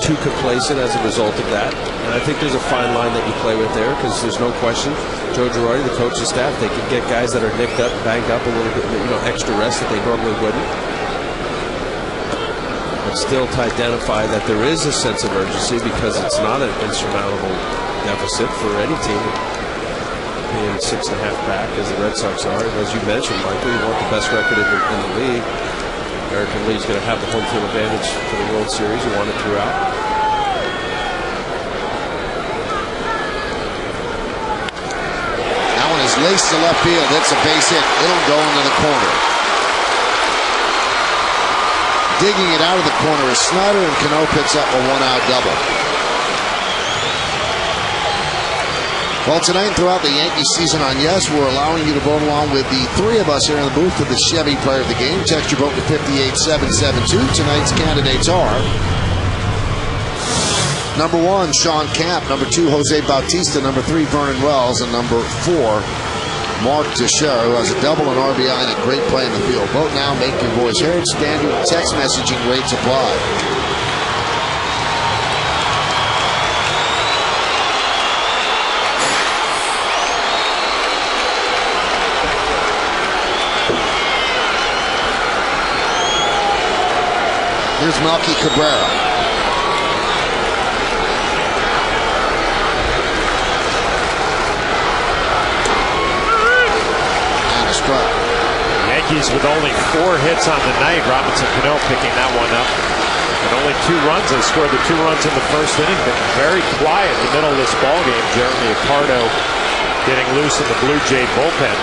too complacent as a result of that. And I think there's a fine line that you play with there, because there's no question Joe Girardi, the coaching staff, they can get guys that are nicked up, banged up a little bit, extra rest that they normally wouldn't. But still to identify that there is a sense of urgency, because it's not an insurmountable deficit for any team being 6.5 back as the Red Sox are. And as you mentioned, Michael, you want the best record in the league. American League's going to have the home field advantage for the World Series. You want it throughout. That one is laced to left field. It's a base hit. It'll go into the corner. Digging it out of the corner is Snyder, and Cano picks up a 1-out double. Well, tonight and throughout the Yankees season on Yes, we're allowing you to vote along with the 3 of us here in the booth for the Chevy Player of the Game. Text your vote to 58772. Tonight's candidates are number 1, Sean Camp, number 2, Jose Bautista, number 3, Vernon Wells, and number 4, Mark Teixeira, who has a double, an RBI, and a great play in the field. Vote now, make your voice heard. Standard text messaging rates apply. Here's Melky Cabrera. And a strike. Yankees with only 4 hits on the night. Robinson Cano picking that one up. And only 2 runs. They scored the 2 runs in the first inning. Been very quiet in the middle of this ballgame. Jeremy Accardo getting loose in the Blue Jay bullpen.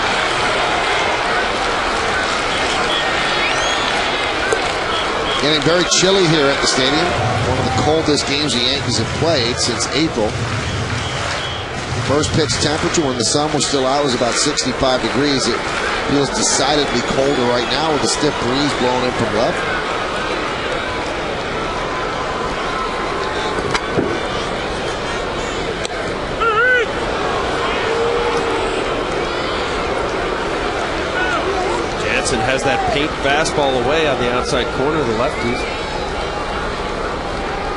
Getting very chilly here at the stadium. One of the coldest games the Yankees have played since April. First pitch temperature when the sun was still out was about 65 degrees. It feels decidedly colder right now with a stiff breeze blowing in from left. Has that paint fastball away on the outside corner of the lefties.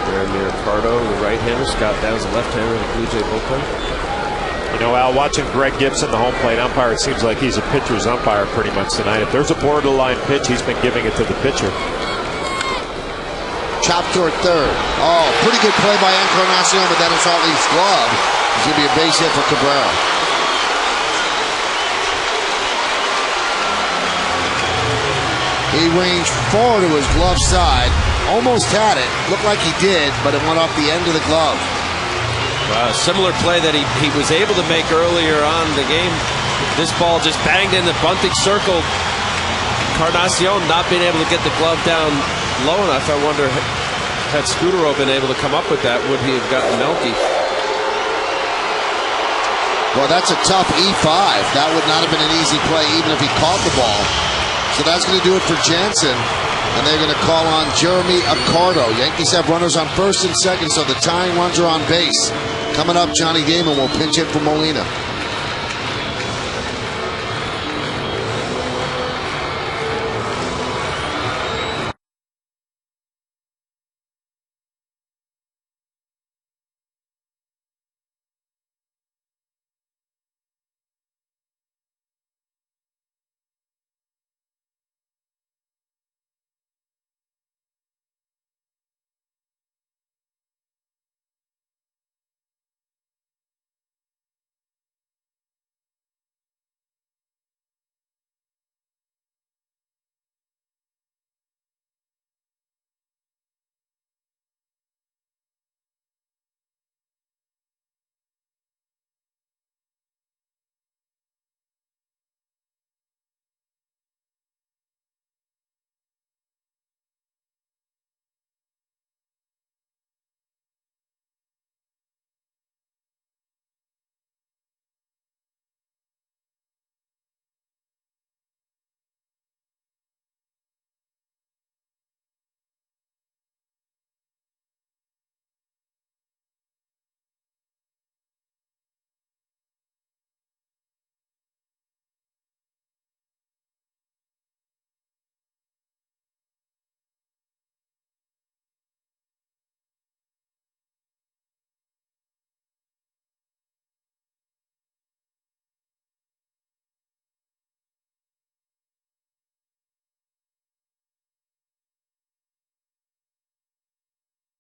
Jeremy Accardo, the right-hander. Scott Downs, the left-hander in the Blue Jay bullpen. Al, watching Greg Gibson, the home plate umpire, it seems like he's a pitcher's umpire pretty much tonight. If there's a borderline pitch, he's been giving it to the pitcher. Chopped toward third. Oh, pretty good play by Encarnacion, but then it's Utley's glove. It's going to be a base hit for Cabrera. He ranged far to his glove side. Almost had it. Looked like he did, but it went off the end of the glove. Similar play that he was able to make earlier on in the game. This ball just banged in the bunting circle. Encarnacion not being able to get the glove down low enough. I wonder, had Scudero been able to come up with that, would he have gotten Melky? Well, that's a tough E5. That would not have been an easy play even if he caught the ball. So that's going to do it for Jansen. And they're going to call on Jeremy Accardo. Yankees have runners on first and second, so the tying runs are on base. Coming up, Johnny Damon will pinch hit for Molina.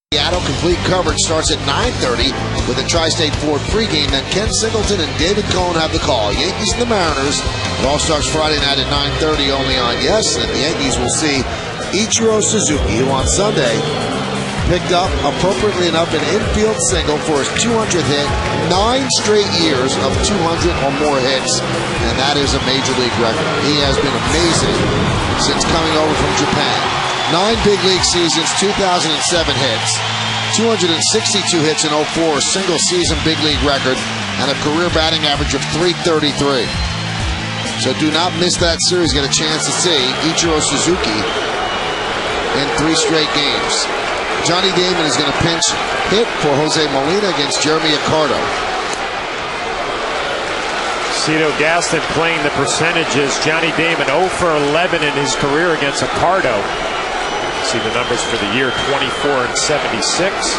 Seattle complete coverage starts at 9:30 with a Tri-State Ford pregame. Then Ken Singleton and David Cohn have the call. Yankees and the Mariners. It all starts Friday night at 9:30 only on Yes. And the Yankees will see Ichiro Suzuki, who on Sunday picked up, appropriately enough, an infield single for his 200th hit. 9 straight years of 200 or more hits. And that is a major league record. He has been amazing since coming over from Japan. 9 big league seasons, 2,007 hits, 262 hits in 04, single season big league record, and a career batting average of .333. So do not miss that series. Get a chance to see Ichiro Suzuki in 3 straight games. Johnny Damon is going to pinch hit for Jose Molina against Jeremy Accardo. Cito Gaston playing the percentages. Johnny Damon 0 for 11 in his career against Accardo. See the numbers for the year, 24 and 76.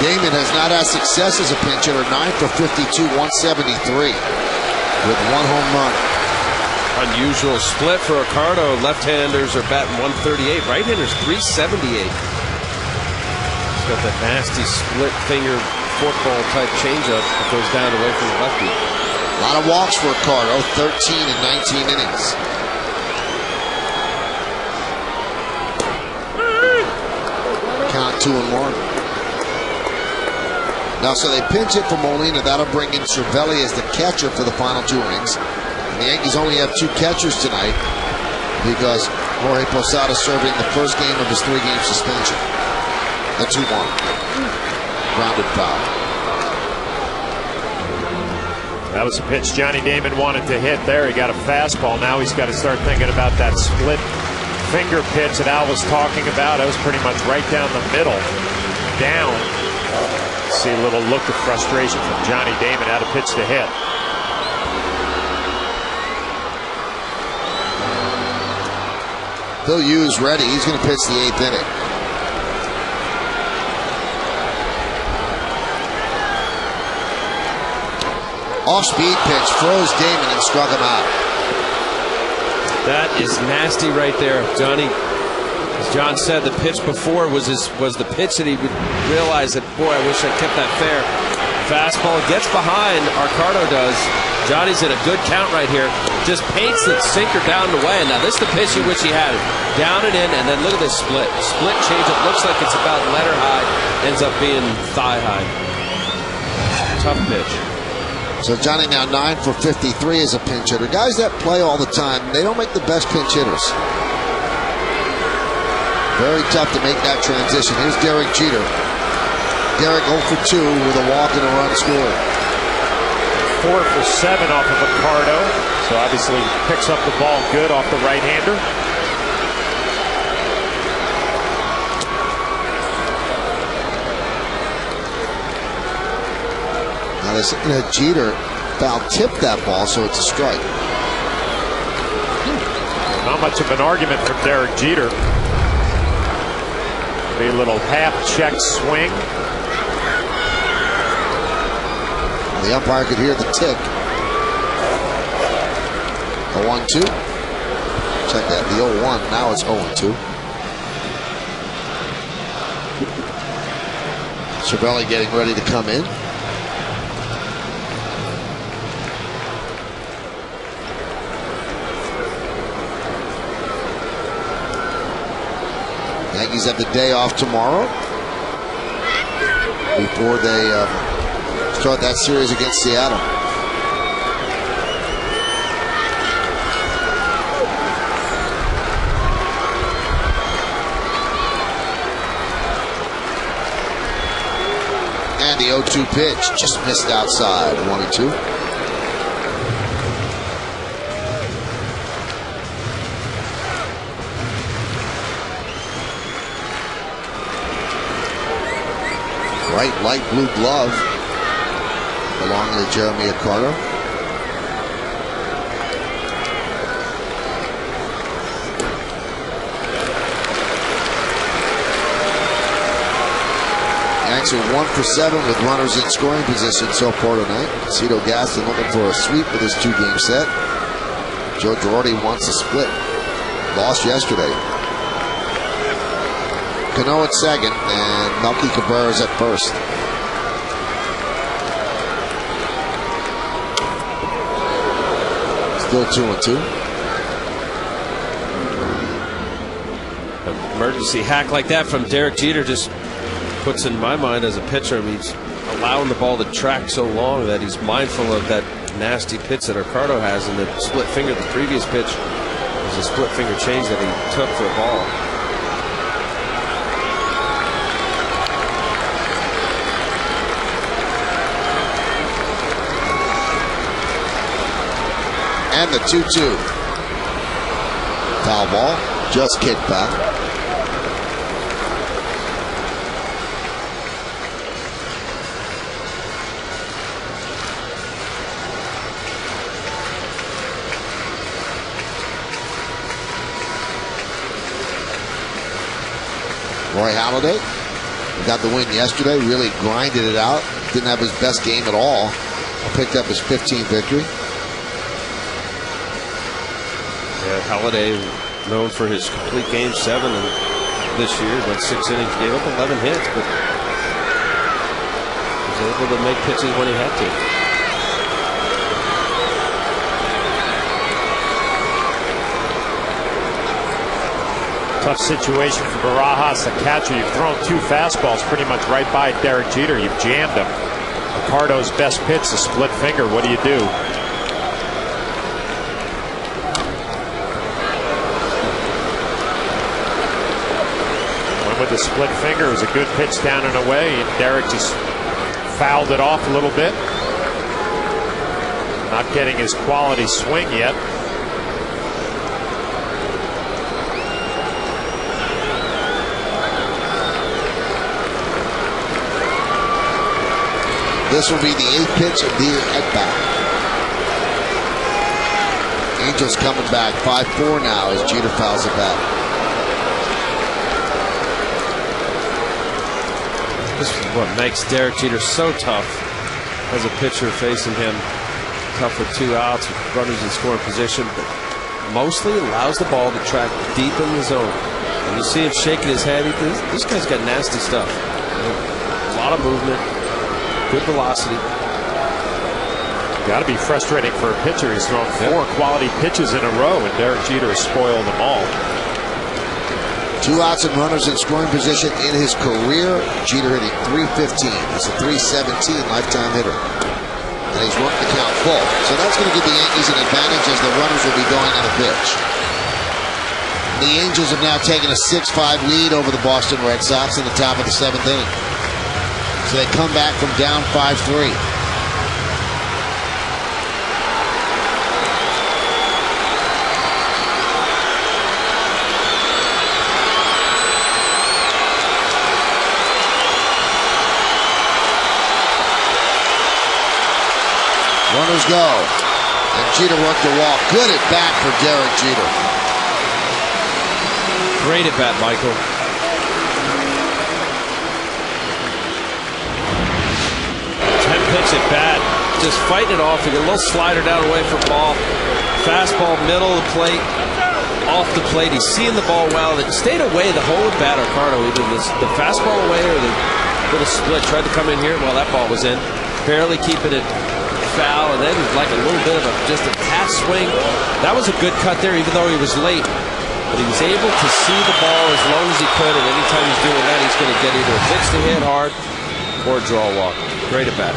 Damon has not had success as a pinch hitter. 9 for 52, 173 with 1 home run. Unusual split for Accardo. Left-handers are batting 138. Right-handers 378. He's got that nasty split finger forkball type changeup that goes down away from the lefty. A lot of walks for Accardo, 13 in 19 innings. Count 2-1. Now, so they pinch it for Molina. That'll bring in Cervelli as the catcher for the final 2 innings. And the Yankees only have 2 catchers tonight because Jorge Posada serving the first game of his 3-game suspension. The 2-1. Grounded foul. That was a pitch Johnny Damon wanted to hit there. He got a fastball. Now he's got to start thinking about that split finger pitch that Al was talking about. That was pretty much right down the middle. Down. See a little look of frustration from Johnny Damon. Out of pitch to hit. Bill Hughes ready. He's going to pitch the 8th inning. Off-speed pitch, froze Damon and struck him out. That is nasty right there. Johnny As John said, the pitch before was the pitch that he would realize that, boy, I wish I'd kept that fair. Fastball gets behind, Arcardo does. Johnny's in a good count right here. Just paints the sinker down and away. Now this is the pitch in which he had it. Down and in, and then look at this split. Split changeup. Looks like it's about letter high. Ends up being thigh high. Tough pitch. So Johnny now 9 for 53 as a pinch hitter. Guys that play all the time, they don't make the best pinch hitters. Very tough to make that transition. Here's Derek Jeter. Derek 0 for 2 with a walk and a run scored. 4 for 7 off of Ricardo. So obviously picks up the ball good off the right-hander. Now this Jeter foul tipped that ball, so it's a strike. Not much of an argument from Derek Jeter. A little half-check swing. The umpire could hear the tick. A 1-2. Check that. The 0-1. Now it's 0-2. Cervelli getting ready to come in. Yankees have the day off tomorrow before they start that series against Seattle. And the 0-2 pitch just missed outside. 1-2. Bright light blue glove belonging to Jeremy Ricardo. Yanks are 1 for 7 with runners in scoring position so far tonight. Cito Gaston looking for a sweep with his 2-game set. Joe Girardi wants a split. Lost yesterday. Cano at second, and Melky Cabrera's at first. Still 2-2. An emergency hack like that from Derek Jeter just puts in my mind as a pitcher, he's allowing the ball to track so long that he's mindful of that nasty pitch that Ricardo has, and the split finger, the previous pitch was a split finger change that he took for a ball. And the 2-2. Foul ball, just kicked back. Roy Halladay got the win yesterday, really grinded it out. Didn't have his best game at all. Picked up his 15th victory. Yeah, Halladay, known for his complete game 7 this year, went 6 innings, gave up 11 hits, but was able to make pitches when he had to. Tough situation for Barajas, the catcher. You've thrown 2 fastballs pretty much right by Derek Jeter. You've jammed him. Ricardo's best pitch, a split finger. What do you do? Went with the split finger. It was a good pitch down and away, and Derek just fouled it off a little bit. Not getting his quality swing yet. This will be the 8th pitch of the at-bat. Angels coming back 5-4 now as Jeter fouls it back. This is what makes Derek Jeter so tough as a pitcher facing him. Tough with 2 outs, runners in scoring position, but mostly allows the ball to track deep in the zone. And you see him shaking his head. This guy's got nasty stuff. A lot of movement, good velocity. Got to be frustrating for a pitcher. He's thrown 4 quality pitches in a row, and Derek Jeter has spoiled them all. 2 outs and runners in scoring position in his career. Jeter hitting .315. He's a .317 lifetime hitter. And he's worked the count full. So that's going to give the Yankees an advantage as the runners will be going on the pitch. The Angels have now taken a 6-5 lead over the Boston Red Sox in the top of the 7th inning. So they come back from down 5-3. Runners go. And Jeter worked the walk. Good at bat for Derek Jeter. Great at bat, Michael. 10-pitch at bat. Just fighting it off. You get a little slider down away from ball. Fastball, middle of the plate. Off the plate. He's seeing the ball well. It stayed away the whole at bat, Ricardo. Either the fastball away or the little split. Tried to come in here. Well, that ball was in. Barely keeping it foul, and then like a little bit of just a half swing. That was a good cut there, even though he was late. But he was able to see the ball as long as he could, and anytime he's doing that, he's going to get either a pitch to hit hard or draw a walk. Great at bat.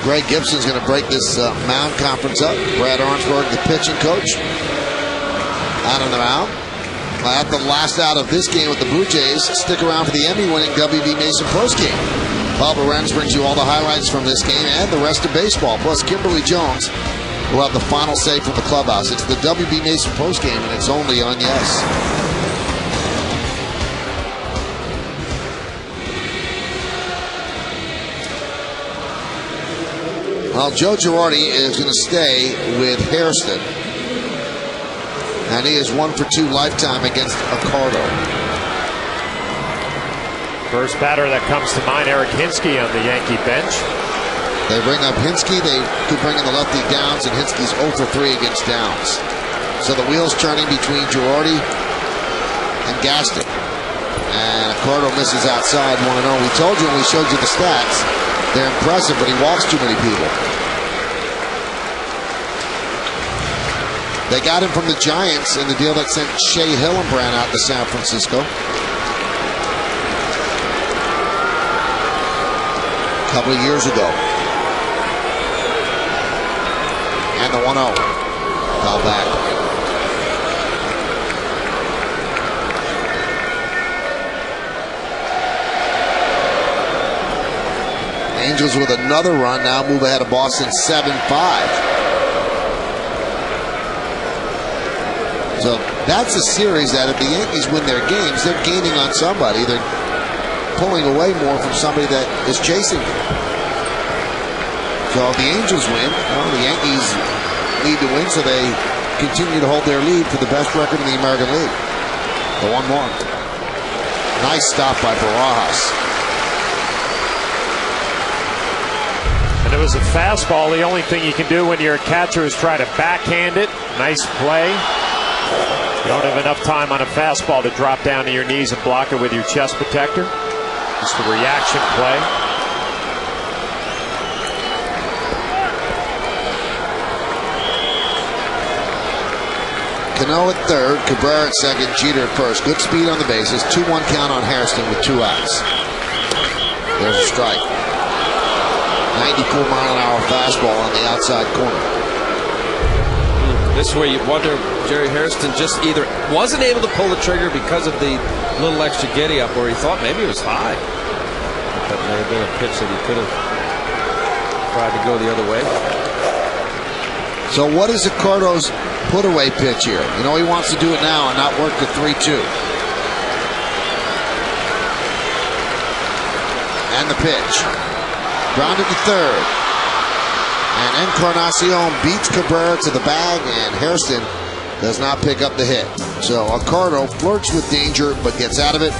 Greg Gibson's going to break this mound conference up. Brad Arnsberg, the pitching coach, out on the mound. At the last out of this game with the Blue Jays, stick around for the Emmy-winning WB Mason postgame. Bob Lorenz brings you all the highlights from this game and the rest of baseball. Plus, Kimberly Jones will have the final say from the clubhouse. It's the WB Mason postgame, and it's only on Yes. Well, Joe Girardi is going to stay with Hairston. And he is 1 for 2 lifetime against Accardo. First batter that comes to mind, Eric Hinsky on the Yankee bench. They bring up Hinsky. They could bring in the lefty Downs, and Hinsky's 0 for 3 against Downs. So the wheels turning between Girardi and Gaston. And Accardo misses outside 1-0. We told you when we showed you the stats, they're impressive, but he walks too many people. They got him from the Giants in the deal that sent Shea Hillenbrand out to San Francisco. A couple of years ago. And the 1-0. Foul back. Angels with another run now move ahead of Boston 7-5. So that's a series that if the Yankees win their games, they're gaining on somebody. They're pulling away more from somebody that is chasing them. So if the Angels win, well, the Yankees need to win, so they continue to hold their lead for the best record in the American League. The 1-1. Nice stop by Barajas. And it was a fastball. The only thing you can do when you're a catcher is try to backhand it. Nice play. You don't have enough time on a fastball to drop down to your knees and block it with your chest protector. Just a reaction play. Cano at third, Cabrera at second, Jeter at first. Good speed on the bases. 2-1 count on Hairston with 2 outs. There's a strike. 94-mile-an-hour fastball on the outside corner. This is where you wonder Jerry Hairston just either wasn't able to pull the trigger because of the little extra giddy up, or he thought maybe it was high. That may have been a pitch that he could have tried to go the other way. So what is Accardo's put-away pitch here? You know, he wants to do it now and not work the 3-2. And the pitch. Grounded to third. And Encarnacion beats Cabrera to the bag, and Hairston does not pick up the hit. So Accardo flirts with danger but gets out of it.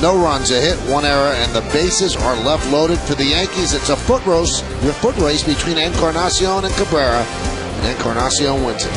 No runs, a hit, 1 error, and the bases are left loaded for the Yankees. It's a foot race between Encarnacion and Cabrera, and Encarnacion wins it.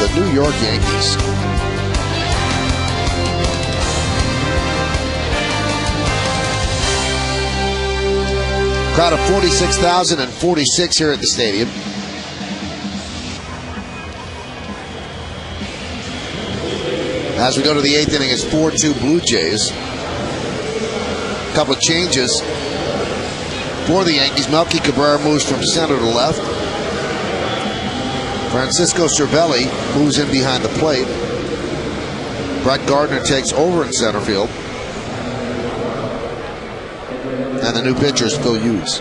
the New York Yankees. Crowd of 46,046 here at the stadium. As we go to the 8th inning, it's 4-2 Blue Jays. A couple of changes for the Yankees. Melky Cabrera moves from center to left. Francisco Cervelli moves in behind the plate. Brett Gardner takes over in center field. And the new pitcher is Phil Hughes.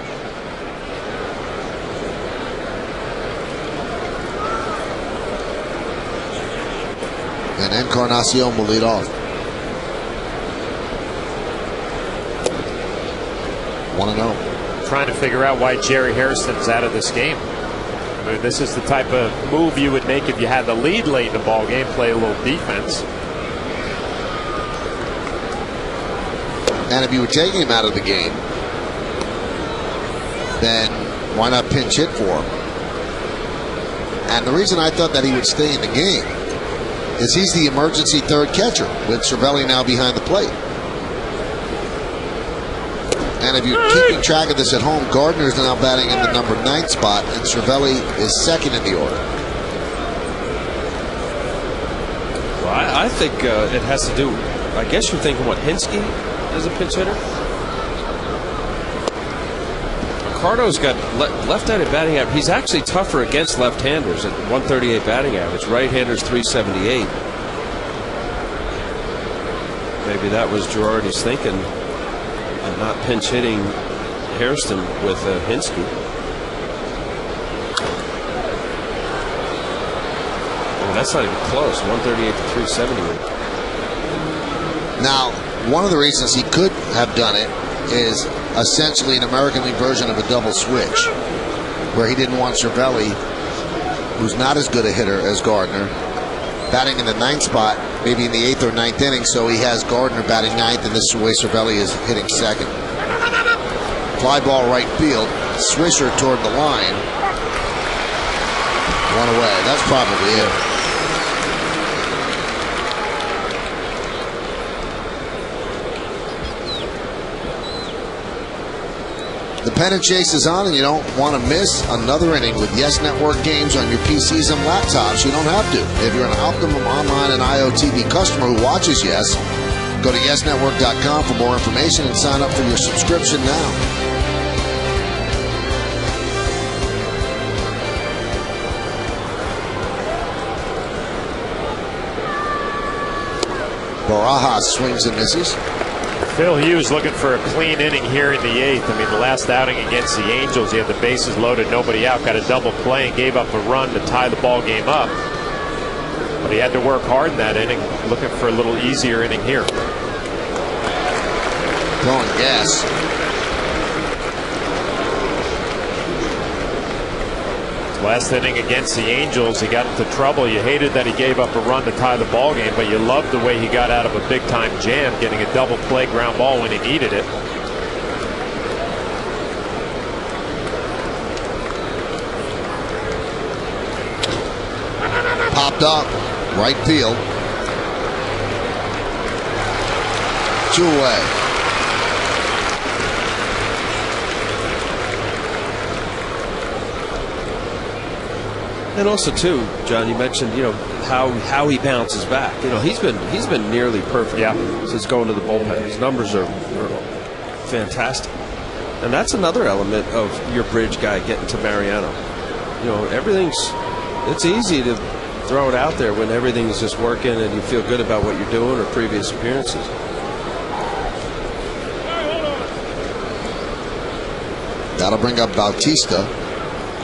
And Encarnacion will lead off. 1-0. Trying to figure out why Jerry Hairston's out of this game. I mean, this is the type of move you would make if you had the lead late in the ball game, play a little defense. And if you were taking him out of the game, then why not pinch hit for him? And the reason I thought that he would stay in the game is he's the emergency third catcher with Cervelli now behind the plate. And if you're keeping track of this at home, Gardner is now batting in the number 9 spot, and Cervelli is second in the order. Well, I think it has to do, I guess you're thinking, what, Hinsky as a pinch hitter? Ricardo's got left-handed batting average. He's actually tougher against left-handers at 138 batting average. Right-handers 378. Maybe that was Girardi's thinking, and not pinch hitting Hairston with Hinsky. Oh, that's not even close. 138 to 370. Now, one of the reasons he could have done it is essentially an American League version of a double switch, where he didn't want Cervelli, who's not as good a hitter as Gardner, batting in the 9th spot, maybe in the 8th or 9th inning, so he has Gardner batting 9th, and this is the way Cervelli is hitting second. Fly ball right field, Swisher toward the line. One away. That's probably it. The pennant chase is on, and you don't want to miss another inning with Yes Network games on your PCs and laptops. You don't have to. If you're an Optimum Online and IOTV customer who watches Yes, go to YesNetwork.com for more information and sign up for your subscription now. Barajas swings and misses. Phil Hughes looking for a clean inning here in the 8th. I mean, the last outing against the Angels, he had the bases loaded, nobody out, got a double play and gave up a run to tie the ball game up. But he had to work hard in that inning, looking for a little easier inning here. Blowing gas. Last inning against the Angels, he got into trouble. You hated that he gave up a run to tie the ball game, but you loved the way he got out of a big-time jam, getting a double play ground ball when he needed it. Popped up, right field. 2 away. And also, too, John, you mentioned, how he bounces back. He's been nearly perfect since going to the bullpen. His numbers are fantastic, and that's another element of your bridge guy getting to Mariano. It's easy to throw it out there when everything's just working and you feel good about what you're doing or previous appearances. That'll bring up Bautista.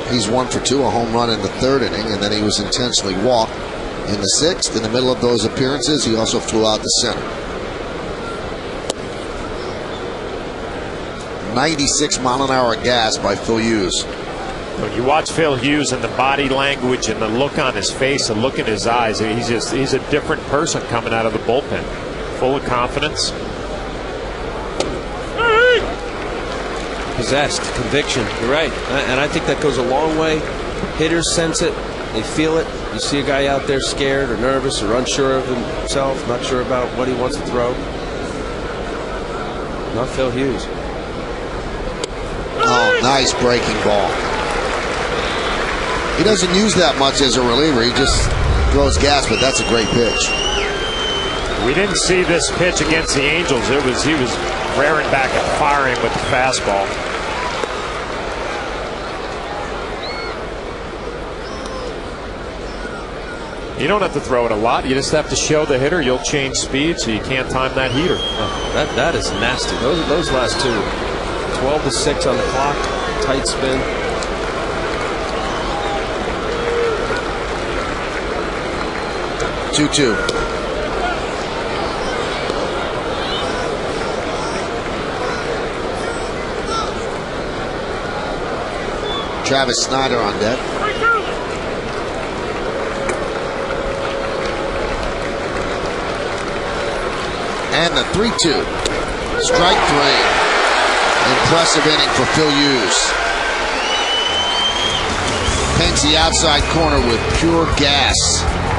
He's 1 for 2, a home run in the 3rd inning, and then he was intentionally walked in the 6th. In the middle of those appearances, he also flew out the center. 96-mile-an-hour gas by Phil Hughes. When you watch Phil Hughes and the body language and the look on his face, the look in his eyes, he's a different person coming out of the bullpen, full of confidence. Possessed, conviction. You're right, and I think that goes a long way. Hitters sense it, they feel it. You see a guy out there scared or nervous or unsure of himself, not sure about what he wants to throw. Not Phil Hughes. Oh, nice breaking ball. He doesn't use that much as a reliever. He just throws gas, but that's a great pitch. We didn't see this pitch against the Angels. He was raring back and firing with the fastball. You don't have to throw it a lot. You just have to show the hitter you'll change speed so you can't time that heater. Oh, that is nasty. Those last two. 12-6 on the clock. Tight spin. Two. Travis Snyder on deck. And the 3-2. Strike three. Impressive inning for Phil Hughes. Paints the outside corner with pure gas.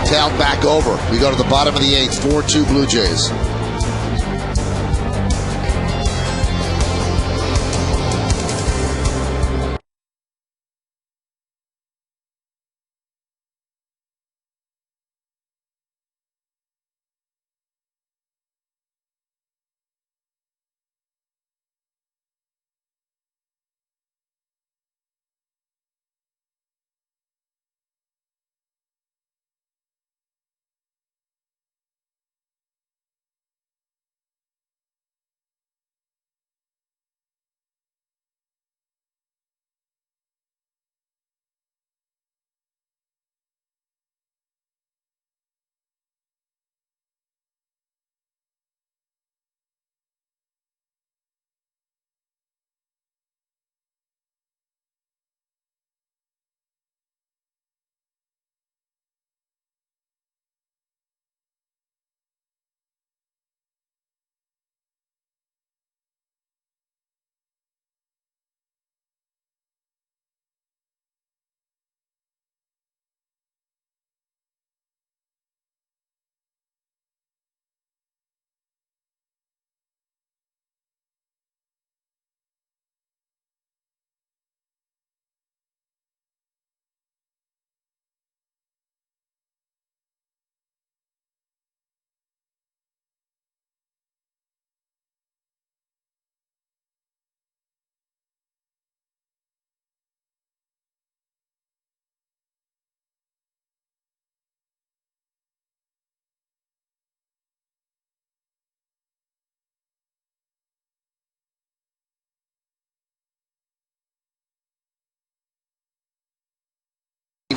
Tailed back over. We go to the bottom of the eighth. 4-2 Blue Jays.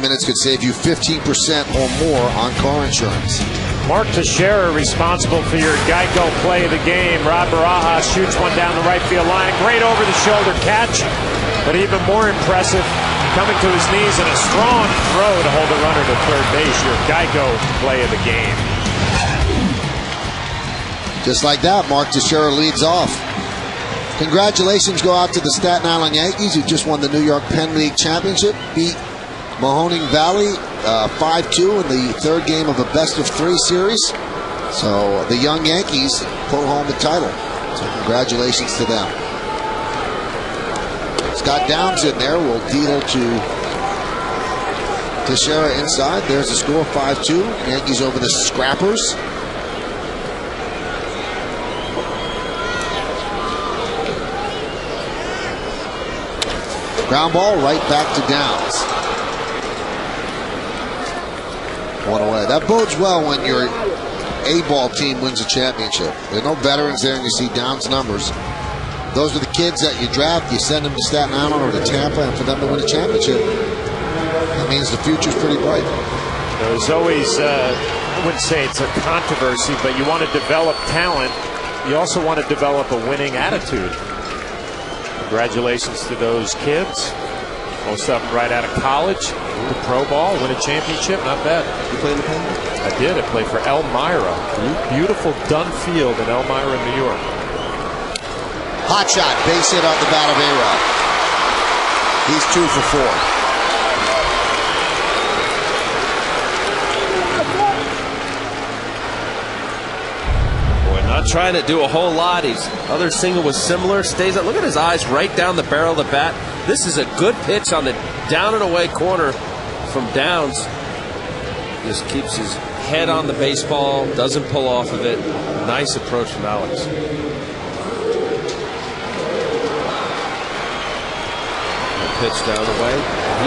Minutes could save you 15% or more on car insurance. Mark Teixeira responsible for your Geico play of the game. Rod Barajas shoots one down the right field line. Great over-the-shoulder catch, but even more impressive, coming to his knees in a strong throw to hold the runner to third base. Your Geico play of the game. Just like that, Mark Teixeira leads off. Congratulations go out to the Staten Island Yankees, who just won the New York Penn League Championship, beat Mahoning Valley 5-2 in the third game of a best-of-3 series. So the young Yankees pull home the title. So congratulations to them. Scott Downs in there will deal to Teixeira inside. There's the score, 5-2. Yankees over the Scrappers. Ground ball right back to Downs. One away. That bodes well when your A-ball team wins a championship. There are no veterans there, and you see Downs' numbers. Those are the kids that you draft. You send them to Staten Island or to Tampa, and for them to win a championship, that means the future's pretty bright. There's always, I wouldn't say it's a controversy, but you want to develop talent. You also want to develop a winning attitude. Congratulations to those kids. Most of them right out of college, the pro ball, win a championship, not bad. You play in the Penn? I did. I played for Elmira. Beautiful Dunn Field in Elmira, New York. Hot shot, base hit off the bat of A-Rod. He's 2 for 4. Not trying to do a whole lot. His other single was similar. Stays up. Look at his eyes right down the barrel of the bat. This is a good pitch on the down and away corner from Downs. Just keeps his head on the baseball. Doesn't pull off of it. Nice approach from Alex. Pitch down the way.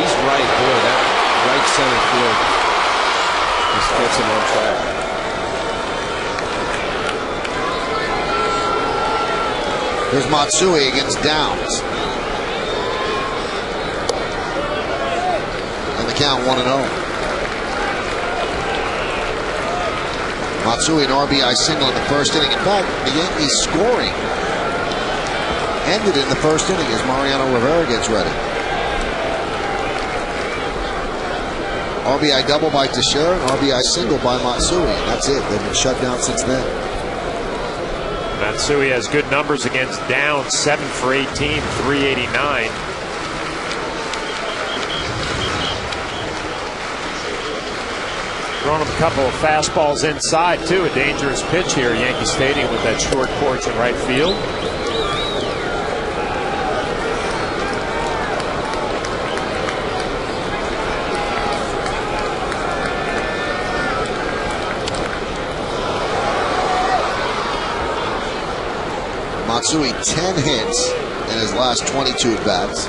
He's right. Boy, that right center field just gets him on track. Here's Matsui against Downs. And the count 1-0. Matsui an RBI single in the first inning. In fact, the Yankees scoring ended in the first inning as Mariano Rivera gets ready. RBI double by Teixeira, and RBI single by Matsui. And that's it. They've been shut down since then. Matsui has good numbers against Downs, 7 for 18, 389. Throwing him a couple of fastballs inside, too. A dangerous pitch here at Yankee Stadium with that short porch in right field. Matsui 10 hits in his last 22 at-bats.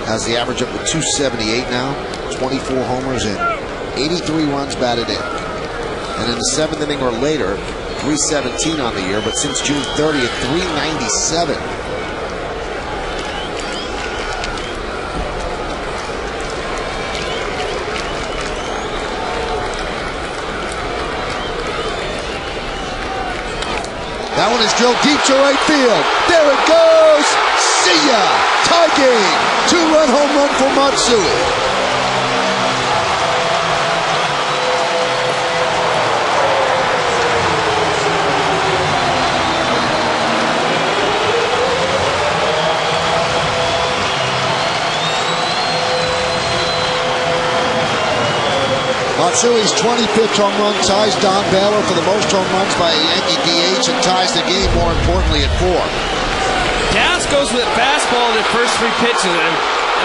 Has the average up to 278 now. 24 homers and 83 runs batted in. And in the 7th inning or later, 317 on the year, but since June 30th, 397. That one is drilled deep to right field. There it goes. See ya. Tie game. 2-run home run for Matsui. Matsui's 25th home run ties Don Baylor for the most home runs by a Yankee DH and ties the game, more importantly, at 4. Downs goes with a fastball in the first 3 pitches and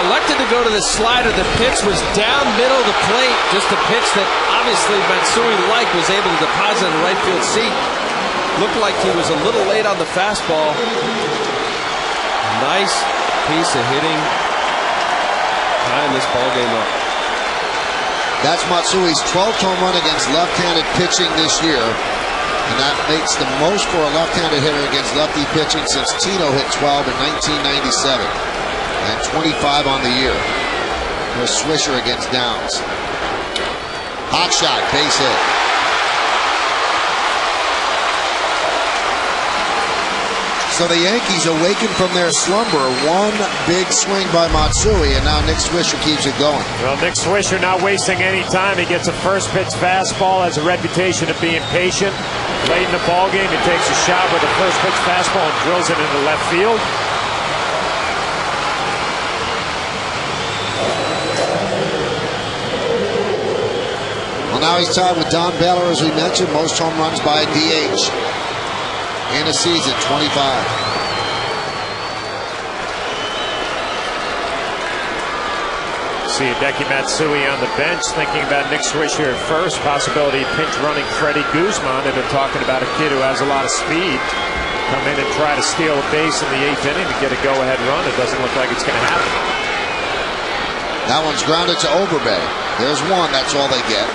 elected to go to the slider. The pitch was down middle of the plate, just a pitch that obviously Matsui was able to deposit in the right field seat. Looked like he was a little late on the fastball. Nice piece of hitting. Tying this ball game up. That's Matsui's 12th home run against left-handed pitching this year. And that makes the most for a left-handed hitter against lefty pitching since Tito hit 12 in 1997. And 25 on the year. Here's Swisher against Downs. Hot shot, base hit. So the Yankees awaken from their slumber. One big swing by Matsui, and now Nick Swisher keeps it going. Well, Nick Swisher not wasting any time. He gets a first pitch fastball, has a reputation of being patient. Late in the ball game, he takes a shot with a first pitch fastball and drills it into left field. Well, now he's tied with Don Baylor, as we mentioned, most home runs by a DH. In a season, 25. See Hideki Matsui on the bench, thinking about Nick Swisher at first. Possibility pinch running Freddie Guzman. They've been talking about a kid who has a lot of speed. Come in and try to steal a base in the 8th inning to get a go-ahead run. It doesn't look like it's going to happen. That one's grounded to Overbay. There's one. That's all they get.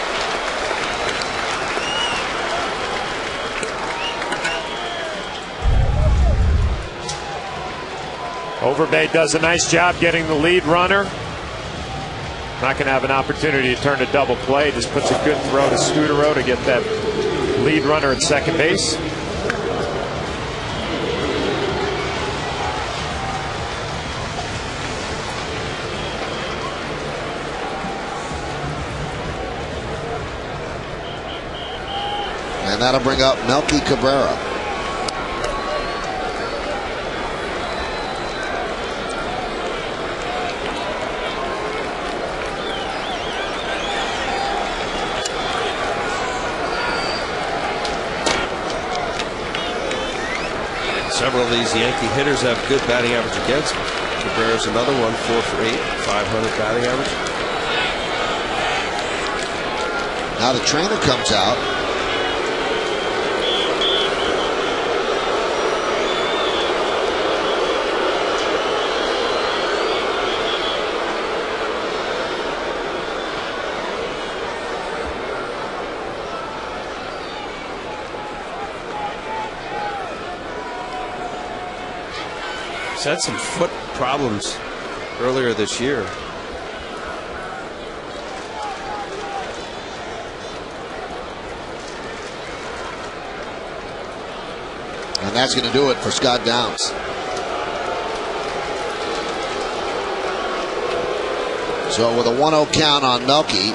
Overbay does a nice job getting the lead runner. Not going to have an opportunity to turn to double play. Just puts a good throw to Scudero to get that lead runner at second base. And that'll bring up Melky Cabrera. Several of these Yankee hitters have good batting average against them. Cabrera's another one, 4 for 8, 500 batting average. Now the trainer comes out. He's had some foot problems earlier this year. And that's going to do it for Scott Downs. So with a 1-0 count on Melky,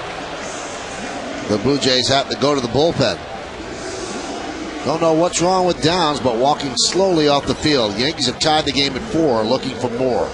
the Blue Jays have to go to the bullpen. Don't know what's wrong with Downs, but walking slowly off the field. Yankees have tied the game at 4, looking for more.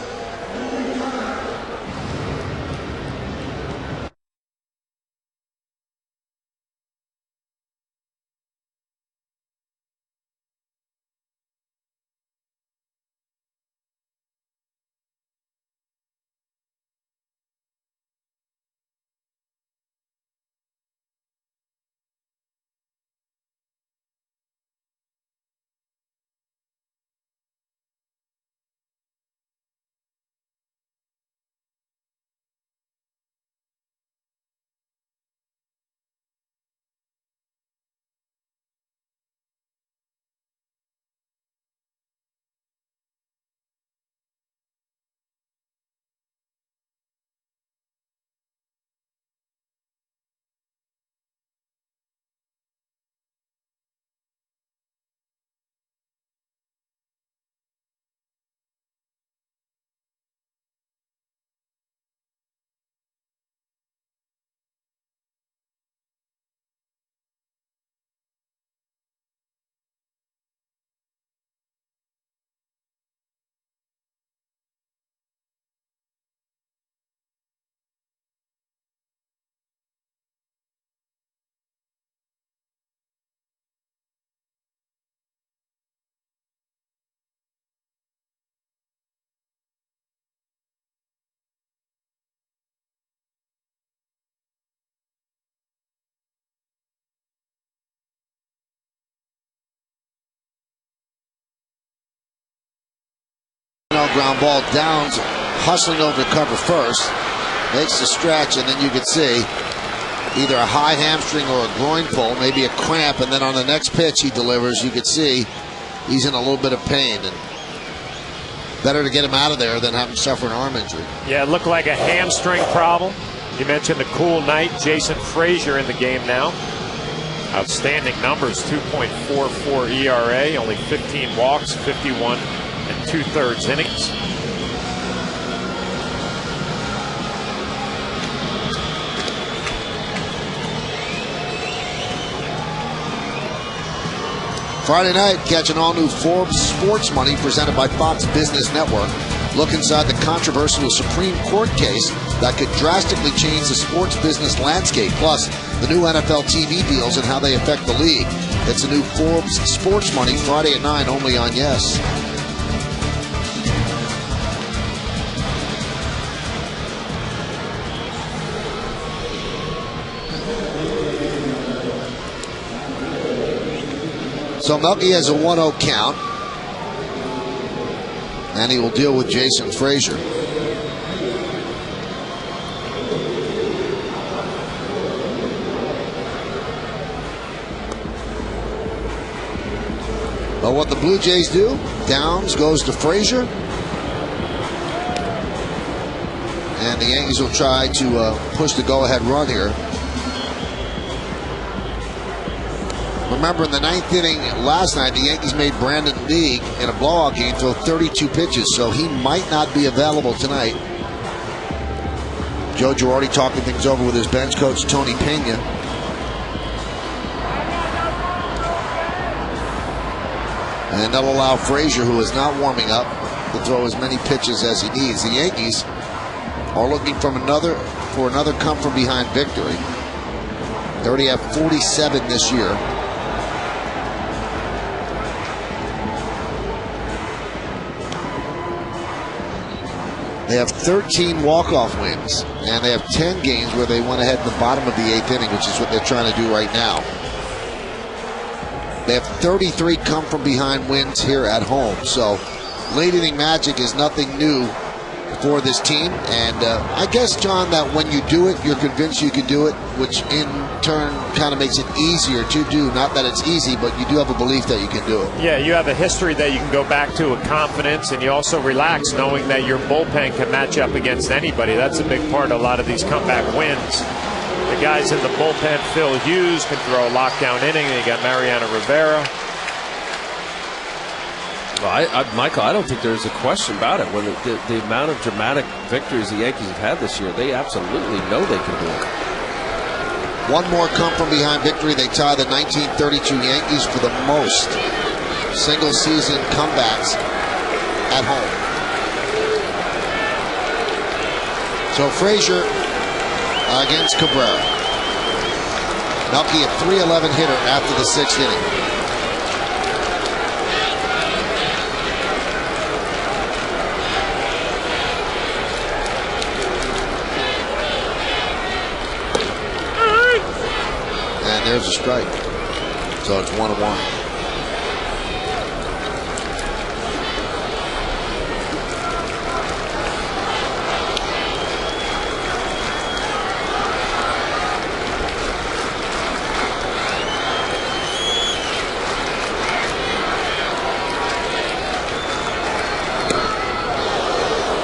Ground ball. Downs hustling over to cover first, makes the stretch, and then you can see either a high hamstring or a groin pull, maybe a cramp, and then on the next pitch he delivers, you can see he's in a little bit of pain, and better to get him out of there than have him suffer an arm injury. Yeah, it looked like a hamstring problem. You mentioned the cool night. Jason Frazier in the game now. Outstanding numbers, 2.44 ERA, only 15 walks, 51 2/3 innings. Friday night, catch an all-new Forbes Sports Money presented by Fox Business Network. Look inside the controversial Supreme Court case that could drastically change the sports business landscape, plus the new NFL TV deals and how they affect the league. It's a new Forbes Sports Money Friday at 9 only on Yes. So Melky has a 1-0 count, and he will deal with Jason Frazier. But what the Blue Jays do, Downs goes to Frazier, and the Yankees will try to push the go-ahead run here. Remember, in the 9th inning last night, the Yankees made Brandon League in a blowout game throw 32 pitches, so he might not be available tonight. Joe Girardi talking things over with his bench coach, Tony Pena. And that'll allow Frazier, who is not warming up, to throw as many pitches as he needs. The Yankees are looking for another come-from-behind victory. They already have 47 this year. They have 13 walk-off wins, and they have 10 games where they went ahead in the bottom of the 8th inning, which is what they're trying to do right now. They have 33 come-from-behind wins here at home, so late inning magic is nothing new for this team. And I guess, John, that when you do it, you're convinced you can do it, which in turn kind of makes it easier to do. Not that it's easy, but you do have a belief that you can do it. Yeah, you have a history that you can go back to with confidence, and you also relax knowing that your bullpen can match up against anybody. That's a big part of a lot of these comeback wins. The guys in the bullpen, Phil Hughes, can throw a lockdown inning. And you got Mariano Rivera. Well, Michael, I don't think there's a question about it. When the amount of dramatic victories the Yankees have had this year, they absolutely know they can do it. One more come-from-behind victory. They tie the 1932 Yankees for the most single-season comebacks at home. So Frazier against Cabrera. Melky, a .311 hitter after the 6th inning. And there's a strike. So it's 1-1.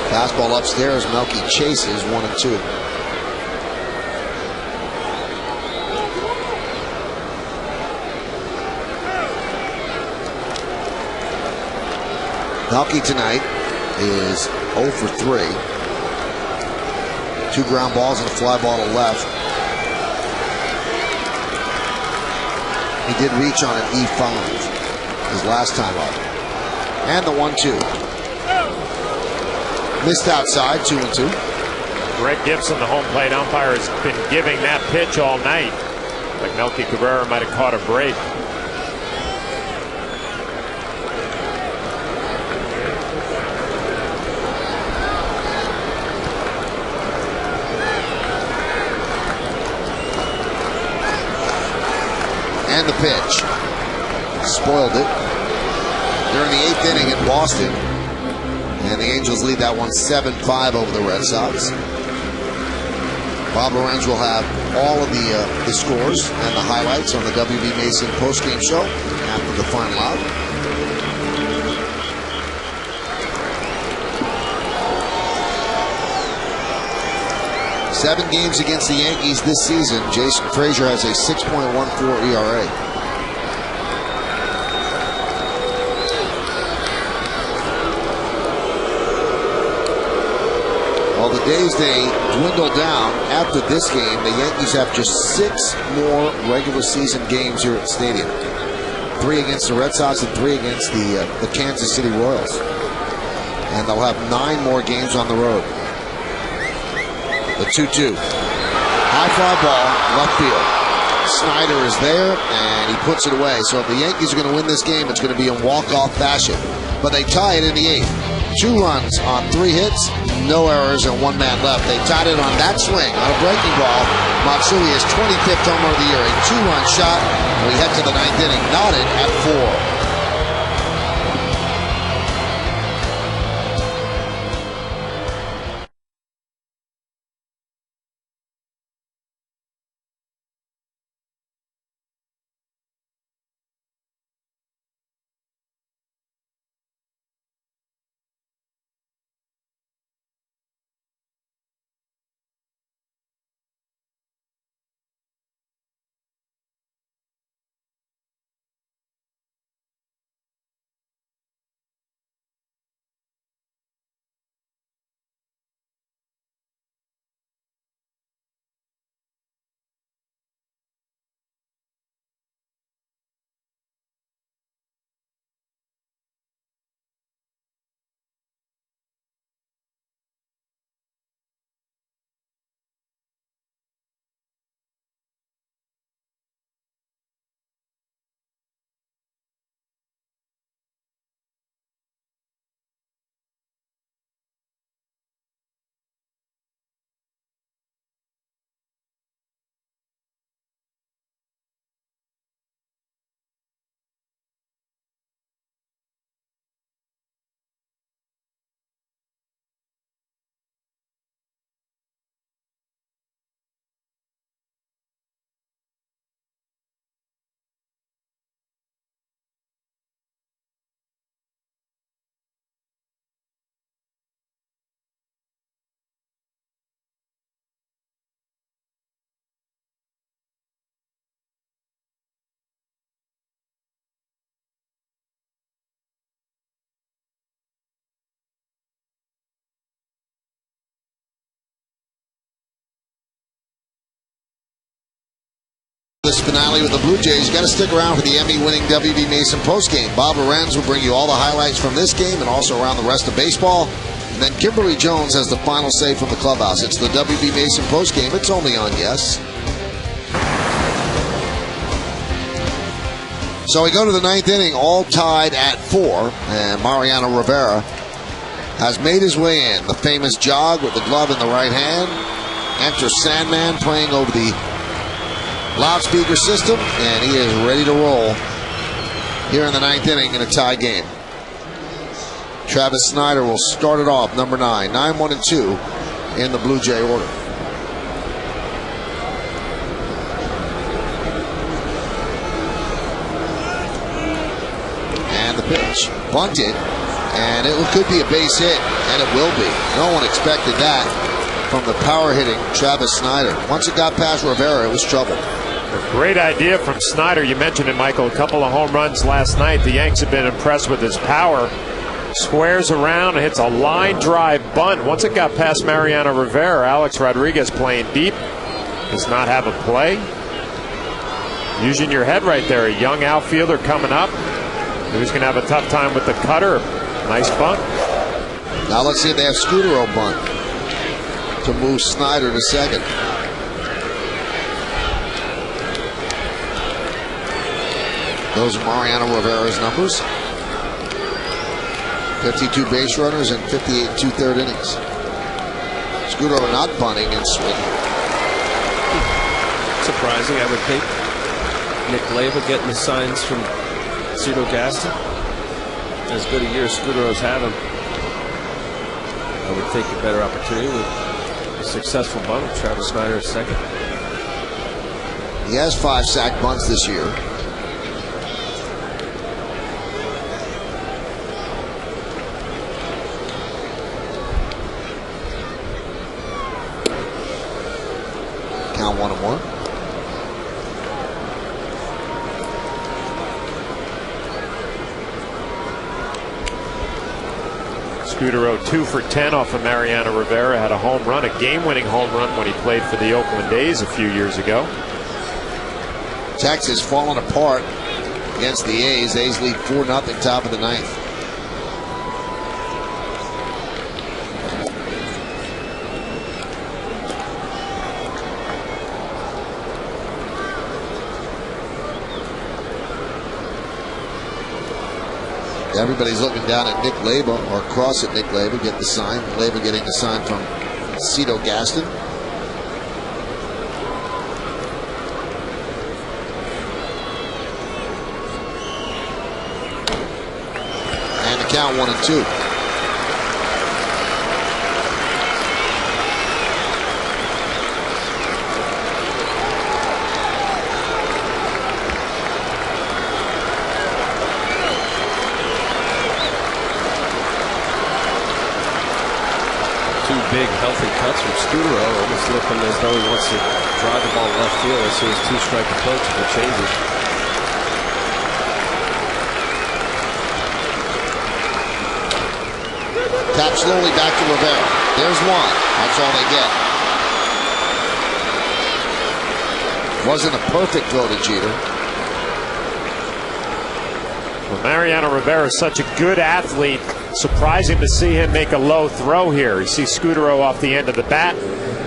Fastball upstairs. Melky chases 1-2. Melky tonight is 0 for 3. 2 ground balls and a fly ball to left. He did reach on an E5 his last time up. And the 1-2. Missed outside, 2-2. Greg Gibson, the home plate umpire, has been giving that pitch all night. Like Melky Cabrera might have caught a break. And the pitch. Spoiled it. During the 8th inning in Boston. And the Angels lead that one 7-5 over the Red Sox. Bob Lorenz will have all of the scores and the highlights on the W.B. Mason postgame show after the final out. Seven games against the Yankees this season. Jason Frazier has a 6.14 ERA. Well, the days they dwindle down after this game, the Yankees have just 6 more regular season games here at the stadium. 3 against the Red Sox and 3 against the Kansas City Royals. And they'll have 9 more games on the road. The 2-2. High fly ball, left field. Snyder is there, and he puts it away. So if the Yankees are going to win this game, it's going to be in walk-off fashion. But they tie it in the 8th. 2 runs on 3 hits, no errors, and 1 man left. They tied it on that swing on a breaking ball. Matsui's 25th homer of the year, a 2-run shot. We head to the 9th inning, knotted at 4. finale with the Blue Jays. You got to stick around for the Emmy-winning WB Mason postgame. Bob Lorenz will bring you all the highlights from this game and also around the rest of baseball. And then Kimberly Jones has the final say from the clubhouse. It's the WB Mason postgame. It's only on Yes. So we go to the ninth inning, all tied at 4, and Mariano Rivera has made his way in. The famous jog with the glove in the right hand. Enter Sandman playing over the loudspeaker system, and he is ready to roll here in the ninth inning in a tie game. Travis Snyder will start it off, number 9, 9-1-2 in the Blue Jay order. And the pitch, bunted, and it could be a base hit, and it will be. No one expected that from the power-hitting Travis Snyder. Once it got past Rivera, it was trouble. A great idea from Snyder. You mentioned it, Michael. A couple of home runs last night. The Yanks have been impressed with his power. Squares around and hits a line drive bunt. Once it got past Mariano Rivera, Alex Rodriguez playing deep does not have a play. Using your head right there. A young outfielder coming up. Who's going to have a tough time with the cutter? Nice bunt. Now let's see if they have Scudero bunt to move Snyder to second. Those are Mariano Rivera's numbers. 52 base runners and 58 2/3 innings. Scudero not bunting and swinging. Surprising, I would think. Nick Leyva getting the signs from Cito Gaston. As good a year as Scudero's having, I would think a better opportunity with a successful bunt with Travis Snyder at second. He has 5 sack bunts this year. Count 1-1. Scudero 2 for 10 off of Mariano Rivera. Had a home run, a game-winning home run when he played for the Oakland A's a few years ago. Texas falling apart against the A's. A's lead 4-0 top of the ninth. Everybody's looking down at Nick Leyva, or across at Nick Leyva, get the sign. Leyva getting the sign from Cito Gaston. And the count 1-2. Big, healthy cuts from Scudero, almost looking as though he wants to drive the ball left field. I see his 2-strike approach if it changes. Tap slowly back to Rivera. There's one. That's all they get. Wasn't a perfect throw to Jeter. Well, Mariano Rivera is such a good athlete. Surprising to see him make a low throw here. You see Scudero off the end of the bat.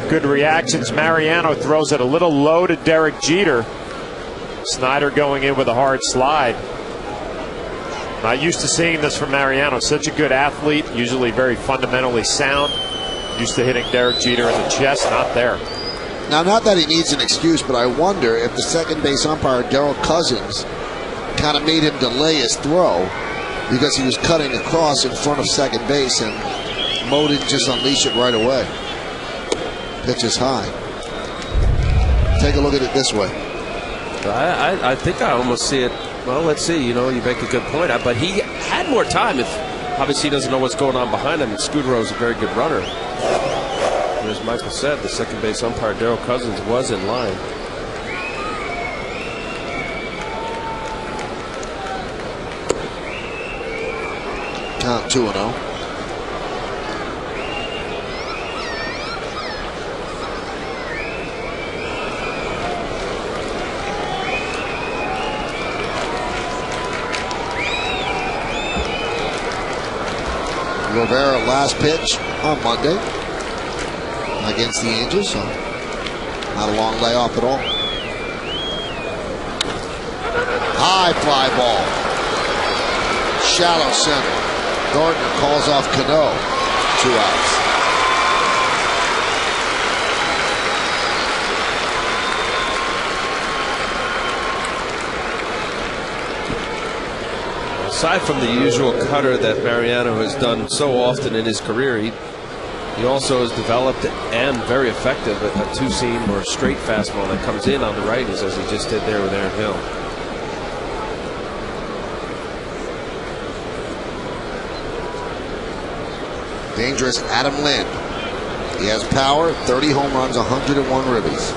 Good reactions. Mariano throws it a little low to Derek Jeter. Snyder going in with a hard slide. Not used to seeing this from Mariano. Such a good athlete. Usually very fundamentally sound. Used to hitting Derek Jeter in the chest. Not there. Now, not that he needs an excuse, but I wonder if the second base umpire, Darrell Cousins, kind of made him delay his throw because he was cutting across in front of second base and Mo didn't just unleash it right away. Pitch is high. Take a look at it this way. I think I almost see it. Well, let's see. You know, you make a good point. But he had more time. If obviously he doesn't know what's going on behind him. Scudero is a very good runner. And as Michael said, the second base umpire, Darrell Cousins, was in line. Count 2-0. Rivera last pitch on Monday against the Angels, so not a long layoff at all. High fly ball. Shallow center. Gardner calls off Cano. 2 outs. Aside from the usual cutter that Mariano has done so often in his career, he also has developed and very effective a two-seam or straight fastball that comes in on the righties, as he just did there with Aaron Hill. Dangerous Adam Lind. He has power, 30 home runs, 101 ribbies.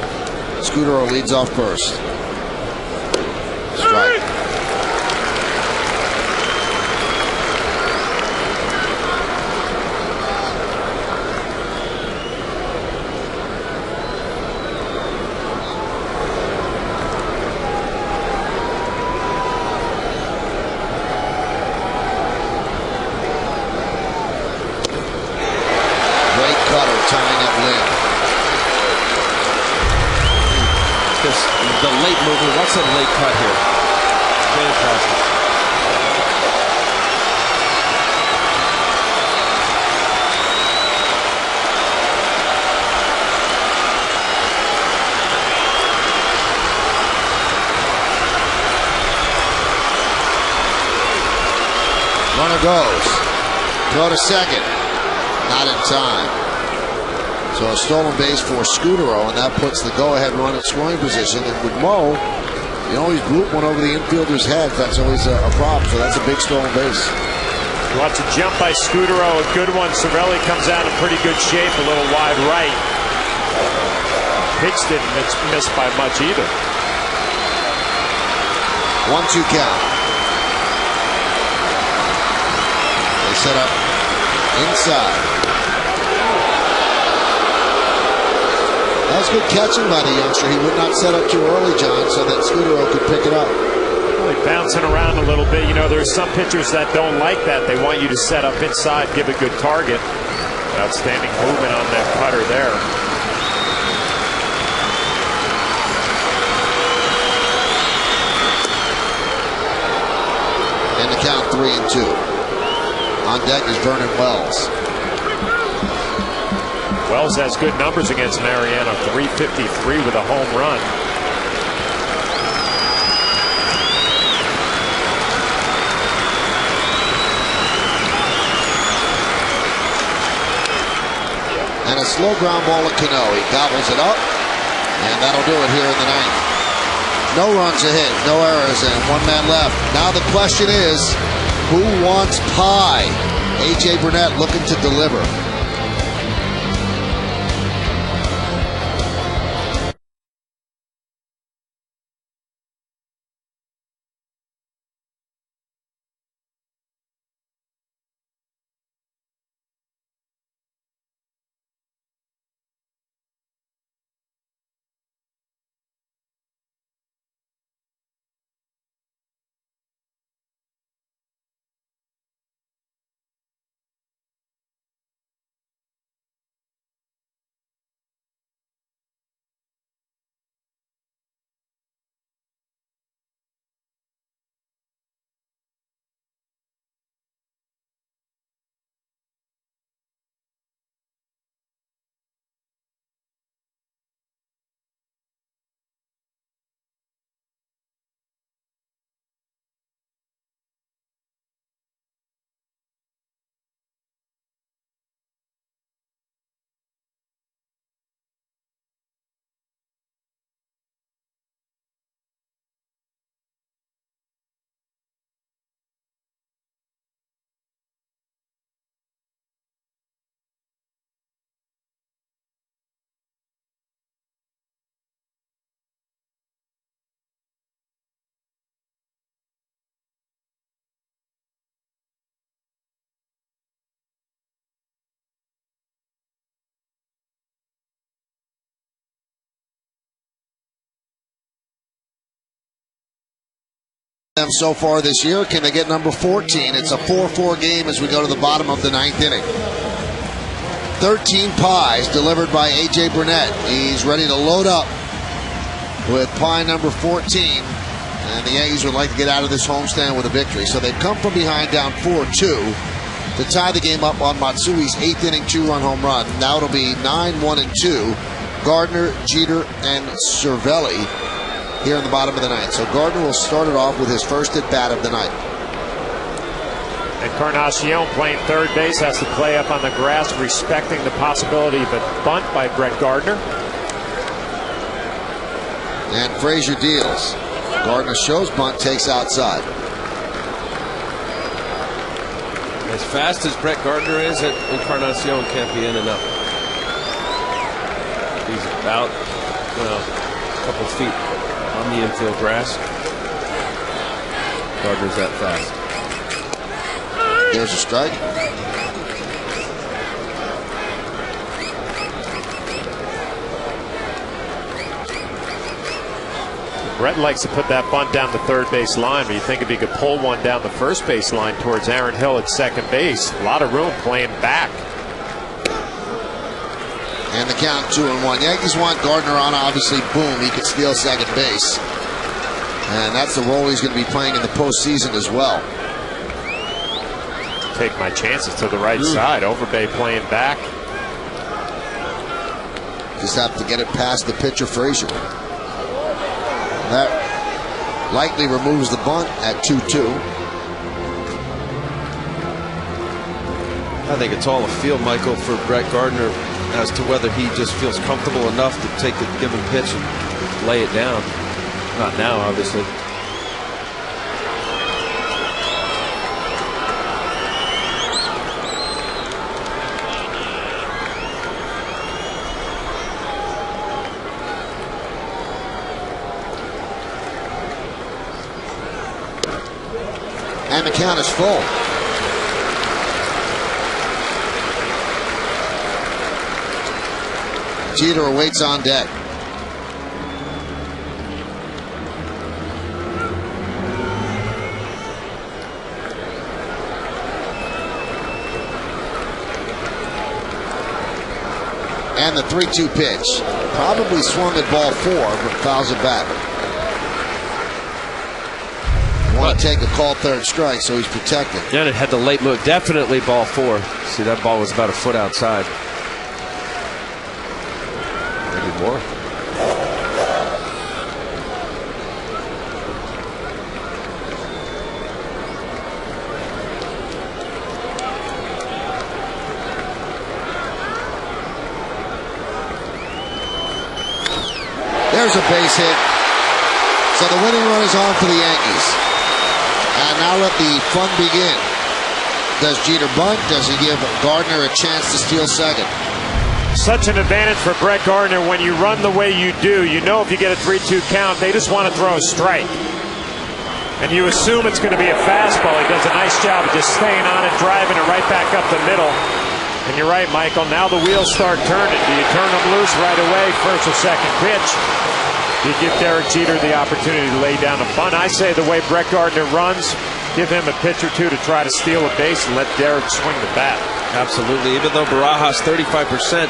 Scudero leads off first. Strike. The late mover, what's a late cut here? Fantastic. Runner goes. Throw to second. Not in time. So a stolen base for Scudero, and that puts the go-ahead run at scoring position. And with Mo, you always group one over the infielder's head. That's always a problem. So that's a big stolen base. Lots of jump by Scudero, a good one. Cervelli comes out in pretty good shape, a little wide right. Pitch didn't miss by much either. 1-2 count. They set up inside. That was good catching by the youngster. He would not set up too early, John, so that Scudero could pick it up. Well, bouncing around a little bit. You know, there's some pitchers that don't like that. They want you to set up inside, give a good target. Outstanding movement on that cutter there. And the count 3-2. On deck is Vernon Wells. Wells has good numbers against Mariano, 353 with a home run. And a slow ground ball at Cano. He gobbles it up, and that'll do it here in the ninth. No runs a hit, no errors, and 1 man left. Now the question is, who wants pie? A.J. Burnett looking to deliver. them so far this year. Can they get number 14? It's a 4-4 game as we go to the bottom of the 9th inning. 13 pies delivered by A.J. Burnett. He's ready to load up with pie number 14. And the Yankees would like to get out of this homestand with a victory. So they've come from behind down 4-2 to tie the game up on Matsui's 8th inning 2-run home run. Now it'll be 9-1-2. Gardner, Jeter, and Cervelli here in the bottom of the 9th. So Gardner will start it off with his first at bat of the night. Encarnacion playing third base has to play up on the grass, respecting the possibility of a bunt by Brett Gardner. And Frazier deals. Gardner shows bunt, takes outside. As fast as Brett Gardner is, Encarnacion can't be in and up. He's about, a couple feet on the infield grass. Gardner's that fast. There's a strike. Brett likes to put that bunt down the third base line, but you think if he could pull one down the first base line towards Aaron Hill at second base, a lot of room playing back. And the count 2-1. Yankees want Gardner on, obviously, boom, he could steal second base. And that's the role he's going to be playing in the postseason as well. Take my chances to the right side. Overbay playing back. Just have to get it past the pitcher, Frazier. That likely removes the bunt at 2-2. I think it's all a feel, Michael, for Brett Gardner as to whether he just feels comfortable enough to take the given pitch and lay it down. Not now, obviously. And the count is full. Jeter awaits on deck. And the 3-2 pitch. Probably swung at ball 4, but fouls it back. Want to take a call third strike, so he's protected. Yeah, and it had the late move. Definitely ball 4. See, that ball was about a foot outside. Maybe more. There's a base hit. So the winning run is on for the Yankees. And now let the fun begin. Does Jeter bunt? Does he give Gardner a chance to steal second? Such an advantage for Brett Gardner when you run the way you do. You know if you get a 3-2 count, they just want to throw a strike. And you assume it's going to be a fastball. He does a nice job of just staying on it, driving it right back up the middle. And you're right, Michael. Now the wheels start turning. Do you turn them loose right away, first or second pitch? You give Derek Jeter the opportunity to lay down a bunt. I say the way Brett Gardner runs, give him a pitch or two to try to steal a base and let Derek swing the bat. Absolutely. Even though Barajas 35%,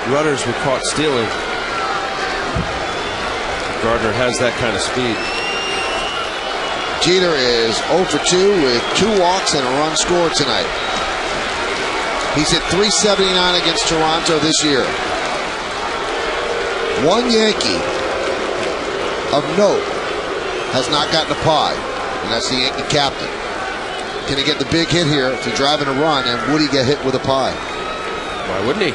runners were caught stealing. Gardner has that kind of speed. Jeter is 0 for 2 with 2 walks and a run scored tonight. He's hit .379 against Toronto this year. One Yankee of note has not gotten a pie, and that's the Yankee captain. Can he get the big hit here if he's driving a run, and would he get hit with a pie? Why wouldn't he?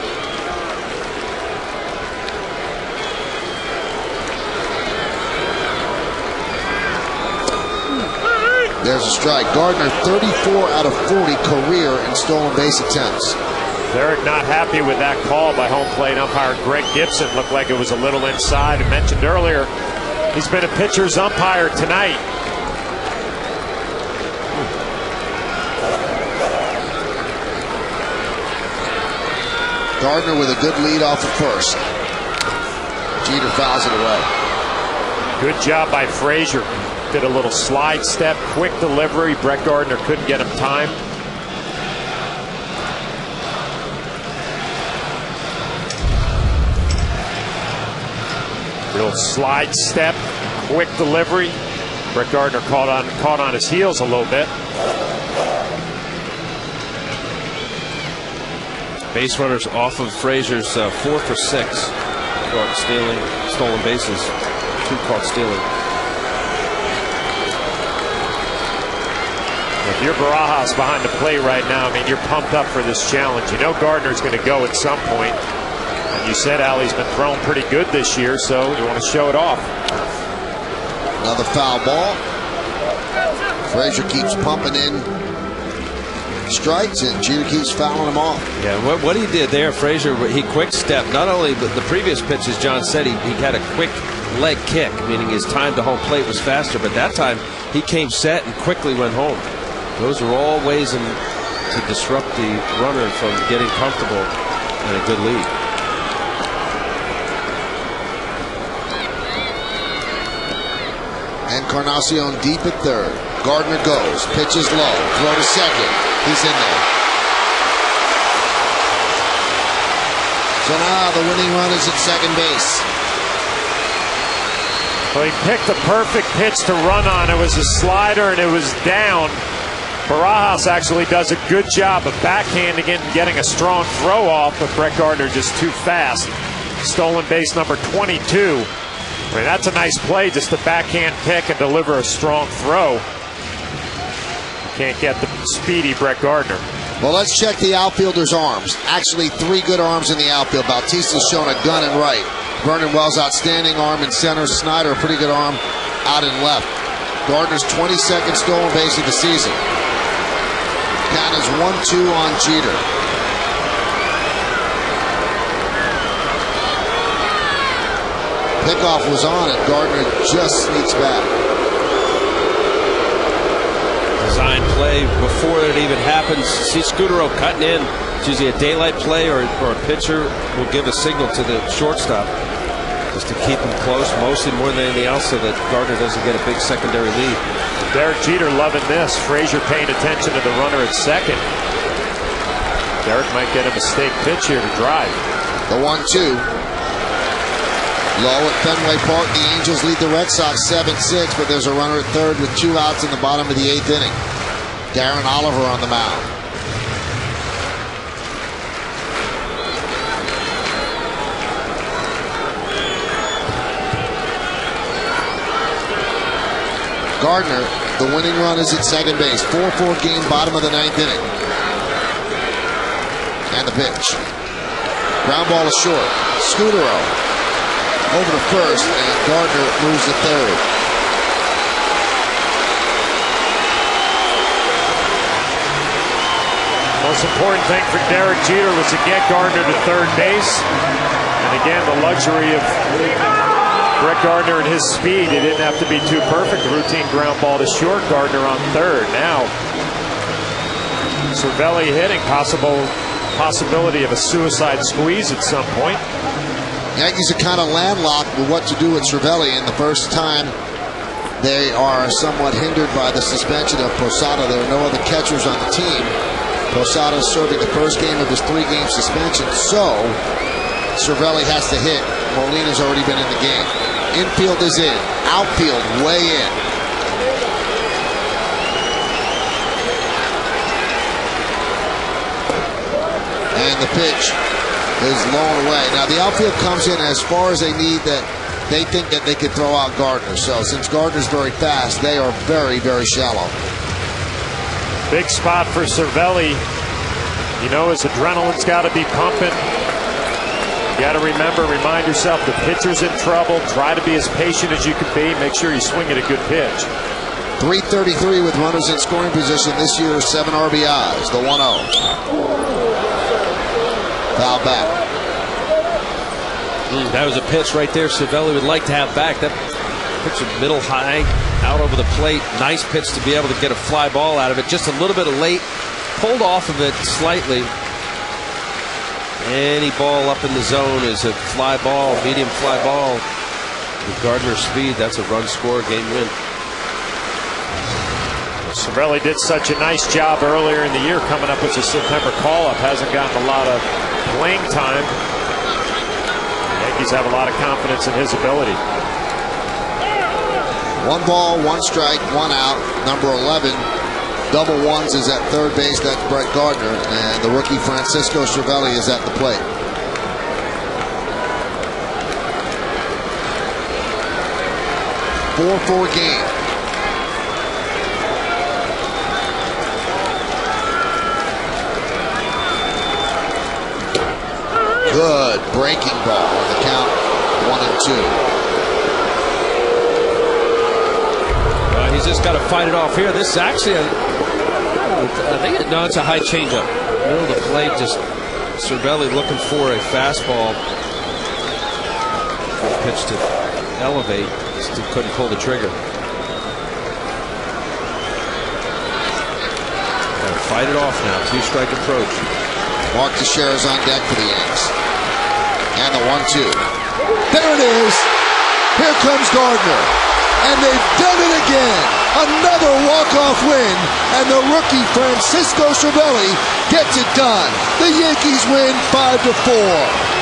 There's a strike. Gardner 34 out of 40 career in stolen base attempts. Derek not happy with that call by home plate umpire Greg Gibson. Looked like it was a little inside. I mentioned earlier, he's been a pitcher's umpire tonight. Gardner with a good lead off the first. Jeter fouls it away. Good job by Frazier. did a little slide step, quick delivery. Brett Gardner couldn't get him time. Real slide step, quick delivery. Brett Gardner caught on his heels a little bit. Base runners off of Frazier's 4 for 6. Caught stealing, stolen bases. 2 caught stealing. If you're Barajas behind the plate right now, I mean, you're pumped up for this challenge. You know Gardner's going to go at some point. And you said Allie's been throwing pretty good this year, so you want to show it off. Another foul ball. Frazier keeps pumping in strikes, and Jeter keeps fouling him off. Yeah, what he did there, Frazier, he quick stepped. Not only the previous pitch, as John said, he had a quick leg kick, meaning his time to home plate was faster. But that time, he came set and quickly went home. Those are all ways to disrupt the runner from getting comfortable in a good lead. Encarnacion deep at third. Gardner goes. Pitches low. Throw to second. He's in there. So now the winning run is at second base. Well, he picked the perfect pitch to run on. It was a slider and it was down. Barajas actually does a good job of backhanding it and getting a strong throw off, but Brett Gardner just too fast. Stolen base number 22. I mean, that's a nice play, just to backhand pick and deliver a strong throw. You can't get the speedy Brett Gardner. Well, let's check the outfielder's arms. Actually, 3 good arms in the outfield. Bautista's showing a gun in right. Vernon Wells, outstanding arm in center. Snyder, a pretty good arm out in left. Gardner's 22nd stolen base of the season. Count is 1-2 on Jeter. Pickoff was on it. Gardner just sneaks back. Design play before it even happens. See Scudero cutting in. It's usually a daylight play, or a pitcher will give a signal to the shortstop just to keep him close, mostly more than anything else, so that Gardner doesn't get a big secondary lead. Derek Jeter loving this. Frazier paying attention to the runner at second. Derek might get a mistake pitch here to drive. The 1-2. Low at Fenway Park. The Angels lead the Red Sox 7-6, but there's a runner at third with 2 outs in the bottom of the 8th inning. Darren Oliver on the mound. Gardner, the winning run is at second base. 4-4 game, bottom of the 9th inning. And the pitch. Ground ball is short. Scudero over to first, and Gardner moves to third. Most important thing for Derek Jeter was to get Gardner to third base. And again, the luxury of Brett Gardner and his speed. It didn't have to be too perfect. Routine ground ball to short. Gardner on third. Now, Cervelli hitting. Possibility of a suicide squeeze at some point. Yankees are kind of landlocked with what to do with Cervelli, and the first time they are somewhat hindered by the suspension of Posada. There are no other catchers on the team. Posada is serving the first game of his 3-game suspension, so Cervelli has to hit. Molina's already been in the game. Infield is in. Outfield way in. And the pitch is blown away. Now the outfield comes in as far as they need, that they think that they could throw out Gardner. So since Gardner's very fast, they are very, very shallow. Big spot for Cervelli. You know, his adrenaline's got to be pumping. You got to remind yourself the pitcher's in trouble. Try to be as patient as you can be. Make sure you swing at a good pitch. 333 with runners in scoring position this year, 7 RBIs. The 1-0. Foul back. That was a pitch right there Cervelli would like to have back. That pitch middle high, out over the plate. Nice pitch to be able to get a fly ball out of it. Just a little bit of late. Pulled off of it slightly. Any ball up in the zone is a fly ball, medium fly ball. With Gardner's speed, that's a run score, game win. Cervelli did such a nice job earlier in the year coming up with the September call-up. Hasn't gotten a lot of playing time. The Yankees have a lot of confidence in his ability. 1 ball, 1 strike, 1 out. Number 11, double ones, is at third base. That's Brett Gardner. And the rookie Francisco Cervelli is at the plate. Four game. Good breaking ball on the count, 1-2. He's just got to fight it off here. This is actually, I think, it's a high changeup. Middle of the plate, just Cervelli looking for a fastball. Good pitch to elevate, just couldn't pull the trigger. Got to fight it off now. 2-strike approach. Mark Teixeira's on deck for the Yanks. And the 1-2. There it is. Here comes Gardner. And they've done it again. Another walk-off win. And the rookie Francisco Cervelli gets it done. The Yankees win 5-4.